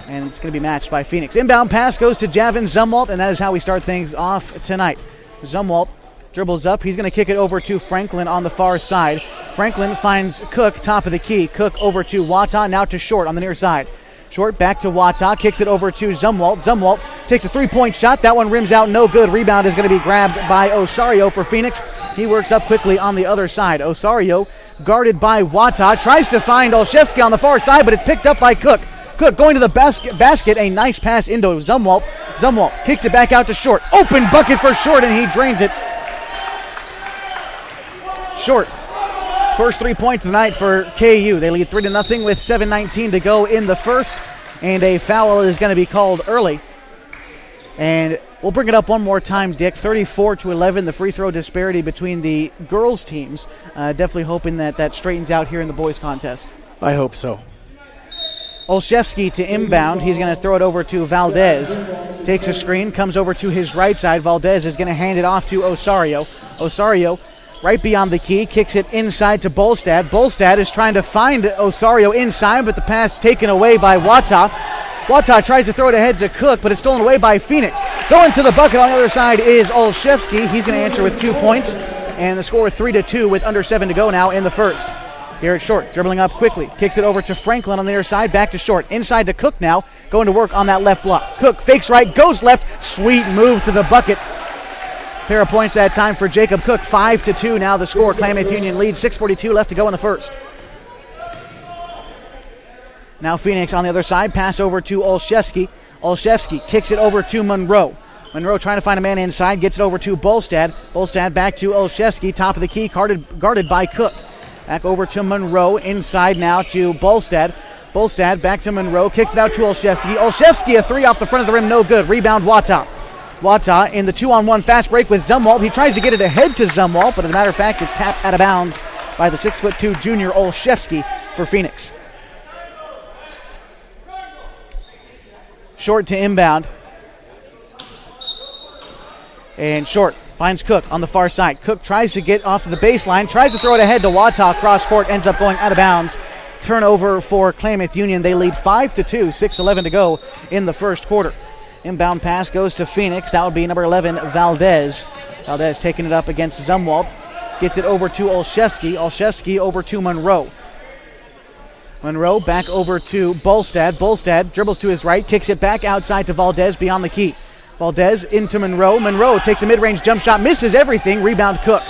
A: and it's going to be matched by Phoenix. Inbound pass goes to Javin Zumwalt, and that is how we start things off tonight. Zumwalt dribbles up. He's going to kick it over to Franklin on the far side. Franklin finds Cook, top of the key. Cook over to Wata, now to Short on the near side. Short back to Wata, kicks it over to Zumwalt. Zumwalt takes a three-point shot. That one rims out, no good. Rebound is going to be grabbed by Osorio for Phoenix. He works up quickly on the other side. Osorio guarded by Wata, tries to find Olszewski on the far side, but it's picked up by Cook. Cook going to the basket, a nice pass into Zumwalt. Zumwalt kicks it back out to Short. Open bucket for Short, and he drains it. Short, first 3 points of the night for KU. They lead 3-0 with 7:19 to go in the first, and a foul is going to be called early. And we'll bring it up one more time, Dick. 34-11, the free throw disparity between the girls' teams. Definitely hoping that straightens out here in the boys' contest.
B: I hope so.
A: Olszewski to inbound. He's going to throw it over to Valdez. Takes a screen, comes over to his right side. Valdez is going to hand it off to Osorio. Osorio right beyond the key, kicks it inside to Bolstad. Bolstad is trying to find Osorio inside, but the pass taken away by Wata. Wata tries to throw it ahead to Cook, but it's stolen away by Phoenix. Going to the bucket on the other side is Olszewski. He's going to answer with 2 points, and the score 3-2 with under 7 to go now in the first. Garrett Short dribbling up quickly, kicks it over to Franklin on the near side, back to Short. Inside to Cook now, going to work on that left block. Cook fakes right, goes left, sweet move to the bucket. Pair of points that time for Jacob Cook, 5-2 now the score. Klamath Union leads, 6:42 left to go in the first. Now Phoenix on the other side, pass over to Olszewski. Olszewski kicks it over to Monroe. Monroe trying to find a man inside, gets it over to Bolstad. Bolstad back to Olszewski, top of the key, guarded by Cook. Back over to Monroe, inside now to Bolstad. Bolstad back to Monroe, kicks it out to Olszewski. Olszewski, a three off the front of the rim, no good. Rebound Wata. Wata in the 2-on-1 fast break with Zumwalt. He tries to get it ahead to Zumwalt, but as a matter of fact, it's tapped out of bounds by the 6'2" junior Olszewski for Phoenix. Short to inbound. And Short finds Cook on the far side. Cook tries to get off to the baseline, tries to throw it ahead to Wata, cross court, ends up going out of bounds. Turnover for Klamath Union. They lead 5-2, 6:11 to go in the first quarter. Inbound pass goes to Phoenix. That would be number 11, Valdez. Valdez taking it up against Zumwalt. Gets it over to Olszewski. Olszewski over to Monroe. Monroe back over to Bolstad. Bolstad dribbles to his right, kicks it back outside to Valdez beyond the key. Valdez into Monroe. Monroe takes a mid-range jump shot, misses everything. Rebound Cook.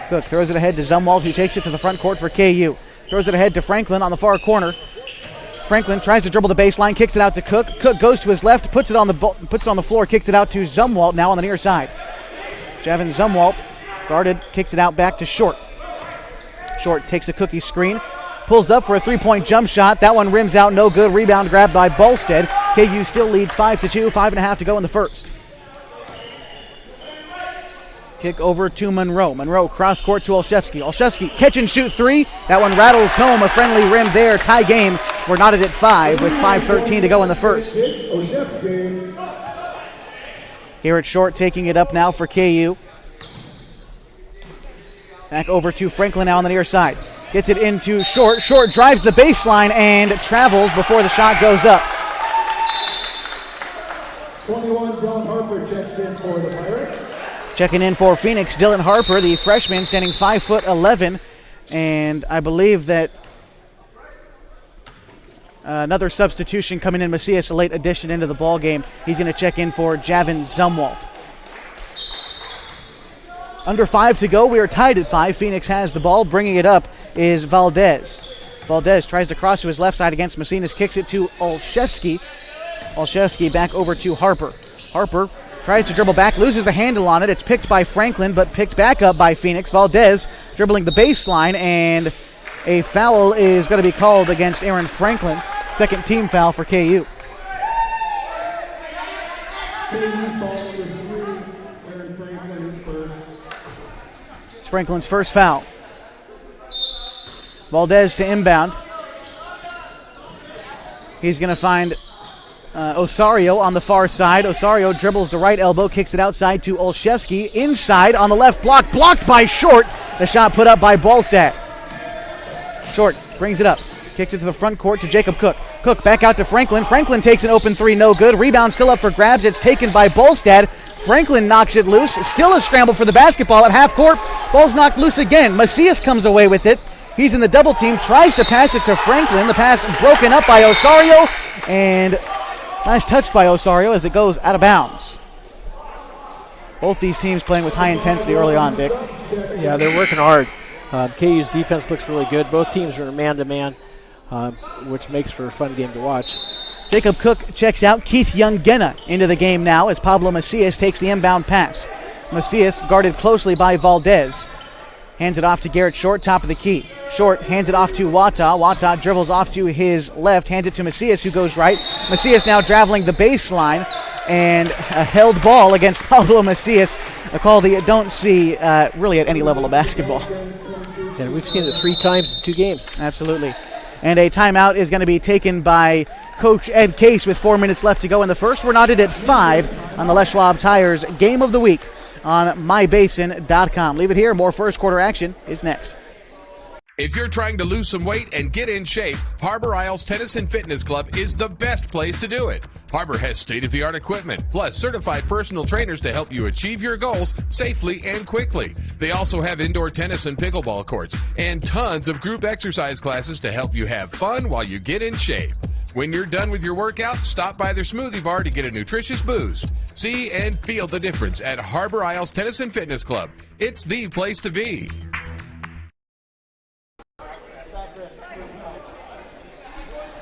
A: Cook throws it ahead to Zumwalt, who takes it to the front court for KU. Throws it ahead to Franklin on the far corner. Franklin tries to dribble the baseline, kicks it out to Cook. Cook goes to his left, puts it on the floor, kicks it out to Zumwalt, now on the near side. Javin Zumwalt, guarded, kicks it out back to Short. Short takes a Cookie screen, pulls up for a three-point jump shot. That one rims out, no good. Rebound grabbed by Bolstead. KU still leads 5-2, 5.5 to go in the first. Kick over to Monroe. Monroe cross court to Olszewski. Olszewski catch and shoot three. That one rattles home. A friendly rim there. Tie game. We're knotted at 5 with 5:13 to go in the first. Garrett Short taking it up now for KU. Back over to Franklin now on the near side. Gets it into Short. Short drives the baseline and travels before the shot goes up.
N: 21, Dylan Harper checks in for the Pirates.
A: Checking in for Phoenix, Dylan Harper, the freshman, standing 5'11", and I believe that another substitution coming in, Macias, a late addition into the ball game. He's going to check in for Javin Zumwalt. Under 5 to go, we are tied at 5. Phoenix has the ball. Bringing it up is Valdez. Valdez tries to cross to his left side against Macias, kicks it to Olszewski. Olszewski back over to Harper. Harper tries to dribble back, loses the handle on it. It's picked by Franklin, but picked back up by Phoenix. Valdez dribbling the baseline, and a foul is going to be called against Aaron Franklin. Second team foul for KU. It's Franklin's first foul. Valdez to inbound. He's going to find Osario on the far side. Osario dribbles the right elbow, kicks it outside to Olszewski. Inside on the left block, blocked by Short. The shot put up by Bolstad. Short brings it up, kicks it to the front court to Jacob Cook. Cook back out to Franklin. Franklin takes an open three, no good. Rebound still up for grabs. It's taken by Bolstad. Franklin knocks it loose. Still a scramble for the basketball at half court. Ball's knocked loose again. Macias comes away with it. He's in the double team, tries to pass it to Franklin. The pass broken up by Osario, and nice touch by Osario as it goes out of bounds. Both these teams playing with high intensity early on, Dick.
B: Yeah, they're working hard. KU's defense looks really good. Both teams are man-to-man, which makes for a fun game to watch.
A: Jacob Cook checks out. Keith Youngena into the game now as Pablo Macias takes the inbound pass. Macias guarded closely by Valdez. Hands it off to Garrett Short, top of the key. Short hands it off to Wata. Wata dribbles off to his left, hands it to Macias, who goes right. Macias now traveling the baseline, and a held ball against Pablo Macias, a call that you don't see really at any level of basketball.
B: And we've seen it 3 times in 2 games.
A: Absolutely. And a timeout is going to be taken by Coach Ed Case with 4 minutes left to go in the first. We're knotted at 5 on the Les Schwab Tires Game of the Week on mybasin.com. Leave it here. More first quarter action is next.
H: If you're trying to lose some weight and get in shape, Harbor Isles Tennis and Fitness Club is the best place to do it. Harbor has state-of-the-art equipment, plus certified personal trainers to help you achieve your goals safely and quickly. They also have indoor tennis and pickleball courts, and tons of group exercise classes to help you have fun while you get in shape. When you're done with your workout, stop by their smoothie bar to get a nutritious boost. See and feel the difference at Harbor Isles Tennis and Fitness Club. It's the place to be.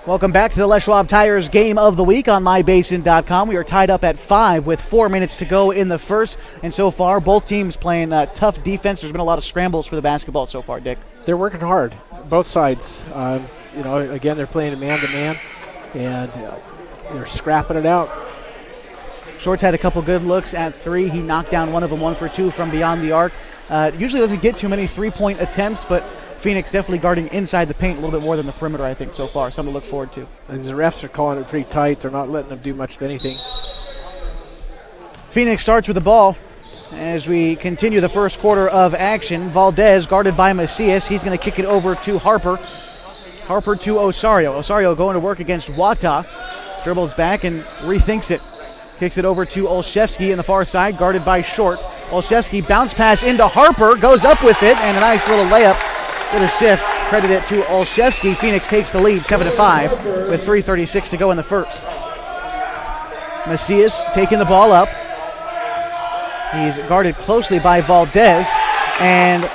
A: Welcome back to the Les Schwab Tires Game of the Week on mybasin.com. We are tied up at 5 with 4 minutes to go in the first, and so far both teams playing tough defense. There's been a lot of scrambles for the basketball so far, Dick.
B: They're working hard, both sides. Again, they're playing a man-to-man, and they're scrapping it out.
A: Shorts had a couple good looks at 3. He knocked down one of them, 1 for 2 from beyond the arc. Usually doesn't get too many three-point attempts, but Phoenix definitely guarding inside the paint a little bit more than the perimeter, I think, so far. Something to look forward to.
B: And the refs are calling it pretty tight. They're not letting them do much of anything.
A: Phoenix starts with the ball as we continue the first quarter of action. Valdez guarded by Macias. He's going to kick it over to Harper. Harper to Osario. Osario going to work against Wata. Dribbles back and rethinks it. Kicks it over to Olszewski in the far side, guarded by Short. Olszewski bounce pass into Harper, goes up with it, and a nice little layup. Good assist. Credit it to Olszewski. Phoenix takes the lead 7-5 with 3:36 to go in the first. Macias taking the ball up. He's guarded closely by Valdez and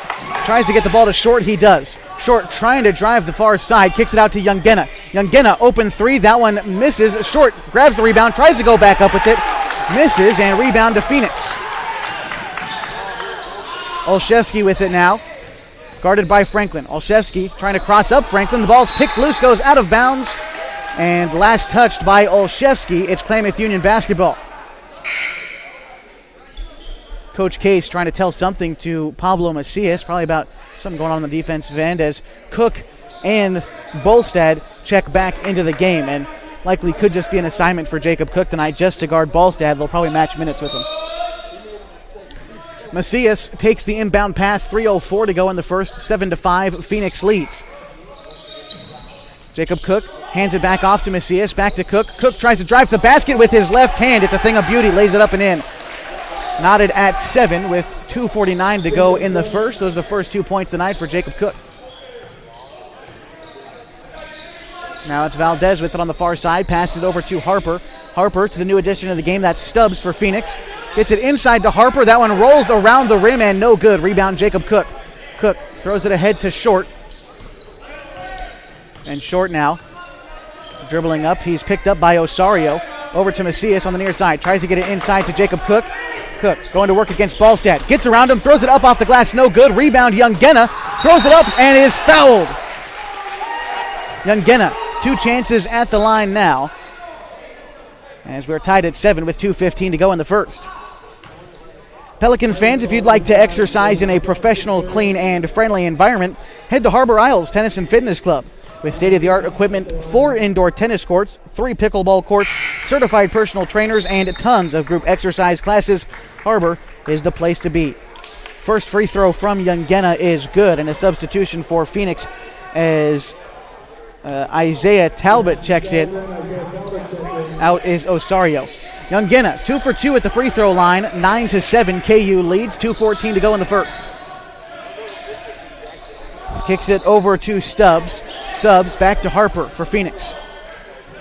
A: tries to get the ball to Short. He does. Short trying to drive the far side, kicks it out to Youngena. Youngena open 3. That one misses. Short grabs the rebound, tries to go back up with it, misses, and rebound to Phoenix. Olszewski with it now. guarded by Franklin. Olszewski trying to cross up Franklin. The ball's picked loose, goes out of bounds, and last touched by Olszewski. It's Klamath Union basketball. Coach Case trying to tell something to Pablo Macias, probably about something going on the defensive end, as Cook and Bolstad check back into the game, and likely could just be an assignment for Jacob Cook tonight just to guard Bolstad. They'll probably match minutes with him. Macias takes the inbound pass, 3:04 to go in the first, 7-5, Phoenix leads. Jacob Cook hands it back off to Macias, back to Cook. Cook tries to drive to the basket with his left hand. It's a thing of beauty, lays it up and in. Knotted at 7 with 2:49 to go in the first. Those are the first 2 points tonight for Jacob Cook. Now it's Valdez with it on the far side. Passes it over to Harper. Harper to the new addition of the game. That's Stubbs for Phoenix. Gets it inside to Harper. That one rolls around the rim and no good. Rebound Jacob Cook. Cook throws it ahead to Short. And Short now dribbling up. He's picked up by Osario. Over to Macias on the near side. Tries to get it inside to Jacob Cook. Cook going to work against Ballstad. Gets around him. Throws it up off the glass. No good. Rebound Youngena. Throws it up and is fouled. Youngena, 2 chances at the line now, as we're tied at 7 with 2:15 to go in the first. Pelicans fans, if you'd like to exercise in a professional, clean, and friendly environment, head to Harbor Isles Tennis and Fitness Club. With state-of-the-art equipment, 4 indoor tennis courts, 3 pickleball courts, certified personal trainers, and tons of group exercise classes, Harbor is the place to be. First free throw from Youngena is good, and a substitution for Phoenix as Isaiah Talbot checks in. Out is Osario. Youngena, 2 for 2 at the free throw line, 9-7. KU leads, 2:14 to go in the first. Kicks it over to Stubbs. Stubbs back to Harper for Phoenix.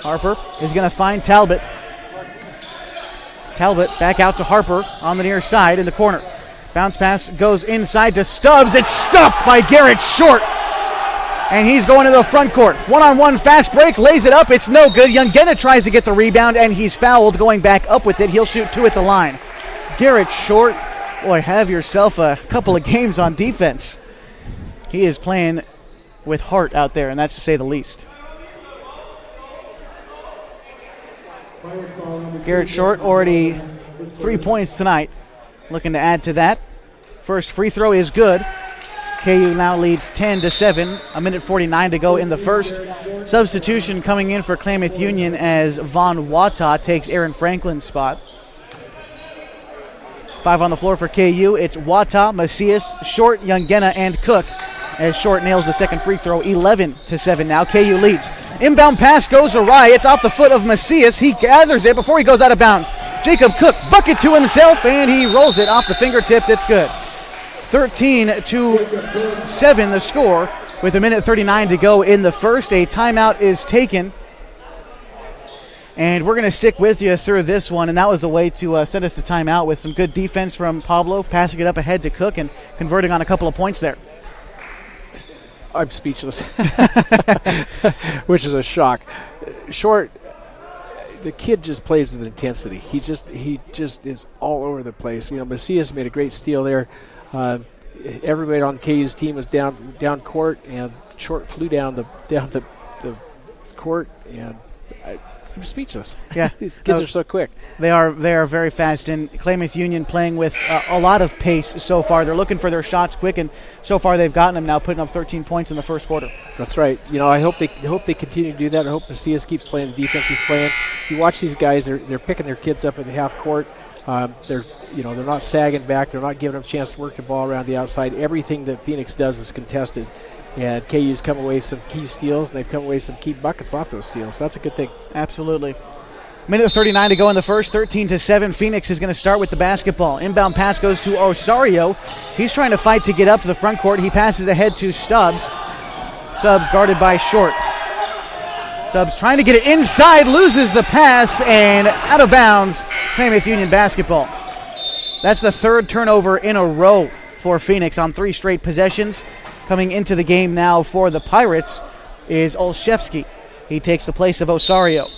A: Harper is going to find Talbot. Talbot back out to Harper on the near side in the corner. Bounce pass goes inside to Stubbs. It's stuffed by Garrett Short. And he's going to the front court. One-on-one fast break, lays it up. It's no good. Youngena tries to get the rebound, and he's fouled going back up with it. He'll shoot 2 at the line. Garrett Short, boy, have yourself a couple of games on defense. He is playing with heart out there, and that's to say the least. Garrett Short already 3 points tonight. Looking to add to that. First free throw is good. KU now leads 10-7, 1:49 to go in the first. Substitution coming in for Klamath Union as Von Wata takes Aaron Franklin's spot. 5 on the floor for KU. It's Wata, Macias, Short, Youngena, and Cook as Short nails the second free throw. 11-7 now. KU leads. Inbound pass goes awry. It's off the foot of Macias. He gathers it before he goes out of bounds. Jacob Cook, bucket to himself, and he rolls it off the fingertips. It's good. 13-7 the score with 1:39 to go in the first. A timeout is taken. And we're going to stick with you through this one, and that was a way to send us to timeout with some good defense from Pablo, passing it up ahead to Cook and converting on a couple of points there.
B: I'm speechless, which is a shock. Short, the kid just plays with intensity. He just is all over the place. You know, Macias made a great steal there. Everybody on KU's team was down court, and Short flew down the court, and I'm speechless.
A: Yeah,
B: kids are so quick.
A: They are very fast, and Klamath Union playing with a lot of pace so far. They're looking for their shots quick, and so far they've gotten them now, putting up 13 points in the first quarter.
B: That's right. You know, I hope they continue to do that. I hope Macias keeps playing the defense he's playing. You watch these guys; they're picking their kids up at the half court. They're not sagging back. They're not giving them a chance to work the ball around the outside. Everything that Phoenix does is contested. And KU's come away with some key steals, and they've come away with some key buckets off those steals. That's a good thing.
A: Absolutely. 1:39 to go in the first, 13-7. Phoenix is going to start with the basketball. Inbound pass goes to Osario. He's trying to fight to get up to the front court. He passes ahead to Stubbs. Stubbs guarded by Short. Stubbs trying to get it inside, loses the pass, and out of bounds. Klamath Union basketball. That's the third turnover in a row for Phoenix on 3 straight possessions. Coming into the game now for the Pirates is Olszewski. He takes the place of Osario.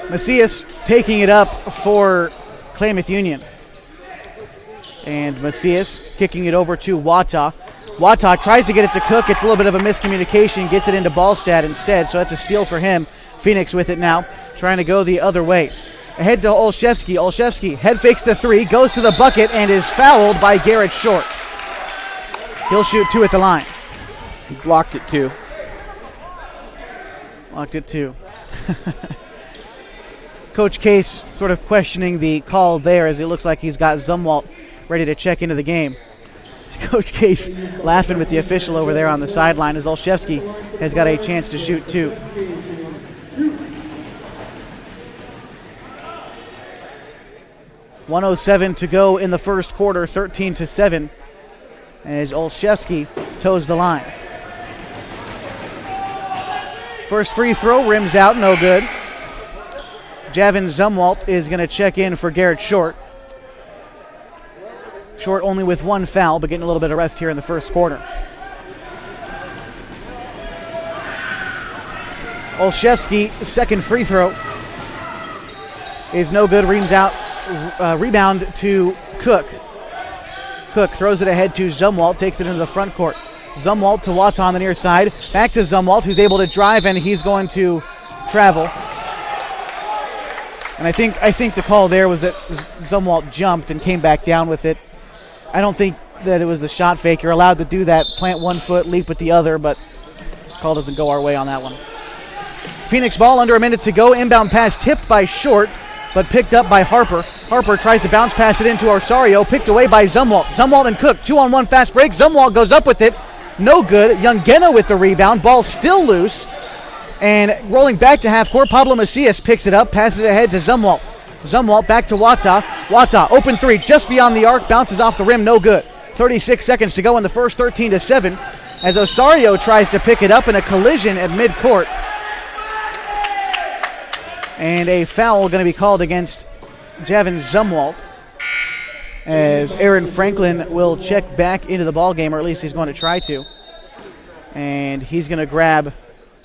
A: Macias taking it up for Klamath Union. And Macias kicking it over to Wata. Wata tries to get it to Cook. It's a little bit of a miscommunication. Gets it into Ballstad instead, so that's a steal for him. Phoenix with it now, trying to go the other way. Ahead to Olszewski. Olszewski head fakes the three, goes to the bucket, and is fouled by Garrett Short. He'll shoot 2 at the line.
B: He blocked it too.
A: Blocked it too. Coach Case sort of questioning the call there as it looks like he's got Zumwalt ready to check into the game. Coach Case laughing with the official over there on the sideline as Olszewski has got a chance to shoot 2. .107 to go in the first quarter, 13-7, as Olszewski toes the line. First free throw, rims out, no good. Javin Zumwalt is going to check in for Garrett Short. Short only with 1 foul, but getting a little bit of rest here in the first quarter. Olszewski, second free throw is no good, rims out. Rebound to Cook. Cook throws it ahead to Zumwalt, takes it into the front court. Zumwalt to Wata on the near side. Back to Zumwalt, who's able to drive, and he's going to travel. And I think the call there was that Zumwalt jumped and came back down with it. I don't think that it was the shot fake. You're allowed to do that, plant 1 foot, leap with the other, but the call doesn't go our way on that one. Phoenix ball, under a minute to go. Inbound pass tipped by Short, but picked up by Harper. Harper tries to bounce pass it into Osorio, picked away by Zumwalt. Zumwalt and Cook, 2-on-1 fast break. Zumwalt goes up with it. No good. Youngena with the rebound. Ball still loose. And rolling back to half court, Pablo Macias picks it up, passes it ahead to Zumwalt. Zumwalt back to Wata. Wata, open 3, just beyond the arc, bounces off the rim, no good. 36 seconds to go in the first, 13-7, as Osorio tries to pick it up in a collision at midcourt. And a foul going to be called against Javin Zumwalt, as Aaron Franklin will check back into the ball game, or at least he's going to try to. And he's going to grab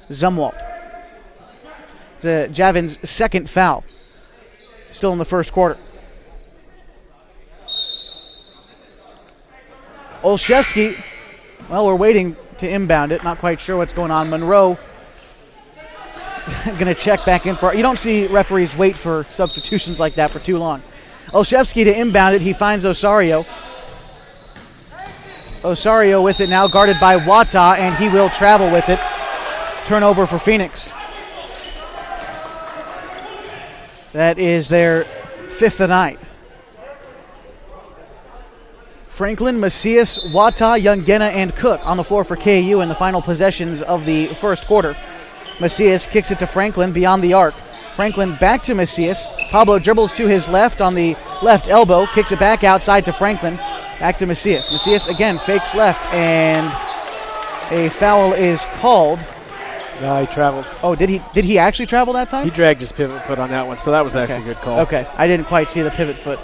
A: Zumwalt. It's Javin's second foul, still in the first quarter. Olszewski, well, we're waiting to inbound it. Not quite sure what's going on. Monroe going to check back in for. You don't see referees wait for substitutions like that for too long. Olszewski to inbound it. He finds Osorio. Osorio with it now, guarded by Wata, and he will travel with it. Turnover for Phoenix. That is their 5th of the night. Franklin, Macias, Wata, Youngena, and Cook on the floor for KU in the final possessions of the first quarter. Macias kicks it to Franklin beyond the arc. Franklin back to Macias. Pablo dribbles to his left on the left elbow, kicks it back outside to Franklin. Back to Macias. Macias again fakes left, and a foul is called.
B: No, he traveled.
A: Oh, did he actually travel that time?
B: He dragged his pivot foot on that one, so that was actually a good call.
A: Okay, I didn't quite see the pivot foot.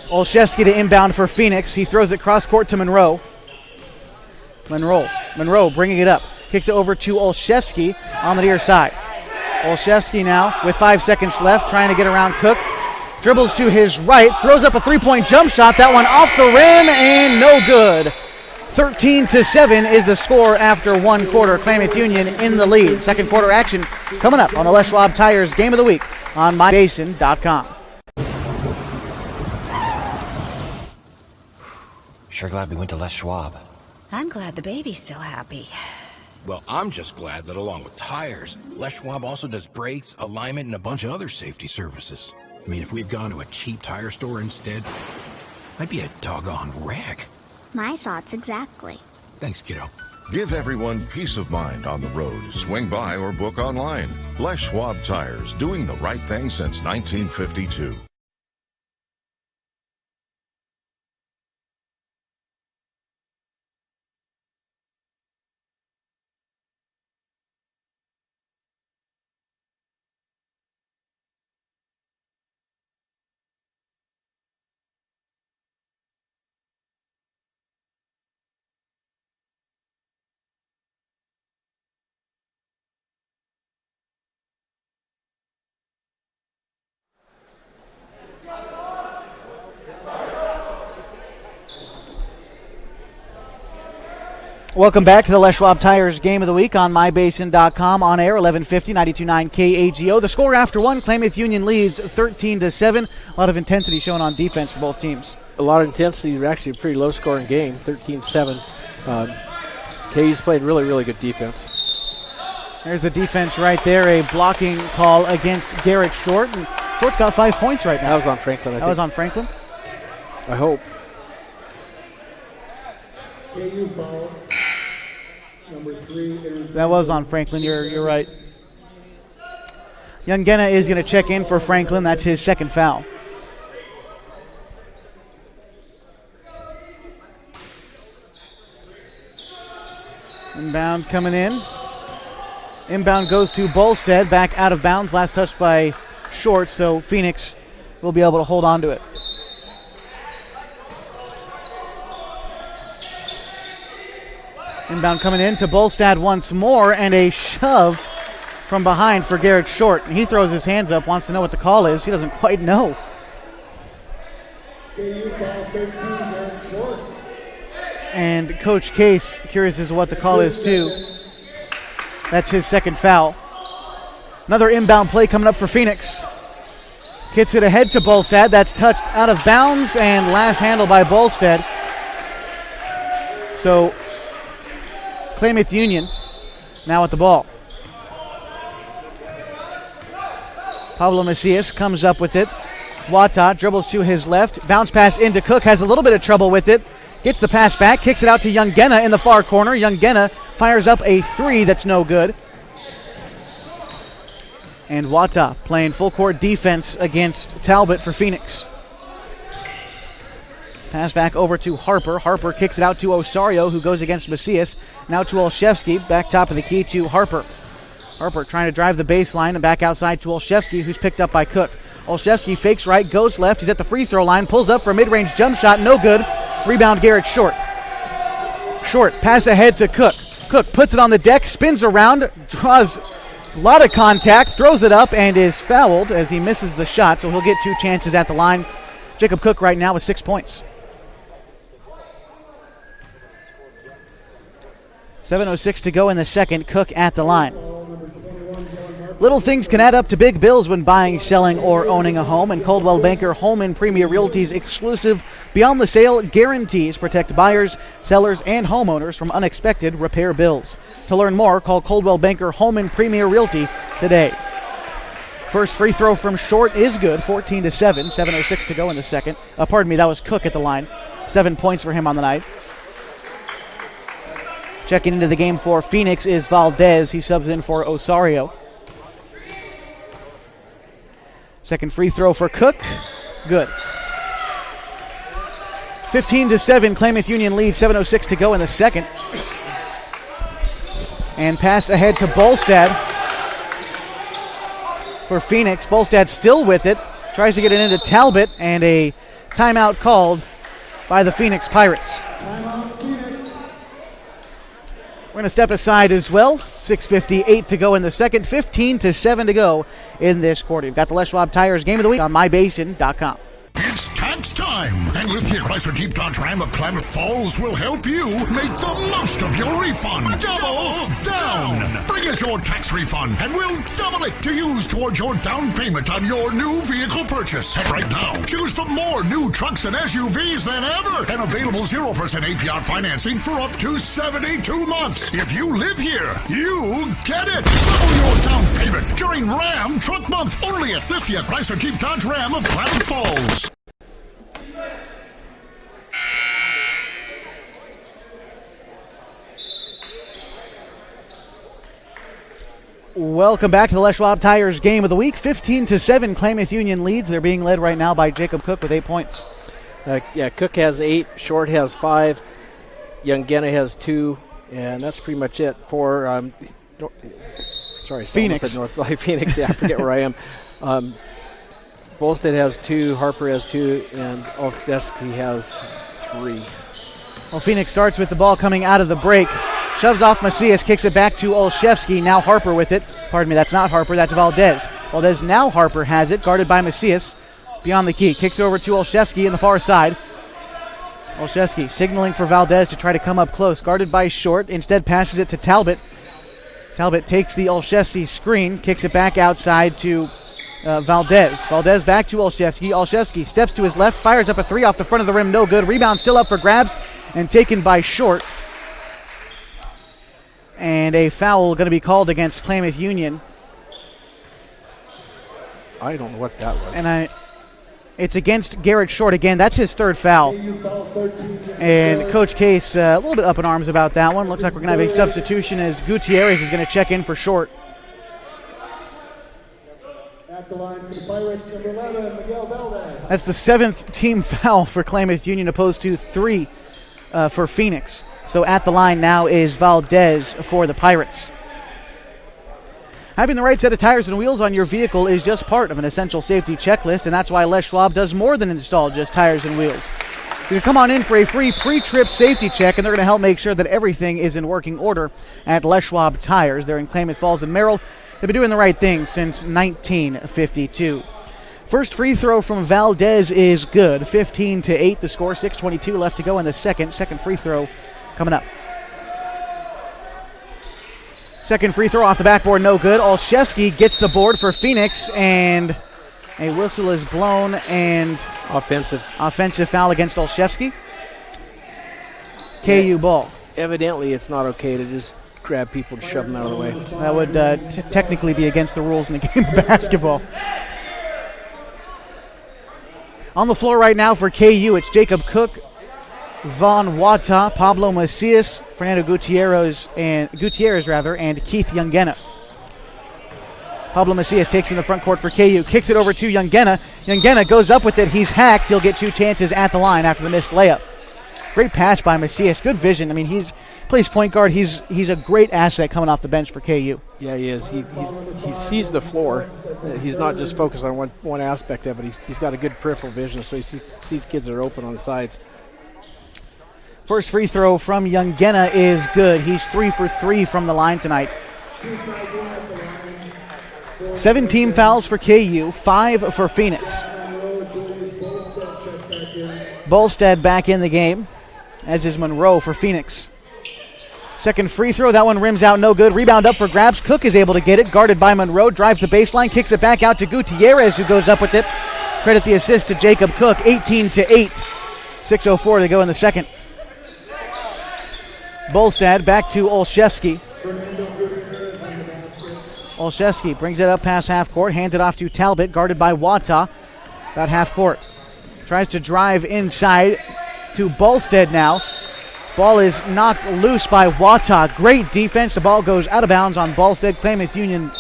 A: Olszewski to inbound for Phoenix. He throws it cross court to Monroe. Monroe bringing it up. Kicks it over to Olszewski on the near side. Olszewski now with 5 seconds left, trying to get around Cook. Dribbles to his right, throws up a 3-point jump shot. That one off the rim and no good. 13-7 is the score after 1 quarter. Klamath Union in the lead. Second quarter action coming up on the Les Schwab Tires Game of the Week on mybasin.com.
C: Sure glad we went to Les Schwab.
D: I'm glad the baby's still happy.
E: Well, I'm just glad that along with tires, Les Schwab also does brakes, alignment, and a bunch of other safety services. I mean, if we'd gone to a cheap tire store instead, I'd be a doggone wreck.
F: My thoughts exactly.
E: Thanks, kiddo.
G: Give everyone peace of mind on the road. Swing by or book online. Les Schwab Tires, doing the right thing since 1952.
A: Welcome back to the Les Schwab Tires Game of the Week on mybasin.com. On air, 1150, 92.9 KAGO. The score after one, Klamath Union leads 13-7. A lot of intensity shown on defense for both teams.
B: A lot of intensity. Actually a pretty low-scoring game, 13-7. KU's played really, really good defense.
A: There's the defense right there, a blocking call against Garrett Short. And Short's got 5 points right now.
B: That was on Franklin, I think.
A: That was on Franklin?
B: I hope.
N: KU foul. Number 3.
A: That was on Franklin. You're right. Youngena is going to check in for Franklin. That's his second foul. Inbound coming in. Inbound goes to Bolstead. Back out of bounds. Last touch by Short, so Phoenix will be able to hold on to it. Inbound coming in to Bolstad once more, and a shove from behind for Garrett Short. He throws his hands up, wants to know what the call is. He doesn't quite know.
N: KU foul 13, Garrett Short.
A: And Coach Case curious as to what the call is too. That's his second foul. Another inbound play coming up for Phoenix. Gets it ahead to Bolstad. That's touched out of bounds, and last handle by Bolstad. So Klamath Union now at the ball. Pablo Macias comes up with it. Wata dribbles to his left. Bounce pass into Cook. Has a little bit of trouble with it. Gets the pass back. Kicks it out to Youngena in the far corner. Youngena fires up a three that's no good. And Wata playing full court defense against Talbot for Phoenix. Pass back over to Harper. Harper kicks it out to Osario, who goes against Macias. Now to Olszewski. Back top of the key to Harper. Harper trying to drive the baseline and back outside to Olszewski, who's picked up by Cook. Olszewski fakes right, goes left. He's at the free throw line. Pulls up for a mid-range jump shot. No good. Rebound Garrett Short. Short pass ahead to Cook. Cook puts it on the deck, spins around, draws a lot of contact, throws it up, and is fouled as he misses the shot, so he'll get 2 chances at the line. Jacob Cook right now with 6 points. 7:06 to go in the second. Cook at the line. Little things can add up to big bills when buying, selling, or owning a home, and Coldwell Banker Home and Premier Realty's exclusive Beyond the Sale guarantees protect buyers, sellers, and homeowners from unexpected repair bills. To learn more, call Coldwell Banker Home and Premier Realty today. First free throw from Short is good, 14-7, 7:06 to go in the second. Pardon me, that was Cook at the line. 7 points for him on the night. Checking into the game for Phoenix is Valdez. He subs in for Osario. Second free throw for Cook. Good. 15-7, Klamath Union leads, 7:06 to go in the second. And pass ahead to Bolstad for Phoenix. Bolstad still with it. Tries to get it into Talbot, and a timeout called by the Phoenix Pirates. We're going to step aside as well. 6:58 to go in the second. 15-7 to go in this quarter. You've got the Les Schwab Tires Game of the Week on mybasin.com.
I: It's tax time! And with here, Chrysler Jeep Dodge Ram of Klamath Falls will help you make the most of your refund. Double down! Bring us your tax refund, and we'll double it to use towards your down payment on your new vehicle purchase. And right now, choose from more new trucks and SUVs than ever, and available 0% APR financing for up to 72 months. If you live here, you get it! Double your down payment during Ram Truck Month, only at this year Chrysler Jeep Dodge Ram of Klamath Falls.
A: Welcome back to the Les Schwab Tires Game of the Week. 15-7, Klamath Union leads. They're being led right now by Jacob Cook with 8 points.
B: Cook has 8, Short has 5, Youngena has 2, and that's pretty much it for
A: Phoenix.
B: North Phoenix. Yeah, I forget where I am. Bolstead has 2, Harper has 2, and Olszewski has 3.
A: Well, Phoenix starts with the ball coming out of the break. Shoves off Macias, kicks it back to Olszewski. Now Harper with it. Pardon me, that's not Harper, that's Valdez. Valdez, now Harper has it, guarded by Macias. Beyond the key, kicks it over to Olszewski in the far side. Olszewski signaling for Valdez to try to come up close. Guarded by Short. Instead passes it to Talbot. Talbot takes the Olszewski screen, kicks it back outside to Valdez. Valdez back to Olszewski. Olszewski steps to his left, fires up a three off the front of the rim. No good. Rebound still up for grabs and taken by Short. And a foul going to be called against Klamath Union.
B: I don't know what that was.
A: And it's against Garrett Short again. That's his third foul. And Coach Case a little bit up in arms about that one. Looks like we're going to have a substitution as Gutierrez is going to check in for Short.
N: At the line for the Pirates, number 11, Miguel Valdez.
A: That's the 7th team foul for Klamath Union, opposed to 3 for Phoenix. So at the line now is Valdez for the Pirates. Having the right set of tires and wheels on your vehicle is just part of an essential safety checklist, and that's why Les Schwab does more than install just tires and wheels. You can come on in for a free pre-trip safety check, and they're going to help make sure that everything is in working order at Les Schwab Tires. They're in Klamath Falls and Merrill. They've been doing the right thing since 1952. First free throw from Valdez is good. 15-8 the score, 6:22 left to go in the second. Second free throw coming up. Second free throw off the backboard, no good. Olszewski gets the board for Phoenix, and a whistle is blown, and
B: offensive
A: foul against Olszewski. KU ball.
B: Evidently, it's not okay to just grab people to shove them out of the way.
A: That would technically be against the rules in the game of basketball. On the floor right now for KU, it's Jacob Cook, Von Wata, Pablo Macias, Fernando Gutierrez, and Keith Youngena. Pablo Macias takes in the front court for KU, kicks it over to Youngena. Youngena goes up with it. He's hacked. He'll get 2 chances at the line after the missed layup. Great pass by Macias. Good vision. I mean, he's plays point guard. He's a great asset coming off the bench for KU.
B: Yeah, he is. He sees the floor. He's not just focused on one aspect of it. He's got a good peripheral vision, so he sees kids that are open on the sides.
A: First free throw from Youngena is good. He's 3 for 3 from the line tonight. 17 fouls for KU, 5 for Phoenix. Bolstad back in the game, as is Monroe for Phoenix. Second free throw, that one rims out, no good. Rebound up for grabs. Cook is able to get it, guarded by Monroe, drives the baseline, kicks it back out to Gutierrez, who goes up with it. Credit the assist to Jacob Cook, 18-8. 6:04 to go in the second. Bolstad back to Olszewski. Olszewski brings it up past half court, hands it off to Talbot, guarded by Wata. About half court. Tries to drive inside to Bolstad now. Ball is knocked loose by Wata. Great defense. The ball goes out of bounds on Bolstad. Klamath Union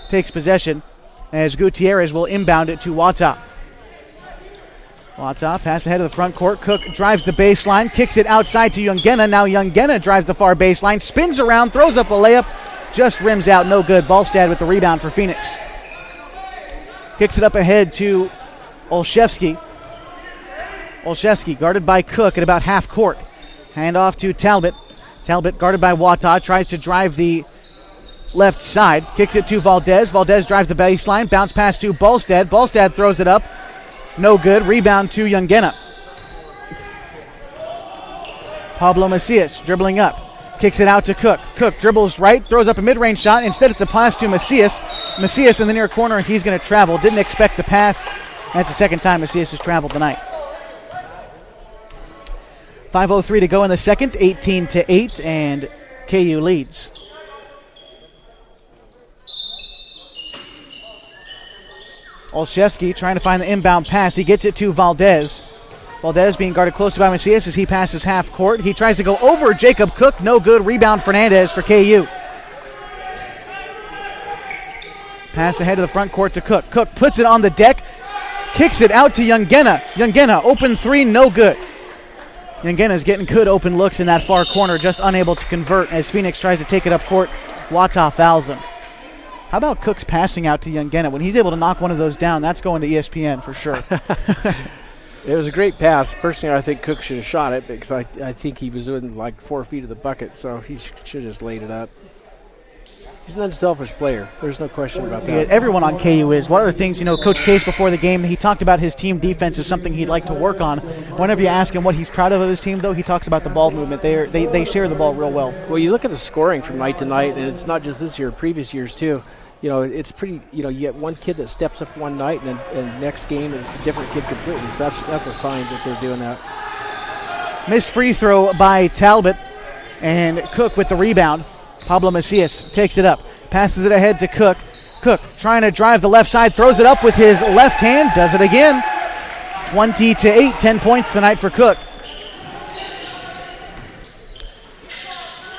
A: takes possession as Gutierrez will inbound it to Wata. Wata pass ahead of the front court. Cook drives the baseline, kicks it outside to Youngena. Now Youngena drives the far baseline, spins around, throws up a layup, just rims out, no good. Bolstad with the rebound for Phoenix. Kicks it up ahead to Olszewski. Olszewski guarded by Cook at about half court. Hand off to Talbot. Talbot guarded by Wata, tries to drive the left side, kicks it to Valdez. Valdez drives the baseline, bounce pass to Bolstad. Bolstad throws it up. No good. Rebound to Youngena. Pablo Macias dribbling up. Kicks it out to Cook. Cook dribbles right, throws up a mid-range shot. Instead, it's a pass to Macias. Macias in the near corner, he's going to travel. Didn't expect the pass. That's the second time Macias has traveled tonight. 5:03 to go in the second, 18-8, and KU leads. Olszewski trying to find the inbound pass. He gets it to Valdez. Valdez being guarded closely by Macias as he passes half court. He tries to go over Jacob Cook. No good. Rebound Fernandez for KU. Pass ahead of the front court to Cook. Cook puts it on the deck. Kicks it out to Youngena. Youngena, open three, no good. Youngena's getting good open looks in that far corner, just unable to convert as Phoenix tries to take it up court. Wata fouls him. How about Cook's passing out to Youngena? When he's able to knock one of those down, that's going to ESPN for sure.
B: It was a great pass. Personally, I think Cook should have shot it because I think he was in like 4 feet of the bucket, so he should have just laid it up. He's an unselfish player. There's no question about that.
A: Yeah, everyone on KU is. One of the things, Coach Case before the game, he talked about his team defense as something he'd like to work on. Whenever you ask him what he's proud of his team, though, he talks about the ball movement. They share the ball real well.
B: Well, you look at the scoring from night to night, and it's not just this year, previous years too. It's pretty, you get one kid that steps up one night, and next game it's a different kid completely. So that's a sign that they're doing that.
A: Missed free throw by Talbot, and Cook with the rebound. Pablo Macias takes it up, passes it ahead to Cook. Cook trying to drive the left side, throws it up with his left hand, does it again. 20-8, 10 points tonight for Cook.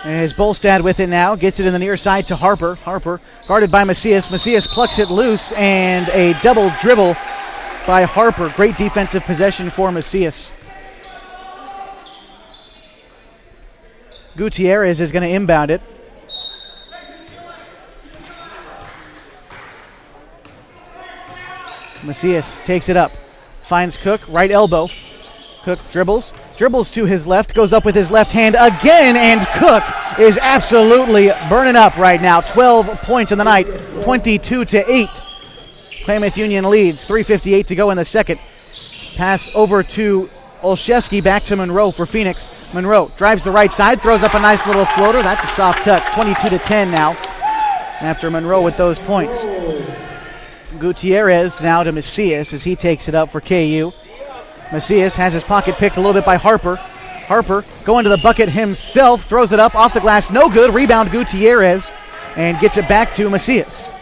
A: As Bolstad with it now, gets it in the near side to Harper. Harper guarded by Macias. Macias plucks it loose, and a double dribble by Harper. Great defensive possession for Macias. Gutierrez is going to inbound it. Macias takes it up, finds Cook, right elbow. Cook dribbles to his left, goes up with his left hand again, and Cook is absolutely burning up right now. 12 points in the night, 22-8. Klamath Union leads, 3:58 to go in the second. Pass over to Olszewski, back to Monroe for Phoenix. Monroe drives the right side, throws up a nice little floater. That's a soft touch, 22-10 now after Monroe with those points. Gutierrez now to Macias as he takes it up for KU. Macias has his pocket picked a little bit by Harper. Harper going to the bucket himself, throws it up off the glass, no good. Rebound Gutierrez, and gets it back to Macias.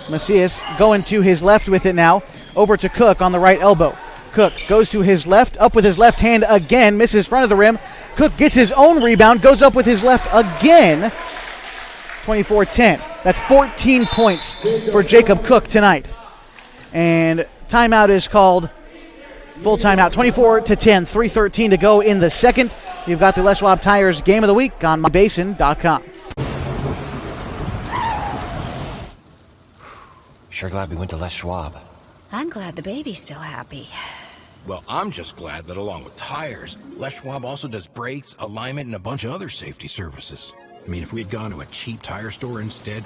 A: Macias going to his left with it now, over to Cook on the right elbow. Cook goes to his left, up with his left hand again, misses front of the rim. Cook gets his own rebound, goes up with his left again. 24-10. That's 14 points for Jacob Cook tonight. And timeout is called. Full timeout. 24-10. 3:13 to go in the second. You've got the Les Schwab Tires Game of the Week on mybasin.com.
C: Sure glad we went to Les Schwab.
D: I'm glad the baby's still happy.
E: Well, I'm just glad that along with tires, Les Schwab also does brakes, alignment, and a bunch of other safety services. I mean, if we had gone to a cheap tire store instead,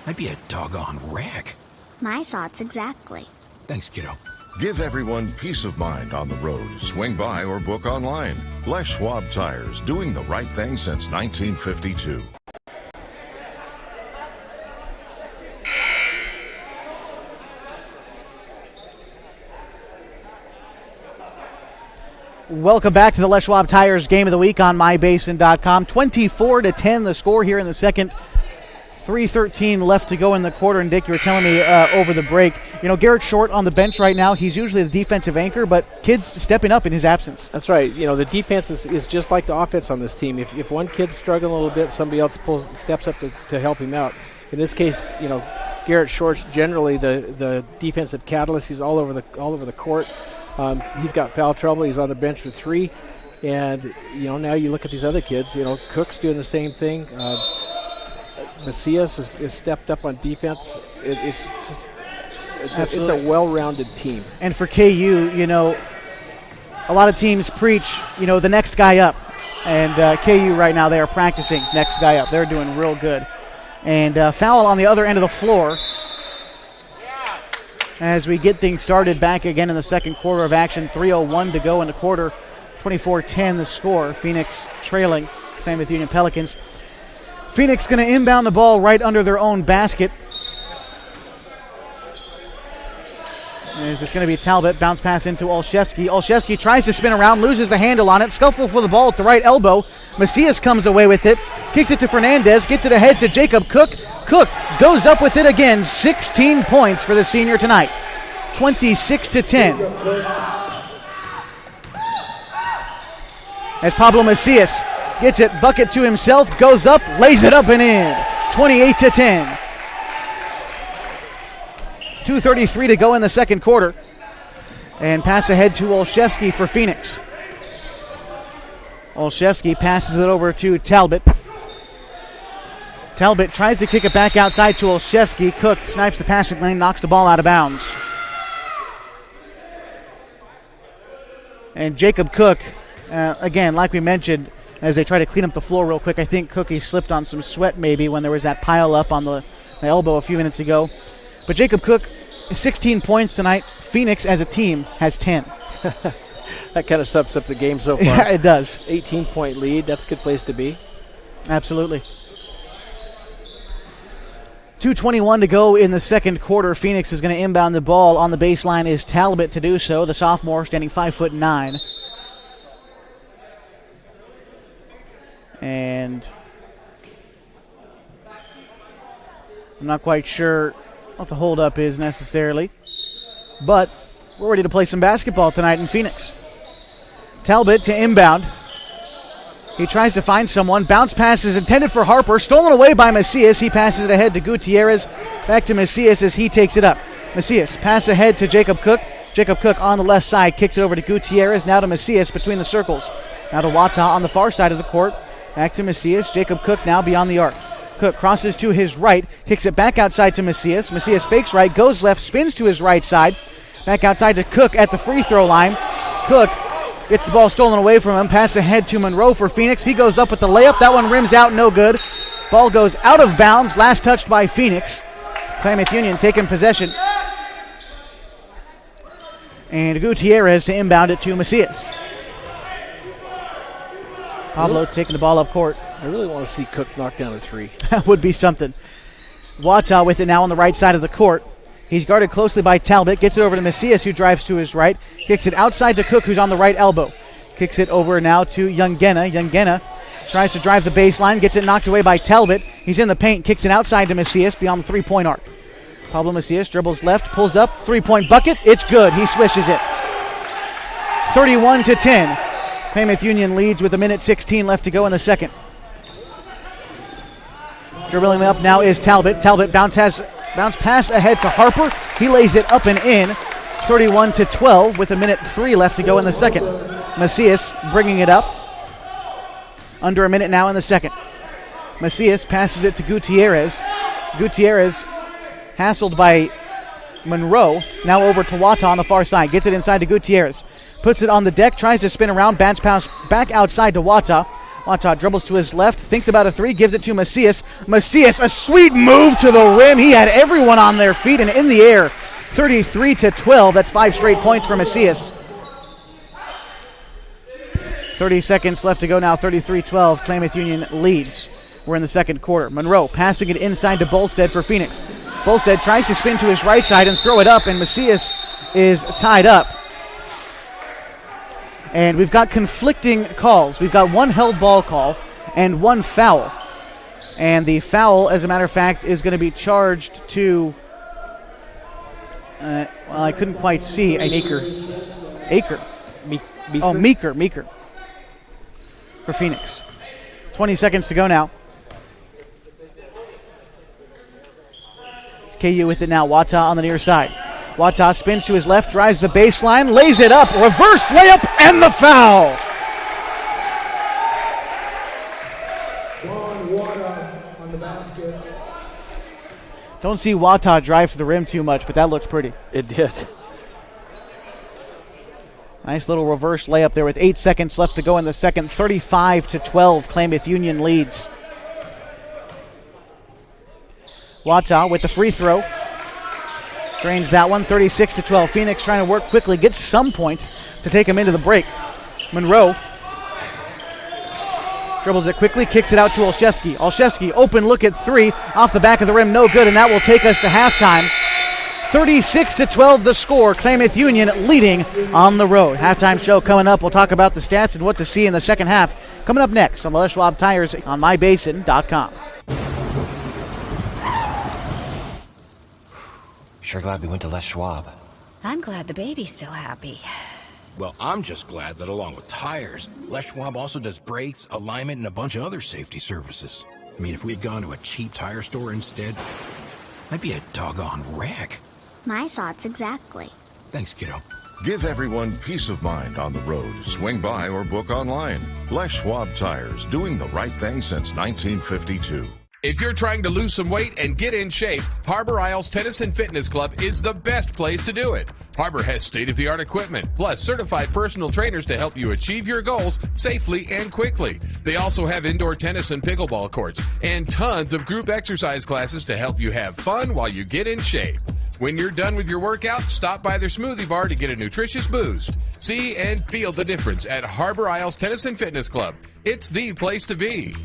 E: I'd be a doggone wreck.
F: My thoughts exactly.
E: Thanks, kiddo.
G: Give everyone peace of mind on the road. Swing by or book online. Les Schwab Tires, doing the right thing since 1952.
A: Welcome back to the Les Schwab Tires Game of the Week on mybasin.com. 24-10 the score here in the second. 3:13 left to go in the quarter. And Dick, you were telling me over the break, Garrett Short on the bench right now. He's usually the defensive anchor, but kids stepping up in his absence.
B: That's right. The defense is just like the offense on this team. If one kid's struggling a little bit, somebody else steps up to help him out. In this case, Garrett Short's generally the defensive catalyst. He's all over the court. He's got foul trouble. He's on the bench for three. And, now you look at these other kids. Cook's doing the same thing. Macias is stepped up on defense. It's a well-rounded team.
A: And for KU, a lot of teams preach, the next guy up. And KU right now, they are practicing next guy up. They're doing real good. And foul on the other end of the floor. As we get things started back again in the second quarter of action. 3:01 to go in the quarter. 24-10 the score. Phoenix trailing Klamath Union Pelicans. Phoenix going to inbound the ball right under their own basket. As it's going to be Talbot. Bounce pass into Olszewski. Olszewski tries to spin around, loses the handle on it. Scuffle for the ball at the right elbow. Macias comes away with it. Kicks it to Fernandez. Gets it ahead to Jacob Cook. Cook goes up with it again. 16 points for the senior tonight. 26-10. As Pablo Macias gets it, bucket to himself, goes up, lays it up and in. 28-10. 2:33 to go in the second quarter. And pass ahead to Olszewski for Phoenix. Olszewski passes it over to Talbot. Talbot tries to kick it back outside to Olszewski. Cook snipes the passing lane, knocks the ball out of bounds. And Jacob Cook, again, like we mentioned, as they try to clean up the floor real quick. I think Cookie slipped on some sweat maybe when there was that pile up on the elbow a few minutes ago. But Jacob Cook, 16 points tonight. Phoenix as a team has 10.
B: That kind of sums up the game so far.
A: Yeah, it does.
B: 18-point lead. That's a good place to be.
A: Absolutely. 2:21 to go in the second quarter. Phoenix is going to inbound the ball. On the baseline is Talbot to do so, the sophomore, standing 5'9". And I'm not quite sure what the holdup is necessarily, but we're ready to play some basketball tonight in Phoenix. Talbot to inbound. He tries to find someone. Bounce pass is intended for Harper. Stolen away by Macias. He passes it ahead to Gutierrez. Back to Macias as he takes it up. Macias pass ahead to Jacob Cook. Jacob Cook on the left side kicks it over to Gutierrez. Now to Macias between the circles. Now to Wata on the far side of the court. Back to Macias. Jacob Cook now beyond the arc. Cook crosses to his right. Kicks it back outside to Macias. Macias fakes right. Goes left. Spins to his right side. Back outside to Cook at the free throw line. Cook gets the ball stolen away from him. Pass ahead to Monroe for Phoenix. He goes up with the layup. That one rims out, no good. Ball goes out of bounds. Last touched by Phoenix. Klamath Union taking possession. And Gutierrez to inbound it to Macias. Pablo taking the ball up court.
B: I really want to see Cook knock down a three.
A: That would be something. Wata with it now on the right side of the court. He's guarded closely by Talbot. Gets it over to Macias, who drives to his right. Kicks it outside to Cook, who's on the right elbow. Kicks it over now to Youngena. Youngena tries to drive the baseline. Gets it knocked away by Talbot. He's in the paint. Kicks it outside to Macias beyond the three-point arc. Pablo Macias dribbles left, pulls up. Three-point bucket. It's good. He swishes it. 31-10. Klamath Union leads with 1:16 left to go in the second. Dribbling up now is Talbot. Talbot bounce pass ahead to Harper. He lays it up and in. 31-12 with 1:03 left to go in the second. Macias bringing it up. Under a minute now in the second. Macias passes it to Gutierrez. Gutierrez hassled by Monroe. Now over to Wata on the far side. Gets it inside to Gutierrez. Puts it on the deck. Tries to spin around. Bounce pass back outside to Wata. Wata dribbles to his left. Thinks about a three. Gives it to Macias. Macias, a sweet move to the rim. He had everyone on their feet and in the air. 33-12. That's 5 straight points for Macias. 30 seconds left to go now. 33-12. Klamath Union leads. We're in the second quarter. Monroe passing it inside to Bolstead for Phoenix. Bolstead tries to spin to his right side and throw it up, and Macias is tied up. And we've got conflicting calls. We've got one held ball call and one foul. And the foul, as a matter of fact, is going to be charged to, well, I couldn't quite see. Meeker. Meeker. For Phoenix. 20 seconds to go now. KU with it now. Wata on the near side. Wata spins to his left, drives the baseline, lays it up, reverse layup, and the foul.
N: Wata on the basket.
A: Don't see Wata drive to the rim too much, but that looks pretty.
B: It did.
A: Nice little reverse layup there with 8 seconds left to go in the second. 35-12, Klamath Union leads. Wata with the free throw. Drains that one, 36-12. Phoenix trying to work quickly, gets some points to take him into the break. Monroe dribbles it quickly, kicks it out to Olszewski. Olszewski, open look at three, off the back of the rim, no good, and that will take us to halftime. 36-12 the score. Klamath Union leading on the road. Halftime show coming up. We'll talk about the stats and what to see in the second half. Coming up next on the Les Schwab Tires on mybasin.com.
C: Sure glad we went to Les Schwab.
D: I'm glad the baby's still happy.
E: Well, I'm just glad that along with tires, Les Schwab also does brakes, alignment, and a bunch of other safety services. I mean, if we'd gone to a cheap tire store instead, I'd be a doggone wreck.
F: My thoughts exactly.
E: Thanks, kiddo.
G: Give everyone peace of mind on the road. Swing by or book online. Les Schwab Tires, doing the right thing since 1952.
H: If you're trying to lose some weight and get in shape, Harbor Isles Tennis and Fitness Club is the best place to do it. Harbor has state-of-the-art equipment, plus certified personal trainers to help you achieve your goals safely and quickly. They also have indoor tennis and pickleball courts, and tons of group exercise classes to help you have fun while you get in shape. When you're done with your workout, stop by their smoothie bar to get a nutritious boost. See and feel the difference at Harbor Isles Tennis and Fitness Club. It's the place to be.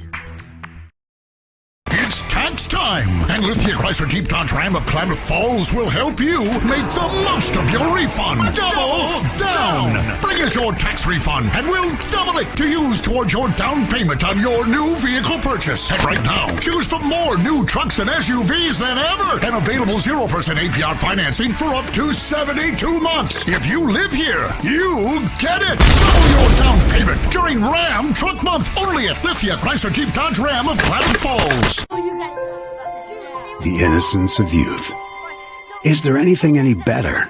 I: It's tax time! And Lithia Chrysler Jeep Dodge Ram of Klamath Falls will help you make the most of your refund. Double down! Bring us your tax refund and we'll double it to use towards your down payment on your new vehicle purchase. And right now, choose from more new trucks and SUVs than ever and available 0% APR financing for up to 72 months. If you live here, you get it! Double your down payment during Ram Truck Month only at Lithia Chrysler Jeep Dodge Ram of Klamath Falls.
J: The innocence of youth. Is there anything any better?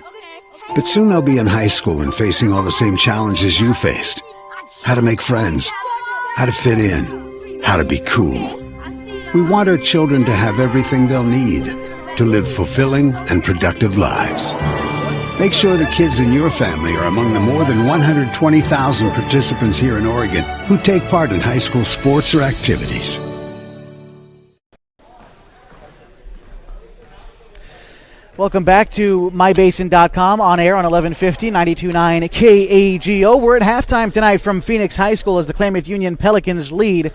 J: But soon they'll be in high school and facing all the same challenges you faced. How to make friends, how to fit in, how to be cool. We want our children to have everything they'll need to live fulfilling and productive lives. Make sure the kids in your family are among the more than 120,000 participants here in Oregon who take part in high school sports or activities.
A: Welcome back to mybasin.com, on air on 1150, 92.9 KAGO. We're at halftime tonight from Phoenix High School as the Klamath Union Pelicans lead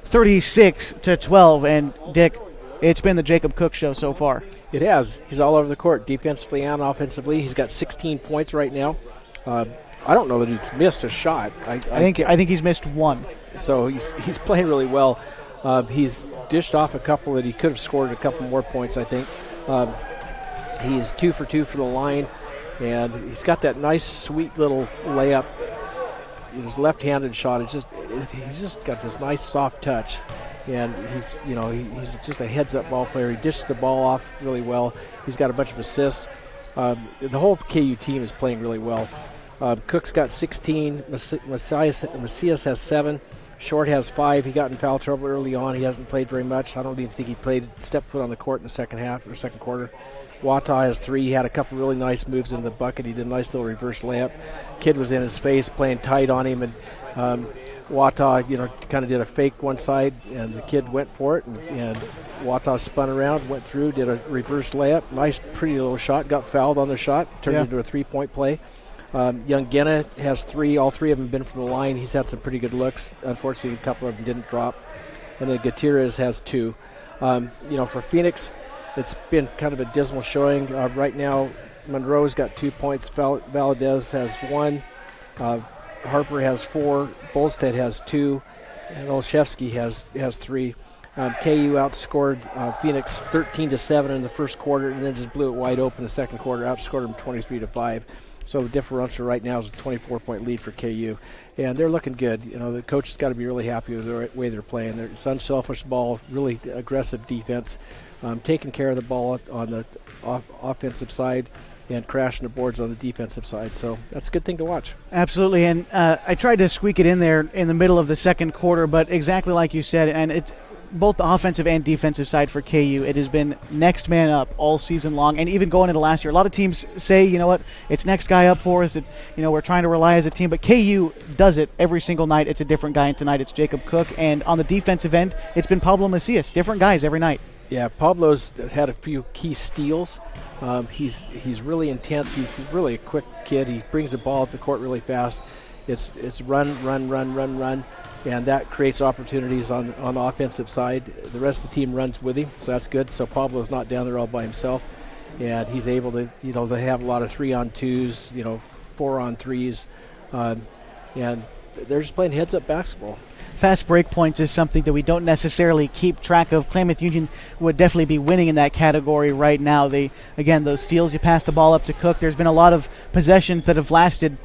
A: 36-12. And, Dick, it's been the Jacob Cook show so far.
B: It has. He's all over the court, defensively and offensively. He's got 16 points right now. I don't know that he's missed a shot. I
A: think he's missed one.
B: So he's playing really well. He's dished off a couple that he could have scored a couple more points, I think. He's 2 for 2 for the line, and he's got that nice, sweet little layup. His left-handed shot he's just got this nice, soft touch, and he's just a heads-up ball player. He dishes the ball off really well. He's got a bunch of assists. The whole KU team is playing really well. Cook's got 16. Macias has 7. Short has 5. He got in foul trouble early on. He hasn't played very much. I don't even think he stepped foot on the court in the second quarter. Wata has 3. He had a couple really nice moves in the bucket. He did a nice little reverse layup. Kid was in his face, playing tight on him, and Wata, kind of did a fake one side, and the kid went for it, and Wata spun around, went through, did a reverse layup. Nice, pretty little shot. Got fouled on the shot, turned into a 3-point play. Young Genna has 3. All 3 of them have been from the line. He's had some pretty good looks. Unfortunately, a couple of them didn't drop. And then Gutierrez has 2. For Phoenix, it's been kind of a dismal showing. Right now, Monroe's got 2 points. Valadez has 1. Harper has 4. Bolstead has 2. And Olszewski has 3. KU outscored Phoenix 13-7 in the first quarter, and then just blew it wide open in the second quarter. Outscored them 23-5. So the differential right now is a 24-point lead for KU, and they're looking good. The coach has got to be really happy with the way they're playing. It's unselfish ball, really aggressive defense, taking care of the ball on the offensive side, and crashing the boards on the defensive side. So that's a good thing to watch.
A: Absolutely, and I tried to squeak it in there in the middle of the second quarter, but exactly like you said, and it's both the offensive and defensive side for KU, it has been next man up all season long, and even going into last year. A lot of teams say, you know what, it's next guy up for us. We're trying to rely as a team, but KU does it every single night. It's a different guy, and tonight it's Jacob Cook, and on the defensive end, it's been Pablo Macias. Different guys every night. Yeah,
B: Pablo's had a few key steals. He's really intense. He's really a quick kid. He brings the ball up the court really fast. It's run. And that creates opportunities on the offensive side. The rest of the team runs with him, so that's good. So Pablo's not down there all by himself, and he's able to, they have a lot of 3-on-2s, 4-on-3s, and they're just playing heads-up basketball.
A: Fast break points is something that we don't necessarily keep track of. Klamath Union would definitely be winning in that category right now. Those steals, you pass the ball up to Cook. There's been a lot of possessions that have lasted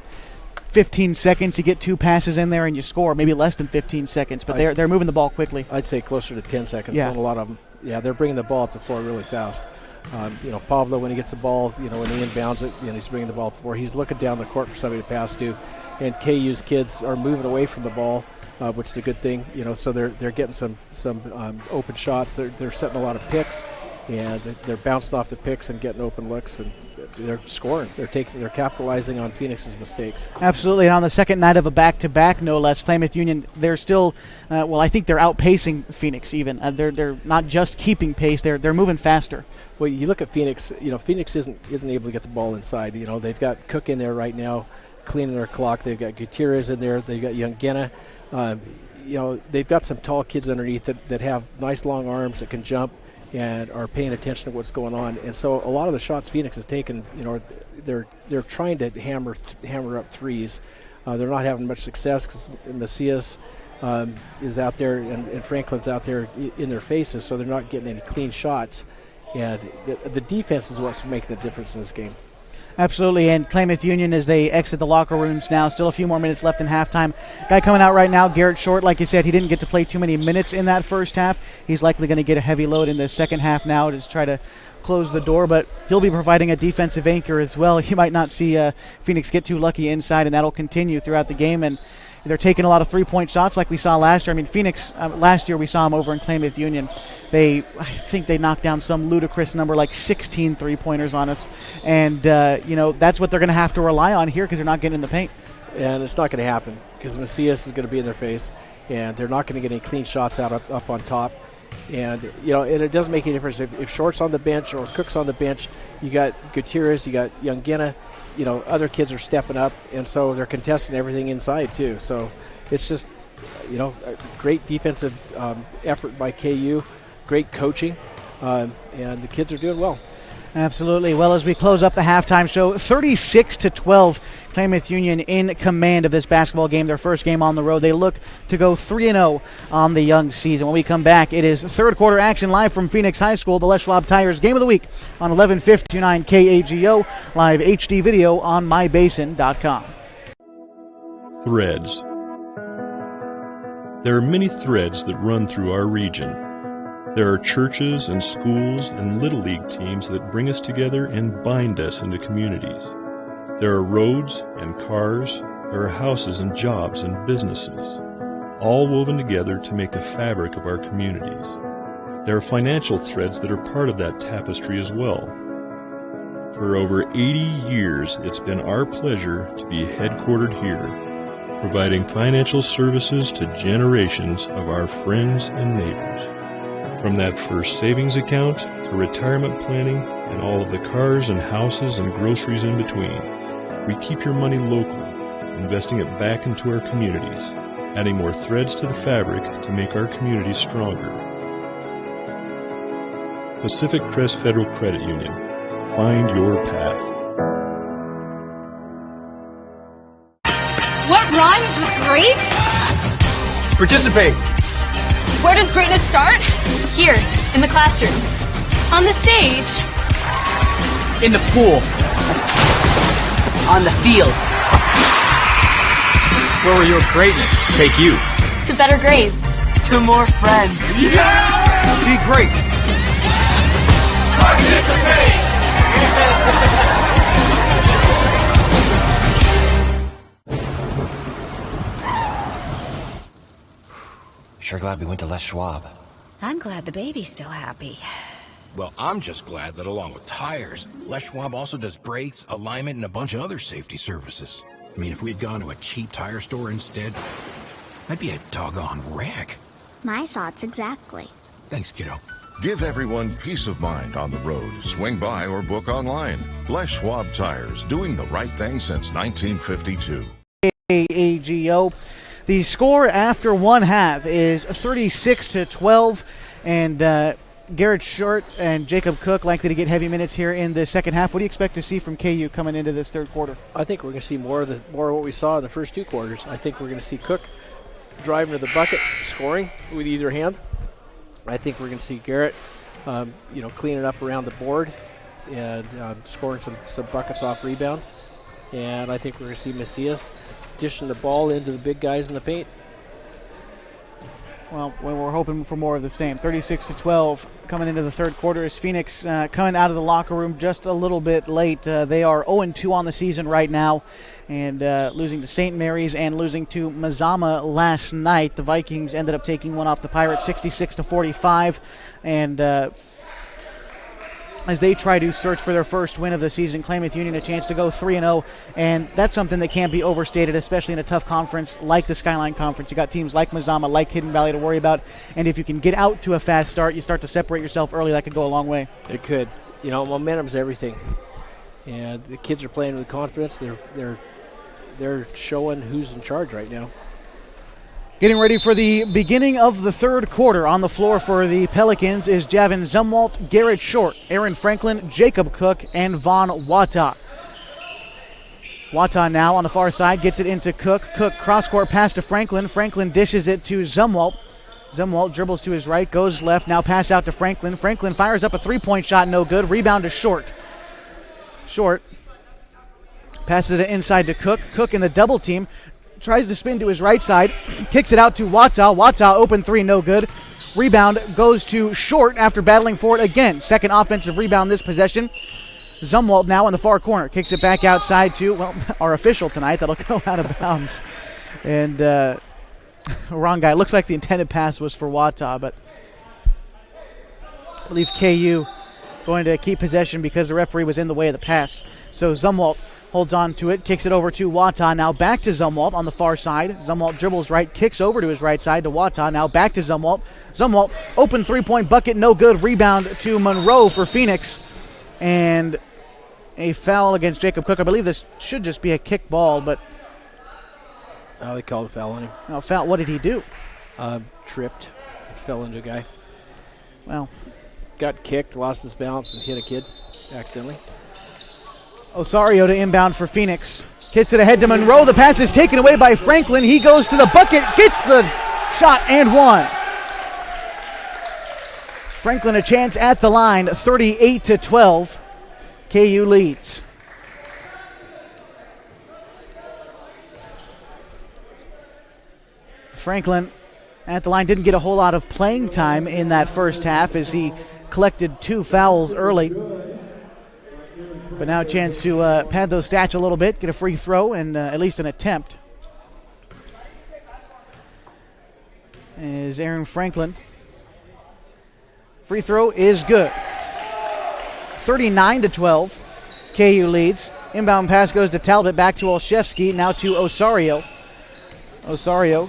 A: 15 seconds to get 2 passes in there and you score, maybe less than 15 seconds, but they're moving the ball quickly.
B: I'd say closer to 10 seconds.
A: Yeah.
B: A lot of them. Yeah, they're bringing the ball up the floor really fast. Pablo, when he gets the ball, when he inbounds it, he's bringing the ball up the floor. He's looking down the court for somebody to pass to, and KU's kids are moving away from the ball. which is a good thing. So they're getting some open shots. They're setting a lot of picks, and they're bouncing off the picks and getting open looks, and they're scoring. They're capitalizing on Phoenix's mistakes.
A: Absolutely, and on the second night of a back-to-back, no less, Klamath Union, they're still, I think they're outpacing Phoenix even. They're not just keeping pace; they're moving faster.
B: Well, you look at Phoenix. Phoenix isn't able to get the ball inside. They've got Cook in there right now, cleaning their clock. They've got Gutierrez in there. They've got Youngena. They've got some tall kids underneath that have nice long arms that can jump and are paying attention to what's going on. And so a lot of the shots Phoenix has taken, they're trying to hammer up threes. They're not having much success because Macias is out there and Franklin's out there in their faces, so they're not getting any clean shots. And the defense is what's making the difference in this game.
A: Absolutely, and Klamath Union as they exit the locker rooms now. Still a few more minutes left in halftime. Guy coming out right now, Garrett Short, like you said, he didn't get to play too many minutes in that first half. He's likely going to get a heavy load in the second half now to try to close the door, but he'll be providing a defensive anchor as well. You might not see Phoenix get too lucky inside, and that'll continue throughout the game. And they're taking a lot of three-point shots like we saw last year. I mean, Phoenix, last year we saw them over in Klamath Union. I think they knocked down some ludicrous number, like 16 three-pointers on us. And, that's what they're going to have to rely on here because they're not getting in the paint.
B: And it's not going to happen because Macias is going to be in their face, and they're not going to get any clean shots out up on top. And, and it doesn't make any difference. If Short's on the bench or Cook's on the bench, you got Gutierrez, you got Youngena, other kids are stepping up, and so they're contesting everything inside too. So it's just, a great defensive effort by KU, great coaching, and the kids are doing well.
A: Absolutely. Well, as we close up the halftime show, 36-12, Klamath Union in command of this basketball game, their first game on the road. They look to go 3-0 on the young season. When we come back, it is third quarter action live from Phoenix High School, the Les Schwab Tires Game of the Week on 11:59 KAGO, live HD video on mybasin.com.
K: Threads. There are many threads that run through our region. There are churches and schools and Little League teams that bring us together and bind us into communities. There are roads and cars, there are houses and jobs and businesses, all woven together to make the fabric of our communities. There are financial threads that are part of that tapestry as well. For over 80 years, it's been our pleasure to be headquartered here, providing financial services to generations of our friends and neighbors. From that first savings account to retirement planning and all of the cars and houses and groceries in between, we keep your money local, investing it back into our communities, adding more threads to the fabric to make our communities stronger. Pacific Crest Federal Credit Union. Find your path.
L: What rhymes with great?
M: Participate.
L: Where does greatness start? Here, in the classroom. On the stage.
M: In the pool. On the field. Where will your greatness take you?
L: To better grades.
M: To more friends.
N: Yeah!
M: Be great.
N: Participate!
C: Sure glad we went to Les Schwab.
D: I'm glad the baby's still happy.
E: Well, I'm just glad that along with tires, Les Schwab also does brakes, alignment, and a bunch of other safety services. I mean, if we'd gone to a cheap tire store instead, I'd be a doggone wreck.
F: My thoughts exactly.
E: Thanks, kiddo.
G: Give everyone peace of mind on the road. Swing by or book online. Les Schwab Tires, doing the right thing since 1952.
A: KAGO. The score after one half is 36-12, and Garrett Short and Jacob Cook likely to get heavy minutes here in the second half. What do you expect to see from KU coming into this third quarter?
B: I think we're going to see more of what we saw in the first two quarters. I think we're going to see Cook driving to the bucket, scoring with either hand. I think we're going to see Garrett, cleaning up around the board and scoring some buckets off rebounds. And I think we're going to see Macias dishing the ball into the big guys in the paint.
A: Well, we're hoping for more of the same. 36-12 coming into the third quarter as Phoenix coming out of the locker room just a little bit late. They are 0-2 on the season right now, and losing to St. Mary's and losing to Mazama last night. The Vikings ended up taking one off the Pirates 66-45, and as they try to search for their first win of the season, Klamath Union a chance to go 3-0, and that's something that can't be overstated, especially in a tough conference like the Skyline Conference. You got teams like Mazama, like Hidden Valley to worry about, and if you can get out to a fast start, you start to separate yourself early. That could go a long way.
B: It could. You know, momentum's everything, and the kids are playing with confidence. They're showing who's in charge right now.
A: Getting ready for the beginning of the third quarter. On the floor for the Pelicans is Javin Zumwalt, Garrett Short, Aaron Franklin, Jacob Cook, and Vaughn Wata. Wata now on the far side gets it into Cook. Cook cross-court pass to Franklin. Franklin dishes it to Zumwalt. Zumwalt dribbles to his right, goes left, now pass out to Franklin. Franklin fires up a three-point shot, no good. Rebound to Short. Short passes it inside to Cook. Cook in the double team. Tries to spin to his right side, kicks it out to Wata. Wata open three, no good. Rebound goes to Short after battling for it again. Second offensive rebound this possession. Zumwalt now in the far corner, kicks it back outside to, well, our official tonight. That'll go out of bounds. And wrong guy. Looks like the intended pass was for Wata, but I believe KU going to keep possession because the referee was in the way of the pass. So Zumwalt holds on to it, kicks it over to Wata. Now back to Zumwalt on the far side. Zumwalt dribbles right, kicks over to his right side to Wata. Now back to Zumwalt. Zumwalt, open three-point bucket, no good. Rebound to Monroe for Phoenix. And a foul against Jacob Cook. I believe this should just be a kick ball, but...
B: they called a foul on him.
A: No, foul. What did he do?
B: Tripped. Fell into a guy.
A: Well.
B: Got kicked, lost his balance, and hit a kid accidentally.
A: Osario to inbound for Phoenix. Gets it ahead to Monroe. The pass is taken away by Franklin. He goes to the bucket, gets the shot, and one. Franklin a chance at the line, 38-12. KU leads. Franklin at the line didn't get a whole lot of playing time in that first half as he collected 2 fouls early. But now a chance to pad those stats a little bit, get a free throw, and at least an attempt. Is Aaron Franklin. Free throw is good. 39-12. KU leads. Inbound pass goes to Talbot, back to Olszewski, now to Osario. Osario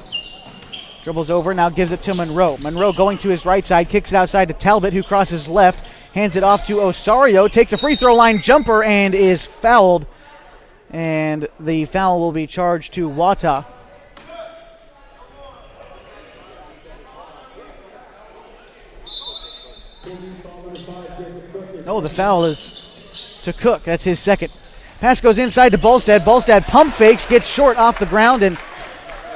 A: dribbles over, now gives it to Monroe. Monroe going to his right side, kicks it outside to Talbot, who crosses left. Hands it off to Osario, takes a free throw line jumper and is fouled. And the foul will be charged to Wata. No, the foul is to Cook. That's his second. Pass goes inside to Bolstad. Bolstad pump fakes, gets short off the ground, and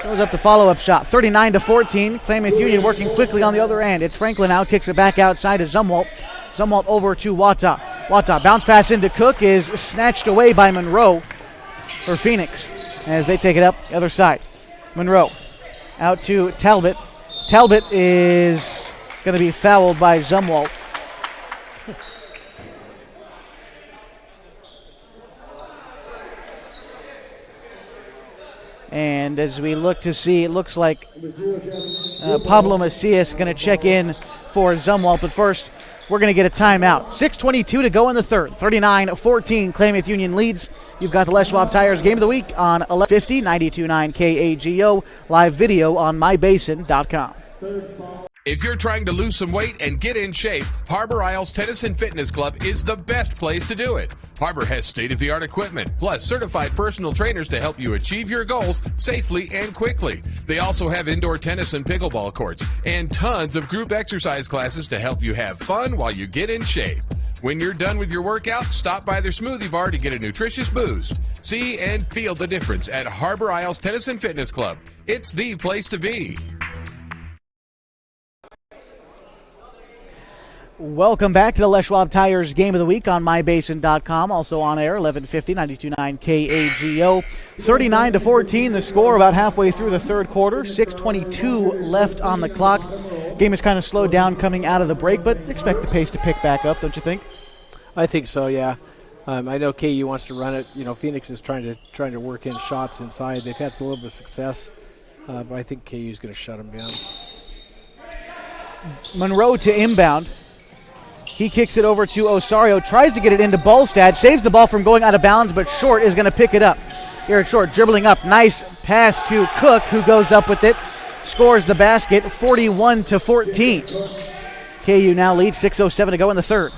A: goes up to follow-up shot. 39-14. Klamath Union working quickly on the other end. It's Franklin now, kicks it back outside to Zumwalt. Zumwalt over to Wata. Wata, bounce pass into Cook, is snatched away by Monroe for Phoenix as they take it up the other side. Monroe out to Talbot. Talbot is going to be fouled by Zumwalt. And as we look to see, it looks like Pablo Macias going to check in for Zumwalt. But first, we're going to get a timeout. 6:22 to go in the third. 39-14, Klamath Union leads. You've got the Les Schwab Tires Game of the Week on 1150, 92.9 KAGO. Live video on mybasin.com.
H: If you're trying to lose some weight and get in shape, Harbor Isles Tennis and Fitness Club is the best place to do it. Harbor has state-of-the-art equipment, plus certified personal trainers to help you achieve your goals safely and quickly. They also have indoor tennis and pickleball courts, and tons of group exercise classes to help you have fun while you get in shape. When you're done with your workout, stop by their smoothie bar to get a nutritious boost. See and feel the difference at Harbor Isles Tennis and Fitness Club. It's the place to be.
A: Welcome back to the Les Schwab Tires Game of the Week on mybasin.com. Also on air, 1150, 92.9 KAGO. 39-14, the score about halfway through the third quarter. 6:22 left on the clock. Game is kind of slowed down coming out of the break, but expect the pace to pick back up, don't you think?
B: I think so, yeah. I know KU wants to run it. You know, Phoenix is trying to work in shots inside. They've had a little bit of success, but I think KU is going to shut them down.
A: Monroe to inbound. He kicks it over to Osario, tries to get it into Ballstad, saves the ball from going out of bounds, but Short is going to pick it up. Garrett Short dribbling up, nice pass to Cook, who goes up with it, scores the basket, 41-14. KU now leads, 6:07 to go in the third.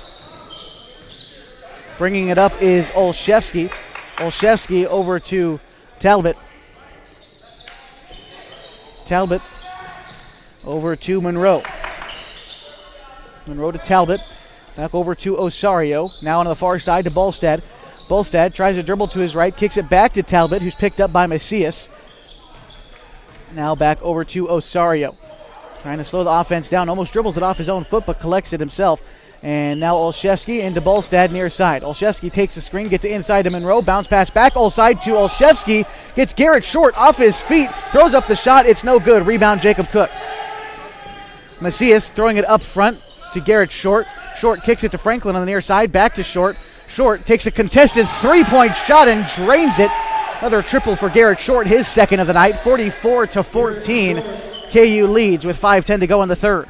A: Bringing it up is Olszewski. Olszewski over to Talbot. Talbot over to Monroe. Monroe to Talbot. Back over to Osario. Now on the far side to Ballstad. Ballstad tries to dribble to his right. Kicks it back to Talbot, who's picked up by Macias. Now back over to Osario. Trying to slow the offense down. Almost dribbles it off his own foot, but collects it himself. And now Olszewski into Ballstad near side. Olszewski takes the screen, gets it inside to Monroe. Bounce pass back. Olside to Olszewski. Gets Garrett Short off his feet. Throws up the shot. It's no good. Rebound Jacob Cook. Macias throwing it up front to Garrett Short. Short kicks it to Franklin on the near side. Back to Short. Short takes a contested three-point shot and drains it. Another triple for Garrett Short, his second of the night. 44-14. KU leads with 5:10 to go in the third.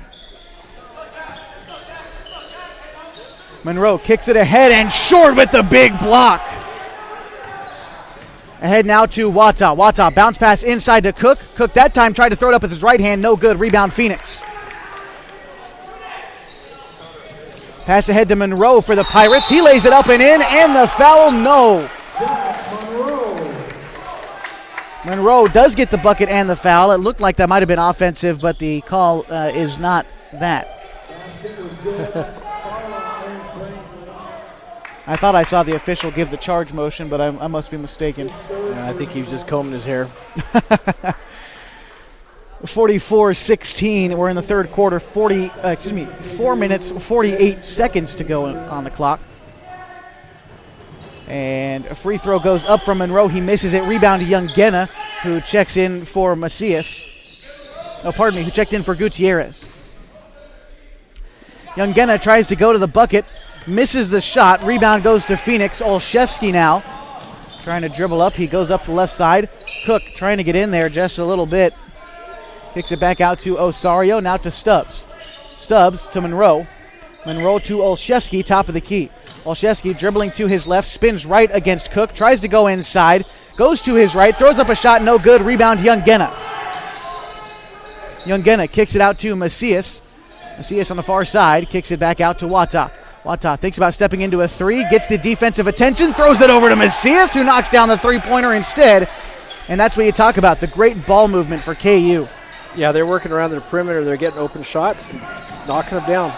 A: Monroe kicks it ahead and Short with the big block. Ahead now to Wata. Wata bounce pass inside to Cook. Cook that time tried to throw it up with his right hand. No good. Rebound Phoenix. Pass ahead to Monroe for the Pirates. He lays it up and in, and the foul, no. Monroe does get the bucket and the foul. It looked like that might have been offensive, but the call is not that. I thought I saw the official give the charge motion, but I must be mistaken.
B: Yeah, I think he was just combing his hair.
A: 44-16. We're in the third quarter. 4 minutes, 48 seconds to go on the clock. And a free throw goes up from Monroe. He misses it. Rebound to Youngena, who checks in for Macias. No, pardon me, who checked in for Gutierrez. Youngena tries to go to the bucket. Misses the shot. Rebound goes to Phoenix. Olszewski now trying to dribble up. He goes up to the left side. Cook trying to get in there just a little bit. Kicks it back out to Osario. Now to Stubbs. Stubbs to Monroe. Monroe to Olszewski, top of the key. Olszewski dribbling to his left. Spins right against Cook. Tries to go inside. Goes to his right. Throws up a shot. No good. Rebound Youngena. Youngena kicks it out to Macias. Macias on the far side. Kicks it back out to Wata. Wata thinks about stepping into a three, gets the defensive attention, throws it over to Macias, who knocks down the three-pointer instead. And that's what you talk about, the great ball movement for KU.
B: Yeah, they're working around the perimeter. They're getting open shots and knocking them down.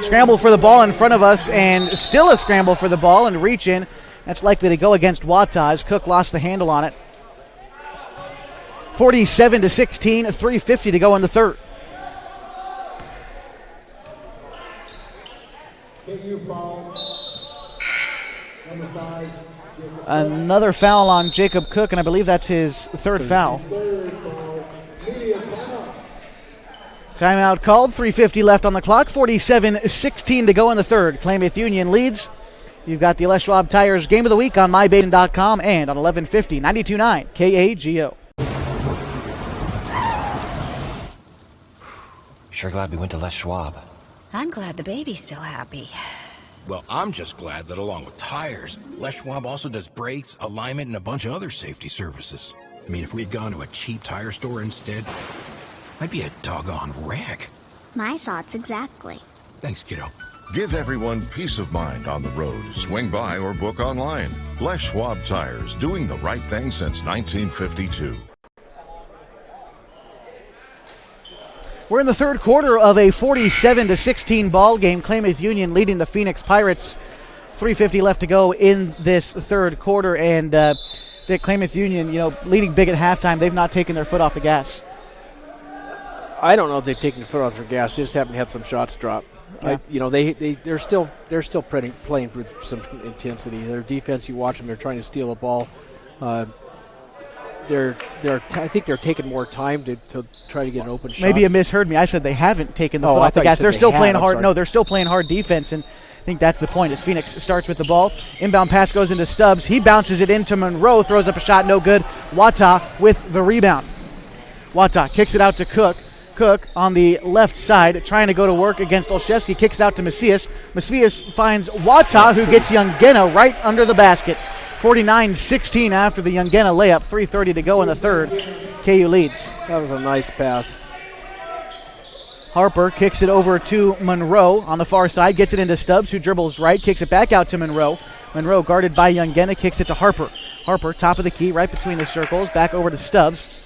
A: Scramble for the ball in front of us, and still a scramble for the ball and reach in. That's likely to go against Wata as Cook lost the handle on it. 47-16, 3:50 to go in the third. Another foul on Jacob Cook, and I believe that's his third foul. Timeout called, 3:50 left on the clock, 47-16 to go in the third. Klamath Union leads. You've got the Les Schwab Tires Game of the Week on mybasin.com and on 1150, 92.9 KAGO.
C: Sure glad we went to Les Schwab.
D: I'm glad the baby's still happy.
E: Well, I'm just glad that along with tires, Les Schwab also does brakes, alignment, and a bunch of other safety services. I mean, if we'd gone to a cheap tire store instead, I'd be a doggone wreck.
F: My thoughts exactly.
E: Thanks, kiddo.
G: Give everyone peace of mind on the road. Swing by or book online. Les Schwab Tires, doing the right thing since 1952.
A: We're in the third quarter of a 47-16 ball game. Klamath Union leading the Phoenix Pirates. 3:50 left to go in this third quarter, and the Klamath Union, leading big at halftime. They've not taken their foot off the gas.
B: I don't know if they've taken their foot off their gas. They just haven't had some shots drop.
A: Yeah.
B: They're still playing with some intensity. Their defense, you watch them, they're trying to steal the ball. I think they're taking more time to try to get an open shot.
A: Maybe you misheard me. I said they haven't taken the foot
B: I
A: off the
B: thought you
A: gas.
B: said
A: They're
B: they
A: still
B: had.
A: playing
B: I'm
A: hard.
B: sorry.
A: No, they're still playing hard defense, and I think that's the point. As Phoenix starts with the ball, inbound pass goes into Stubbs. He bounces it into Monroe, throws up a shot, no good. Wata with the rebound. Wata kicks it out to Cook. Cook on the left side, trying to go to work against Olszewski, kicks out to Macias. Macias finds Wata, who gets Youngena right under the basket. 49-16 after the Youngena layup. 3:30 to go in the third. KU leads.
B: That was a nice pass.
A: Harper kicks it over to Monroe on the far side, gets it into Stubbs, who dribbles right, kicks it back out to Monroe. Monroe guarded by Youngena, kicks it to Harper. Harper, top of the key, right between the circles, back over to Stubbs.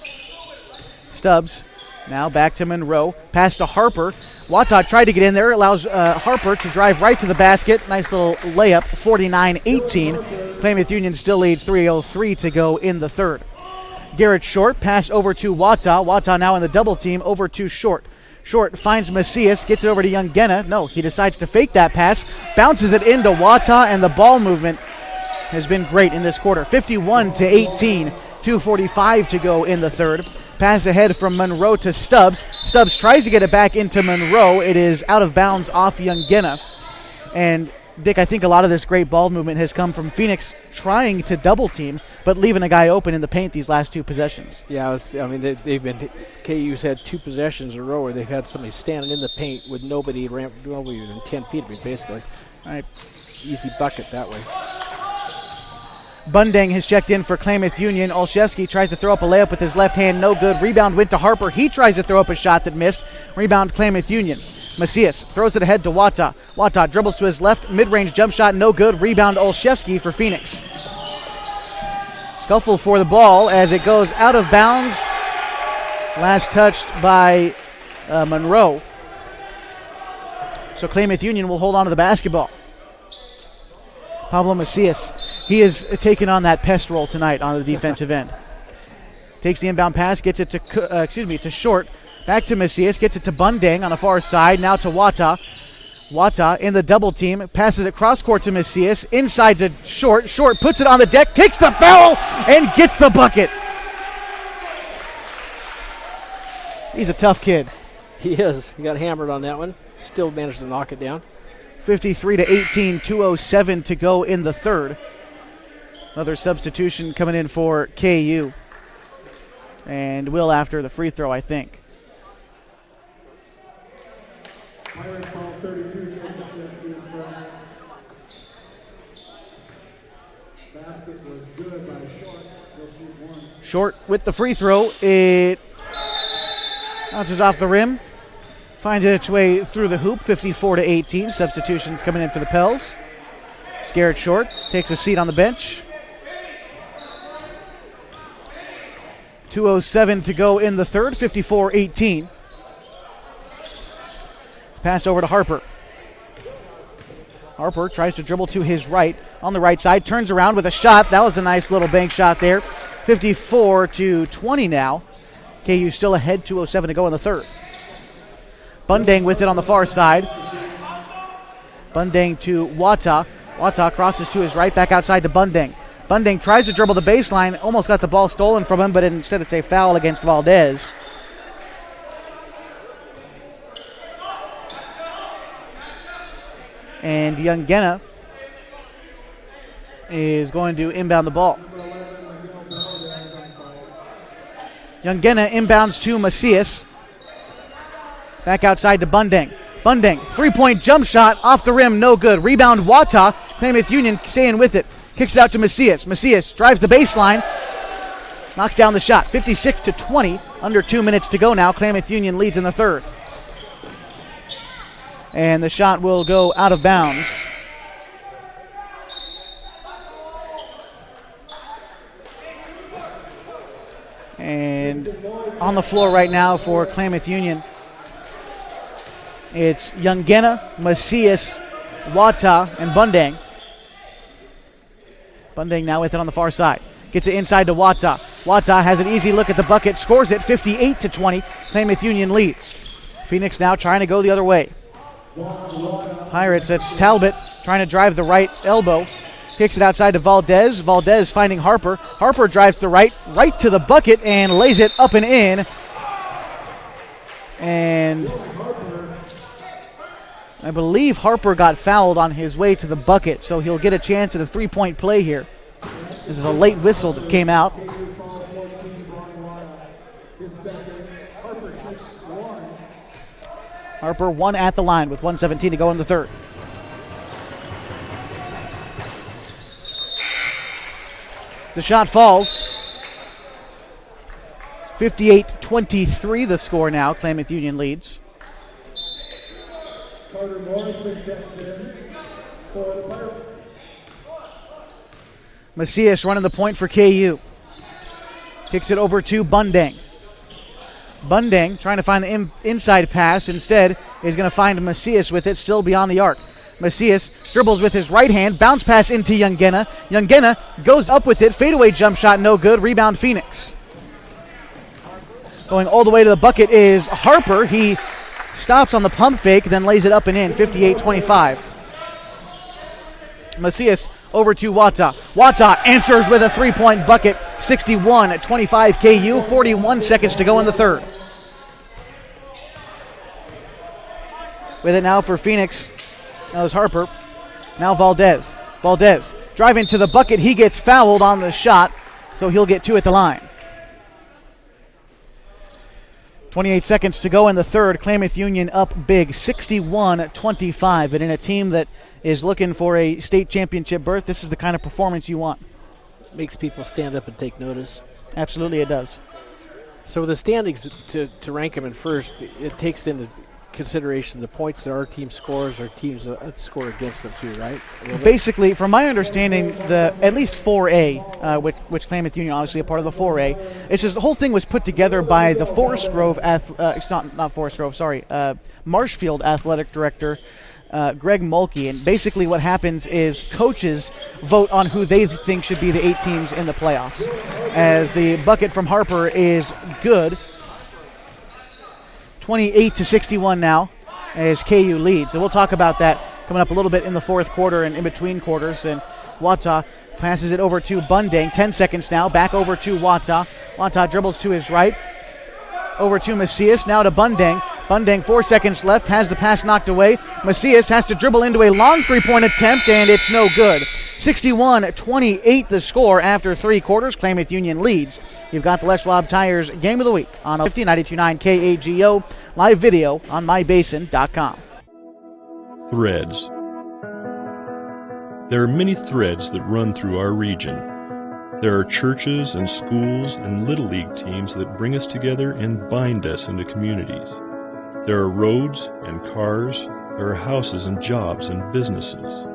A: Stubbs now back to Monroe. Pass to Harper. Wata tried to get in there. Allows Harper to drive right to the basket. Nice little layup. 49-18. Klamath Union still leads. 3:03 to go in the third. Garrett Short. Pass over to Wata. Wata now in the double team. Over to Short. Short finds Macias. Gets it over to Youngena. No, he decides to fake that pass. Bounces it into Wata, and the ball movement has been great in this quarter. 51-18. 2:45 to go in the third. Pass ahead from Monroe to Stubbs. Stubbs tries to get it back into Monroe. It is out of bounds off Youngena. And, Dick, I think a lot of this great ball movement has come from Phoenix trying to double team, but leaving a guy open in the paint these last two possessions.
B: Yeah, they've been KU's had two possessions in a row where they've had somebody standing in the paint with nobody within 10 feet of me, basically.
A: All right.
B: Easy bucket that way.
A: Bundang has checked in for Klamath Union. Olszewski tries to throw up a layup with his left hand. No good. Rebound went to Harper. He tries to throw up a shot that missed. Rebound Klamath Union. Macias throws it ahead to Wata. Wata dribbles to his left. Mid-range jump shot. No good. Rebound Olszewski for Phoenix. Scuffle for the ball as it goes out of bounds. Last touched by Monroe. So Klamath Union will hold on to the basketball. Pablo Macias, he is taking on that pest role tonight on the defensive end. Takes the inbound pass, gets it to Short. Back to Macias, gets it to Bundang on the far side. Now to Wata. Wata in the double team, passes it cross court to Macias. Inside to Short. Short puts it on the deck, takes the foul, and gets the bucket. He's a tough kid.
B: He is. He got hammered on that one. Still managed to knock it down.
A: 53-18, 2:07 to go in the third. Another substitution coming in for KU. And Will after the free throw, I think.
N: Basket was good by Short. He'll shoot one.
A: Short with the free throw. It bounces off the rim. Finds its way through the hoop, 54-18. Substitutions coming in for the Pels. Garrett Short takes a seat on the bench. 2:07 to go in the third, 54-18. Pass over to Harper. Harper tries to dribble to his right on the right side, turns around with a shot. That was a nice little bank shot there. 54-20 now. KU still ahead, 2:07 to go in the third. Bundang with it on the far side. Bundang to Wata. Wata crosses to his right, back outside to Bundang. Bundang tries to dribble the baseline, almost got the ball stolen from him, but instead it's a foul against Valdez. And Youngena is going to inbound the ball. Youngena inbounds to Macias. Back outside to Bundang. Bundang, three-point jump shot off the rim, no good. Rebound Wata. Klamath Union staying with it. Kicks it out to Macias. Macias drives the baseline. Knocks down the shot. 56-20. Under 2 minutes to go now. Klamath Union leads in the third. And the shot will go out of bounds. And on the floor right now for Klamath Union, it's Youngena, Macias, Wata, and Bundang. Bundang now with it on the far side. Gets it inside to Wata. Wata has an easy look at the bucket, scores it 58-20. Klamath Union leads. Phoenix now trying to go the other way. Pirates, that's Talbot trying to drive the right elbow. Kicks it outside to Valdez. Valdez finding Harper. Harper drives the right to the bucket and lays it up and in. And I believe Harper got fouled on his way to the bucket, so he'll get a chance at a three-point play here. This is a late whistle that came out. Harper one at the line with 1:17 to go in the third. The shot falls. 58-23 the score now. Klamath Union leads.
N: Carter Morrison checks in for the Pirates.
A: Macias running the point for KU. Kicks it over to Bundang. Bundang trying to find the inside pass. Instead, is going to find Macias with it, still beyond the arc. Macias dribbles with his right hand, bounce pass into Youngena. Youngena goes up with it, fadeaway jump shot, no good, rebound Phoenix. Going all the way to the bucket is Harper. He stops on the pump fake, then lays it up and in, 58-25. Macias over to Wata. Wata answers with a three-point bucket, 61-25 KU, 41 seconds to go in the third. With it now for Phoenix. That was Harper. Now Valdez. Valdez driving to the bucket. He gets fouled on the shot, so he'll get two at the line. 28 seconds to go in the third. Klamath Union up big, 61-25. And in a team that is looking for a state championship berth, this is the kind of performance you want.
B: Makes people stand up and take notice.
A: Absolutely it does.
B: So the standings, to rank them in first, it takes into consideration the points that our team scores, our teams score against them too, right?
A: Basically, from my understanding, at least 4A, which Klamath Union obviously a part of the 4A, it's just the whole thing was put together by the Forest Grove, it's not Forest Grove, sorry, Marshfield athletic director, Greg Mulkey, and basically what happens is coaches vote on who they think should be the 8 teams in the playoffs. As the bucket from Harper is good, 28-61 now as KU leads. So we'll talk about that coming up a little bit in the fourth quarter and in between quarters. And Wata passes it over to Bundang. 10 seconds now. Back over to Wata. Wata dribbles to his right. Over to Macias. Now to Bundang. Bundang, 4 seconds left. Has the pass knocked away. Macias has to dribble into a long three-point attempt, and it's no good. 61-28 the score after 3 quarters. Klamath Union leads. You've got the Les Schwab Tires Game of the Week on 92.9 KAGO. Live video on mybasin.com.
K: Threads. There are many threads that run through our region. There are churches and schools and Little League teams that bring us together and bind us into communities. There are roads and cars. There are houses and jobs and businesses,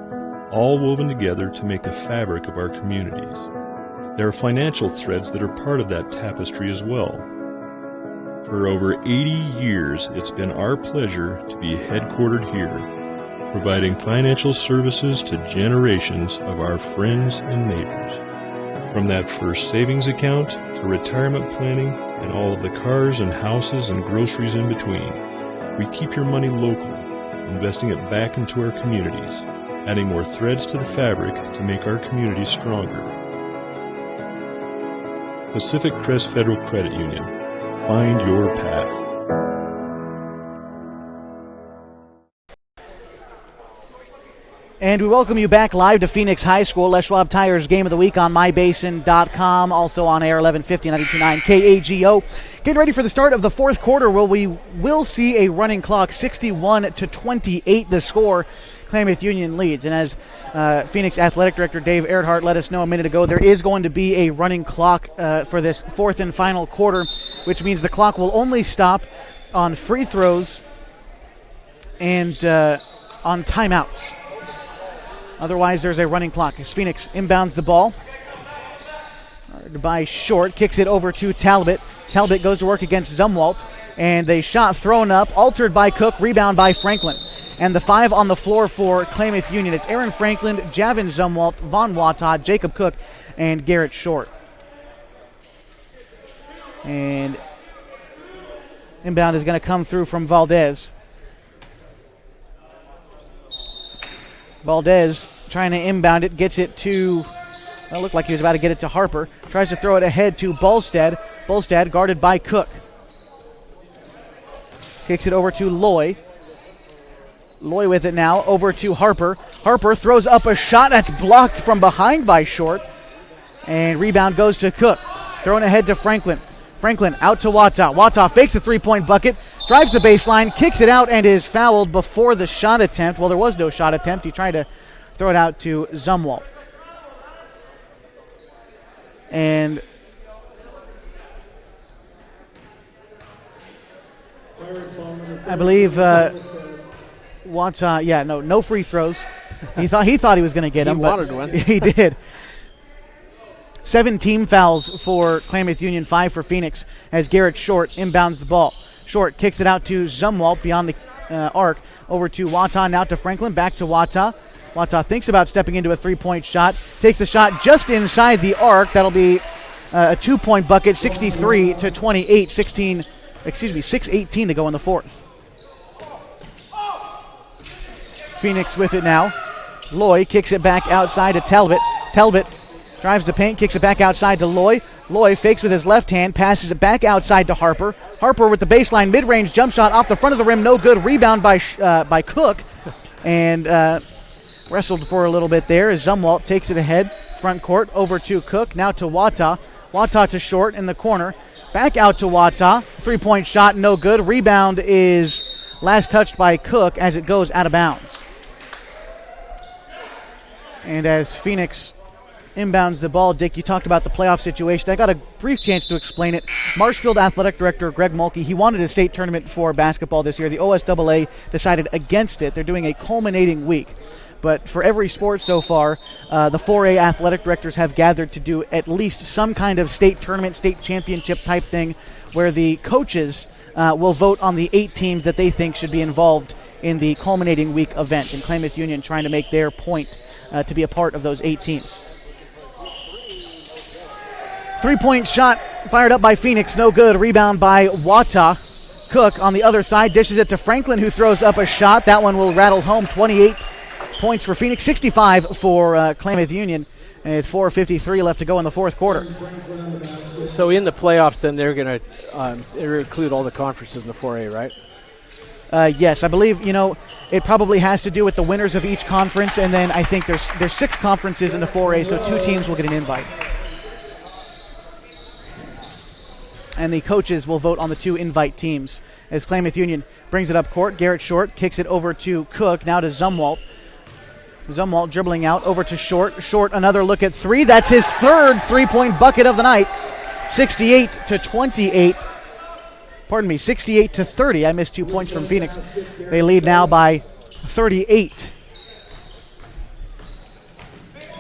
K: all woven together to make the fabric of our communities. There are financial threads that are part of that tapestry as well. For over 80 years, it's been our pleasure to be headquartered here, providing financial services to generations of our friends and neighbors. From that first savings account to retirement planning and all of the cars and houses and groceries in between, we keep your money local, investing it back into our communities, adding more threads to the fabric to make our communities stronger. Pacific Crest Federal Credit Union. Find your path.
A: And we welcome you back live to Phoenix High School. Les Schwab Tires Game of the Week on mybasin.com. Also on air 1150 92.9 KAGO. Getting ready for the start of the fourth quarter where we will see a running clock. 61-28 the score. Klamath Union leads. And as Phoenix Athletic Director Dave Earhart let us know a minute ago, there is going to be a running clock for this fourth and final quarter, which means the clock will only stop on free throws and on timeouts. Otherwise, there's a running clock as Phoenix inbounds the ball. By Short, kicks it over to Talbot. Talbot goes to work against Zumwalt, and a shot thrown up, altered by Cook, rebound by Franklin. And the 5 on the floor for Klamath Union. It's Aaron Franklin, Javin Zumwalt, Von Wata, Jacob Cook, and Garrett Short. And inbound is going to come through from Valdez. Valdez trying to inbound it, gets it to, well, looked like he was about to get it to Harper. Tries to throw it ahead to Bolstad. Bolstad guarded by Cook. Kicks it over to Loy. Loy with it now, over to Harper. Harper throws up a shot that's blocked from behind by Short. And rebound goes to Cook. Thrown ahead to Franklin. Franklin out to Wata. Wata fakes a three-point bucket, drives the baseline, kicks it out, and is fouled before the shot attempt. Well, there was no shot attempt. He tried to throw it out to Zumwalt. And I believe Wata, no free throws. He thought he was going to get him.
B: He wanted one.
A: He did. 7 team fouls for Klamath Union, 5 for Phoenix, as Garrett Short inbounds the ball. Short kicks it out to Zumwalt beyond the arc, over to Wata, now to Franklin, back to Wata. Wata thinks about stepping into a three-point shot, takes a shot just inside the arc. That'll be a 2-point bucket, 63-28, 6:18 to go in the fourth. Phoenix with it now. Loy kicks it back outside to Talbot. Talbot drives the paint, kicks it back outside to Loy. Loy fakes with his left hand, passes it back outside to Harper. Harper with the baseline mid-range jump shot off the front of the rim, no good. Rebound by Cook, and wrestled for a little bit there as Zumwalt takes it ahead. Front court over to Cook, now to Wata. Wata to Short in the corner. Back out to Wata. 3-point shot, no good. Rebound is last touched by Cook as it goes out of bounds. And as Phoenix inbounds the ball, Dick, you talked about the playoff situation. I got a brief chance to explain it. Marshfield Athletic Director Greg Mulkey, he wanted a state tournament for basketball this year. The OSAA decided against it. They're doing a culminating week. But for every sport so far, the 4A athletic directors have gathered to do at least some kind of state tournament, state championship type thing where the coaches will vote on the 8 teams that they think should be involved in the culminating week event. And Klamath Union trying to make their point to be a part of those 8 teams. 3-point shot fired up by Phoenix, no good. Rebound by Wata. Cook on the other side dishes it to Franklin, who throws up a shot. That one will rattle home. 28 points for Phoenix, 65 for Klamath Union, and 4:53 left to go in the fourth quarter.
B: So in the playoffs, then they're going to include all the conferences in the 4A, right?
A: Yes, I believe, it probably has to do with the winners of each conference, and then I think there's 6 conferences in the 4A, so 2 teams will get an invite. And the coaches will vote on the 2 invite teams as Klamath Union brings it up court. Garrett Short kicks it over to Cook, now to Zumwalt. Zumwalt dribbling out over to Short. Short, another look at 3. That's his third 3-point bucket of the night. 68-28. Pardon me, 68-30. I missed 2 points from Phoenix. They lead now by 38.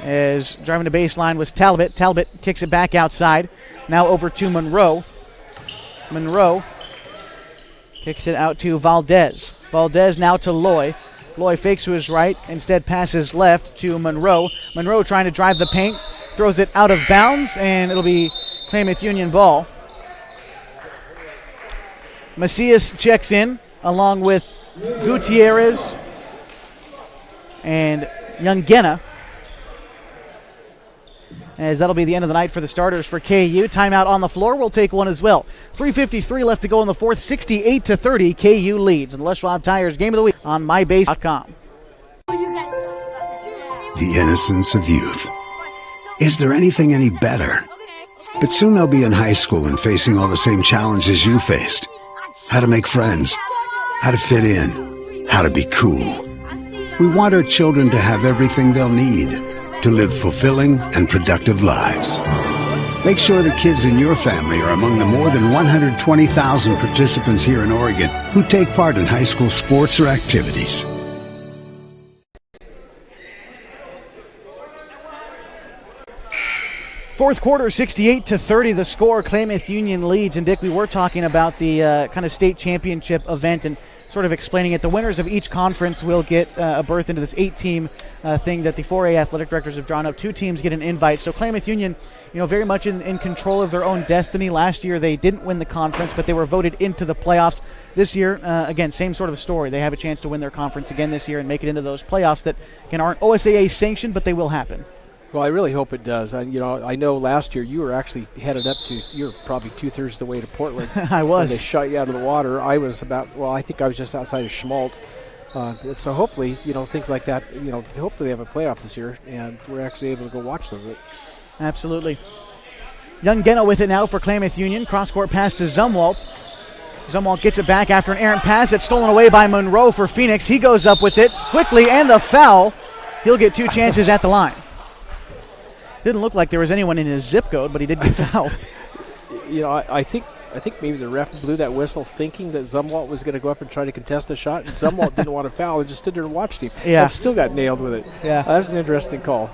A: As driving the baseline was Talbot. Talbot kicks it back outside. Now over to Monroe. Monroe kicks it out to Valdez. Valdez now to Loy. Loy fakes to his right, instead passes left to Monroe. Monroe trying to drive the paint, throws it out of bounds, and it'll be Klamath Union ball. Macias checks in along with Gutierrez and Youngena, as that'll be the end of the night for the starters for KU. Timeout on the floor. We'll take one as well. 3:53 left to go in the fourth. 68-30. KU leads. And Les Schwab Tires Game of the Week on mybase.com.
J: The innocence of youth. Is there anything any better? But soon they'll be in high school and facing all the same challenges you faced. How to make friends. How to fit in. How to be cool. We want our children to have everything they'll need to live fulfilling and productive lives. Make sure the kids in your family are among the more than 120,000 participants here in Oregon who take part in high school sports or activities.
A: Fourth quarter, 68-30 the score. Klamath Union leads. And Dick, we were talking about the kind of state championship event, and sort of explaining it. The winners of each conference will get a berth into this 8-team thing that the 4A athletic directors have drawn up. 2 teams get an invite. So Klamath Union, very much in control of their own destiny. Last year they didn't win the conference, but they were voted into the playoffs. This year, again, same sort of story. They have a chance to win their conference again this year and make it into those playoffs that, again, aren't OSAA sanctioned, but they will happen.
B: Well, I really hope it does. I know last year you were actually headed up to, you were probably 2/3 the way to Portland.
A: I was.
B: When they shot you out of the water. I was I think I was just outside of Schmaltz. So hopefully, things like that, hopefully they have a playoff this year, and we're actually able to go watch some of it.
A: Absolutely. Young Genna with it now for Klamath Union. Cross-court pass to Zumwalt. Zumwalt gets it back after an errant pass. It's stolen away by Monroe for Phoenix. He goes up with it quickly, and a foul. He'll get 2 chances at the line. Didn't look like there was anyone in his zip code, but he did get fouled.
B: I think maybe the ref blew that whistle thinking that Zumwalt was going to go up and try to contest the shot, and Zumwalt didn't want to foul and just stood there and watched him.
A: Yeah.
B: And still got nailed with it.
A: Yeah.
B: That's an interesting call.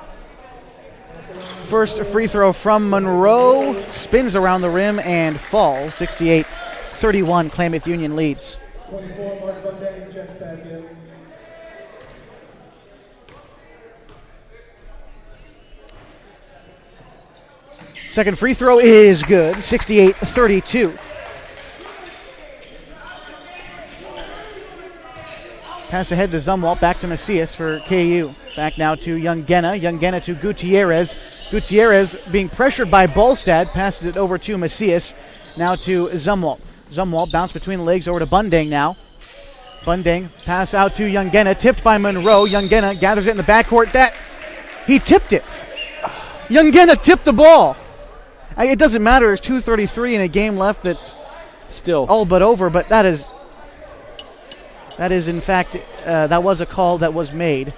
A: First free throw from Monroe, spins around the rim and falls. 68-31, Klamath Union leads.
N: 24, Mark Bunday checks back in.
A: Second free throw is good, 68-32. Pass ahead to Zumwalt, back to Macias for KU. Back now to Young Genna. Young Genna to Gutierrez. Gutierrez being pressured by Bolstad, passes it over to Macias. Now to Zumwalt. Zumwalt bounce between the legs over to Bundang now. Bundang pass out to Young Genna, tipped by Monroe. Young Genna gathers it in the backcourt. He tipped it. Young Genna tipped the ball. It doesn't matter. There's 2:33 in a game left that's
B: still
A: all but over, but that is in fact, that was a call that was made.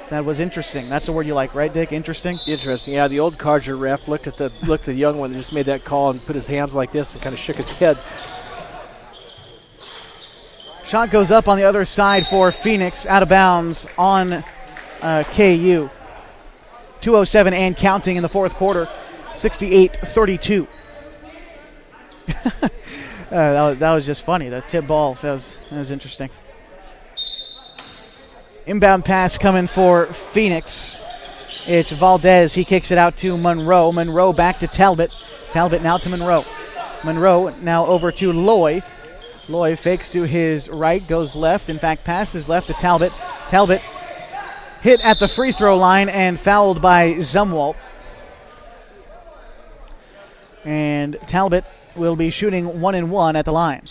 A: That was interesting. That's the word you like, right, Dick? Interesting?
B: Interesting, yeah. The old Carger ref looked at the young one and just made that call and put his hands like this and kind of shook his head.
A: Shot goes up on the other side for Phoenix, out of bounds on KU. 2:07 and counting in the fourth quarter. 68-32. That was just funny. The tip ball, that was interesting. Inbound pass coming for Phoenix. It's Valdez. He kicks it out to Monroe. Monroe back to Talbot. Talbot now to Monroe. Monroe now over to Loy. Loy fakes to his right, goes left. In fact, passes left to Talbot. Talbot hit at the free throw line and fouled by Zumwalt. And Talbot will be shooting 1-1 at the line.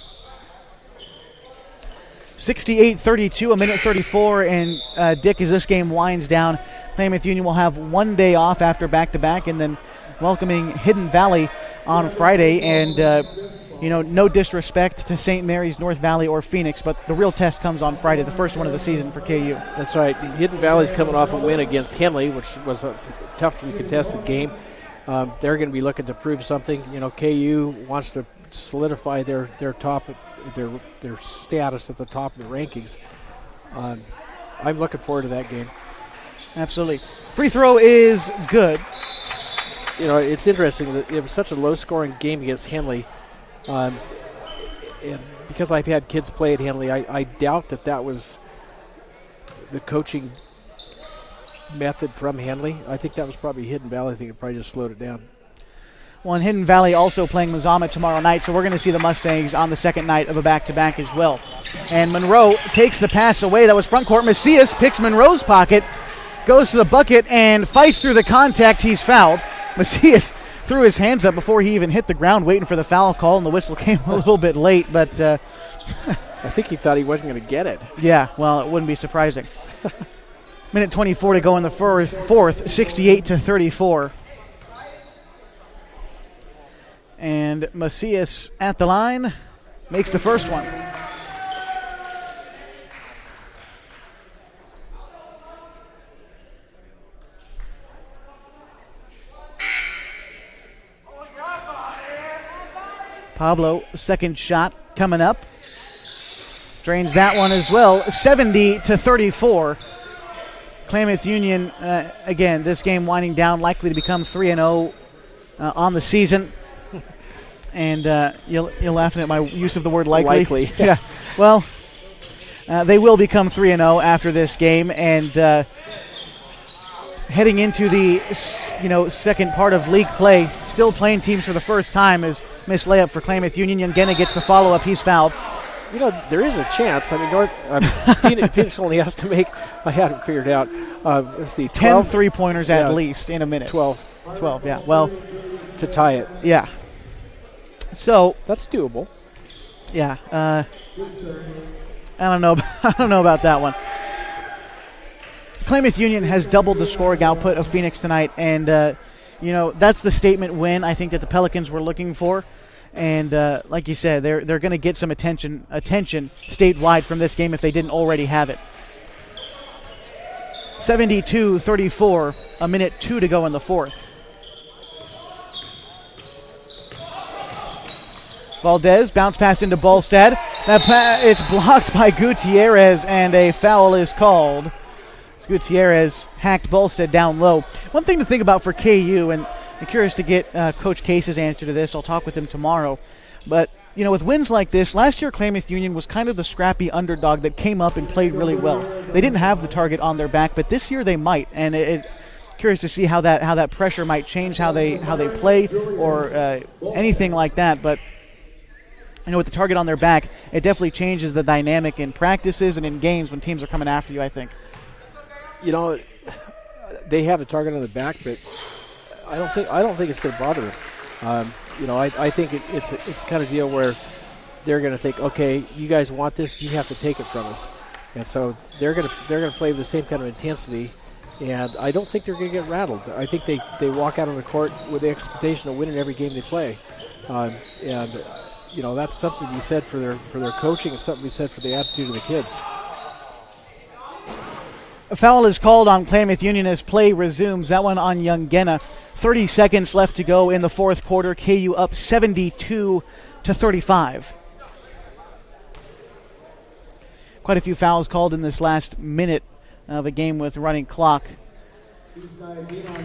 A: 68-32, a minute 34, and Dick, as this game winds down, Klamath Union will have 1 day off after back-to-back, and then welcoming Hidden Valley on Friday. And, no disrespect to St. Mary's, North Valley, or Phoenix, but the real test comes on Friday, the first one of the season for KU.
B: That's right. Hidden Valley's coming off a win against Henley, which was a tough and contested game. They're going to be looking to prove something. KU wants to solidify their status at the top of the rankings. I'm looking forward to that game.
A: Absolutely. Free throw is good.
B: It's interesting that it was such a low-scoring game against Henley. And because I've had kids play at Henley, I doubt that was the coaching method from Henley. I think that was probably Hidden Valley. I think it probably just slowed it down.
A: Well, and Hidden Valley also playing Mazama tomorrow night, so we're going to see the Mustangs on the second night of a back-to-back as well. And Monroe takes the pass away. That was front court. Macias picks Monroe's pocket, goes to the bucket, and fights through the contact. He's fouled. Macias threw his hands up before he even hit the ground, waiting for the foul call, and the whistle came a little bit late, but
B: I think he thought he wasn't going to get it.
A: Yeah, well, it wouldn't be surprising. Minute 24 to go in the fourth, 68-34. And Macias at the line makes the first one. Pablo, second shot coming up. Drains that one as well. 70-34. Klamath Union, again, this game winding down, likely to become 3-0 on the season. And you're laughing at my use of the word likely.
B: Likely.
A: Yeah. Well, They will become 3-0 after this game, and heading into the second part of league play, still playing teams for the first time is missed layup for Klamath Union. Yangena gets the follow-up. He's fouled.
B: There is a chance. I mean, Phoenix only has to make, I hadn't figured out, let's see,
A: 10 3-pointers at least in a minute.
B: 12,
A: yeah. Well,
B: to tie it.
A: Yeah. So
B: that's doable.
A: Yeah. I don't know about that one. Klamath Union has doubled the scoring output of Phoenix tonight, and that's the statement win I think that the Pelicans were looking for. And like you said, they're going to get some attention statewide from this game if they didn't already have it. 72-34, a minute 2 to go in the fourth. Valdez, bounce pass into Ballstad. It's blocked by Gutierrez, and a foul is called. Gutierrez hacked Ballstad down low. One thing to think about for KU, and I'm curious to get Coach Case's answer to this. I'll talk with him tomorrow. But, with wins like this, last year Klamath Union was kind of the scrappy underdog that came up and played really well. They didn't have the target on their back, but this year they might. And curious to see how that pressure might change how they play or anything like that. But with the target on their back, it definitely changes the dynamic in practices and in games when teams are coming after you, I think.
B: They have a target on the back, but I don't think it's going to bother them. I think it's kind of deal where they're going to think, okay, you guys want this, you have to take it from us, and so they're going to play with the same kind of intensity. And I don't think they're going to get rattled. I think they walk out on the court with the expectation of winning every game they play, and that's something to be said for their coaching. It's something to be said for the attitude of the kids.
A: A foul is called on Klamath Union as play resumes. That one on Yangena. 30 seconds left to go in the fourth quarter. KU up 72-35. Quite a few fouls called in this last minute of a game with running clock.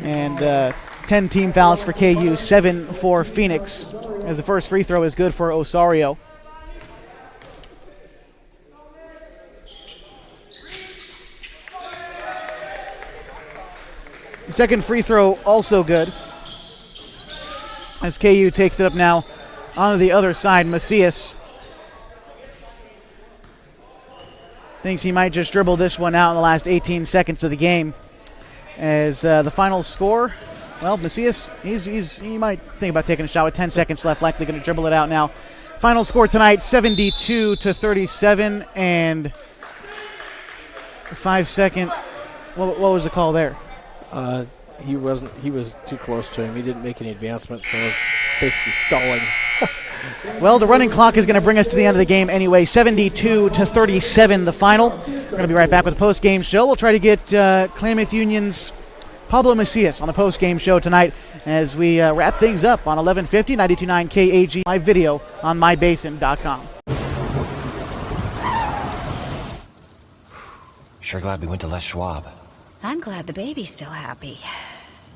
A: And 10 team fouls for KU, 7 for Phoenix, as the first free throw is good for Osario. The second free throw also good, as KU takes it up now onto the other side. Macias thinks he might just dribble this one out in the last 18 seconds of the game. As the final score, well, Macias, he might think about taking a shot with 10 seconds left, likely going to dribble it out now. Final score tonight, 72-37, and 5 second. What was the call there?
B: He was too close to him. He didn't make any advancement, so it was basically stalling.
A: Well, the running clock is going to bring us to the end of the game anyway. 72-37 the final. We're going to be right back with the post-game show. We'll try to get Klamath Union's Pablo Macias on the post-game show tonight as we wrap things up on 1150 92.9 KAG live video on mybasin.com.
C: Sure glad we went to Les Schwab.
D: I'm glad the baby's still happy.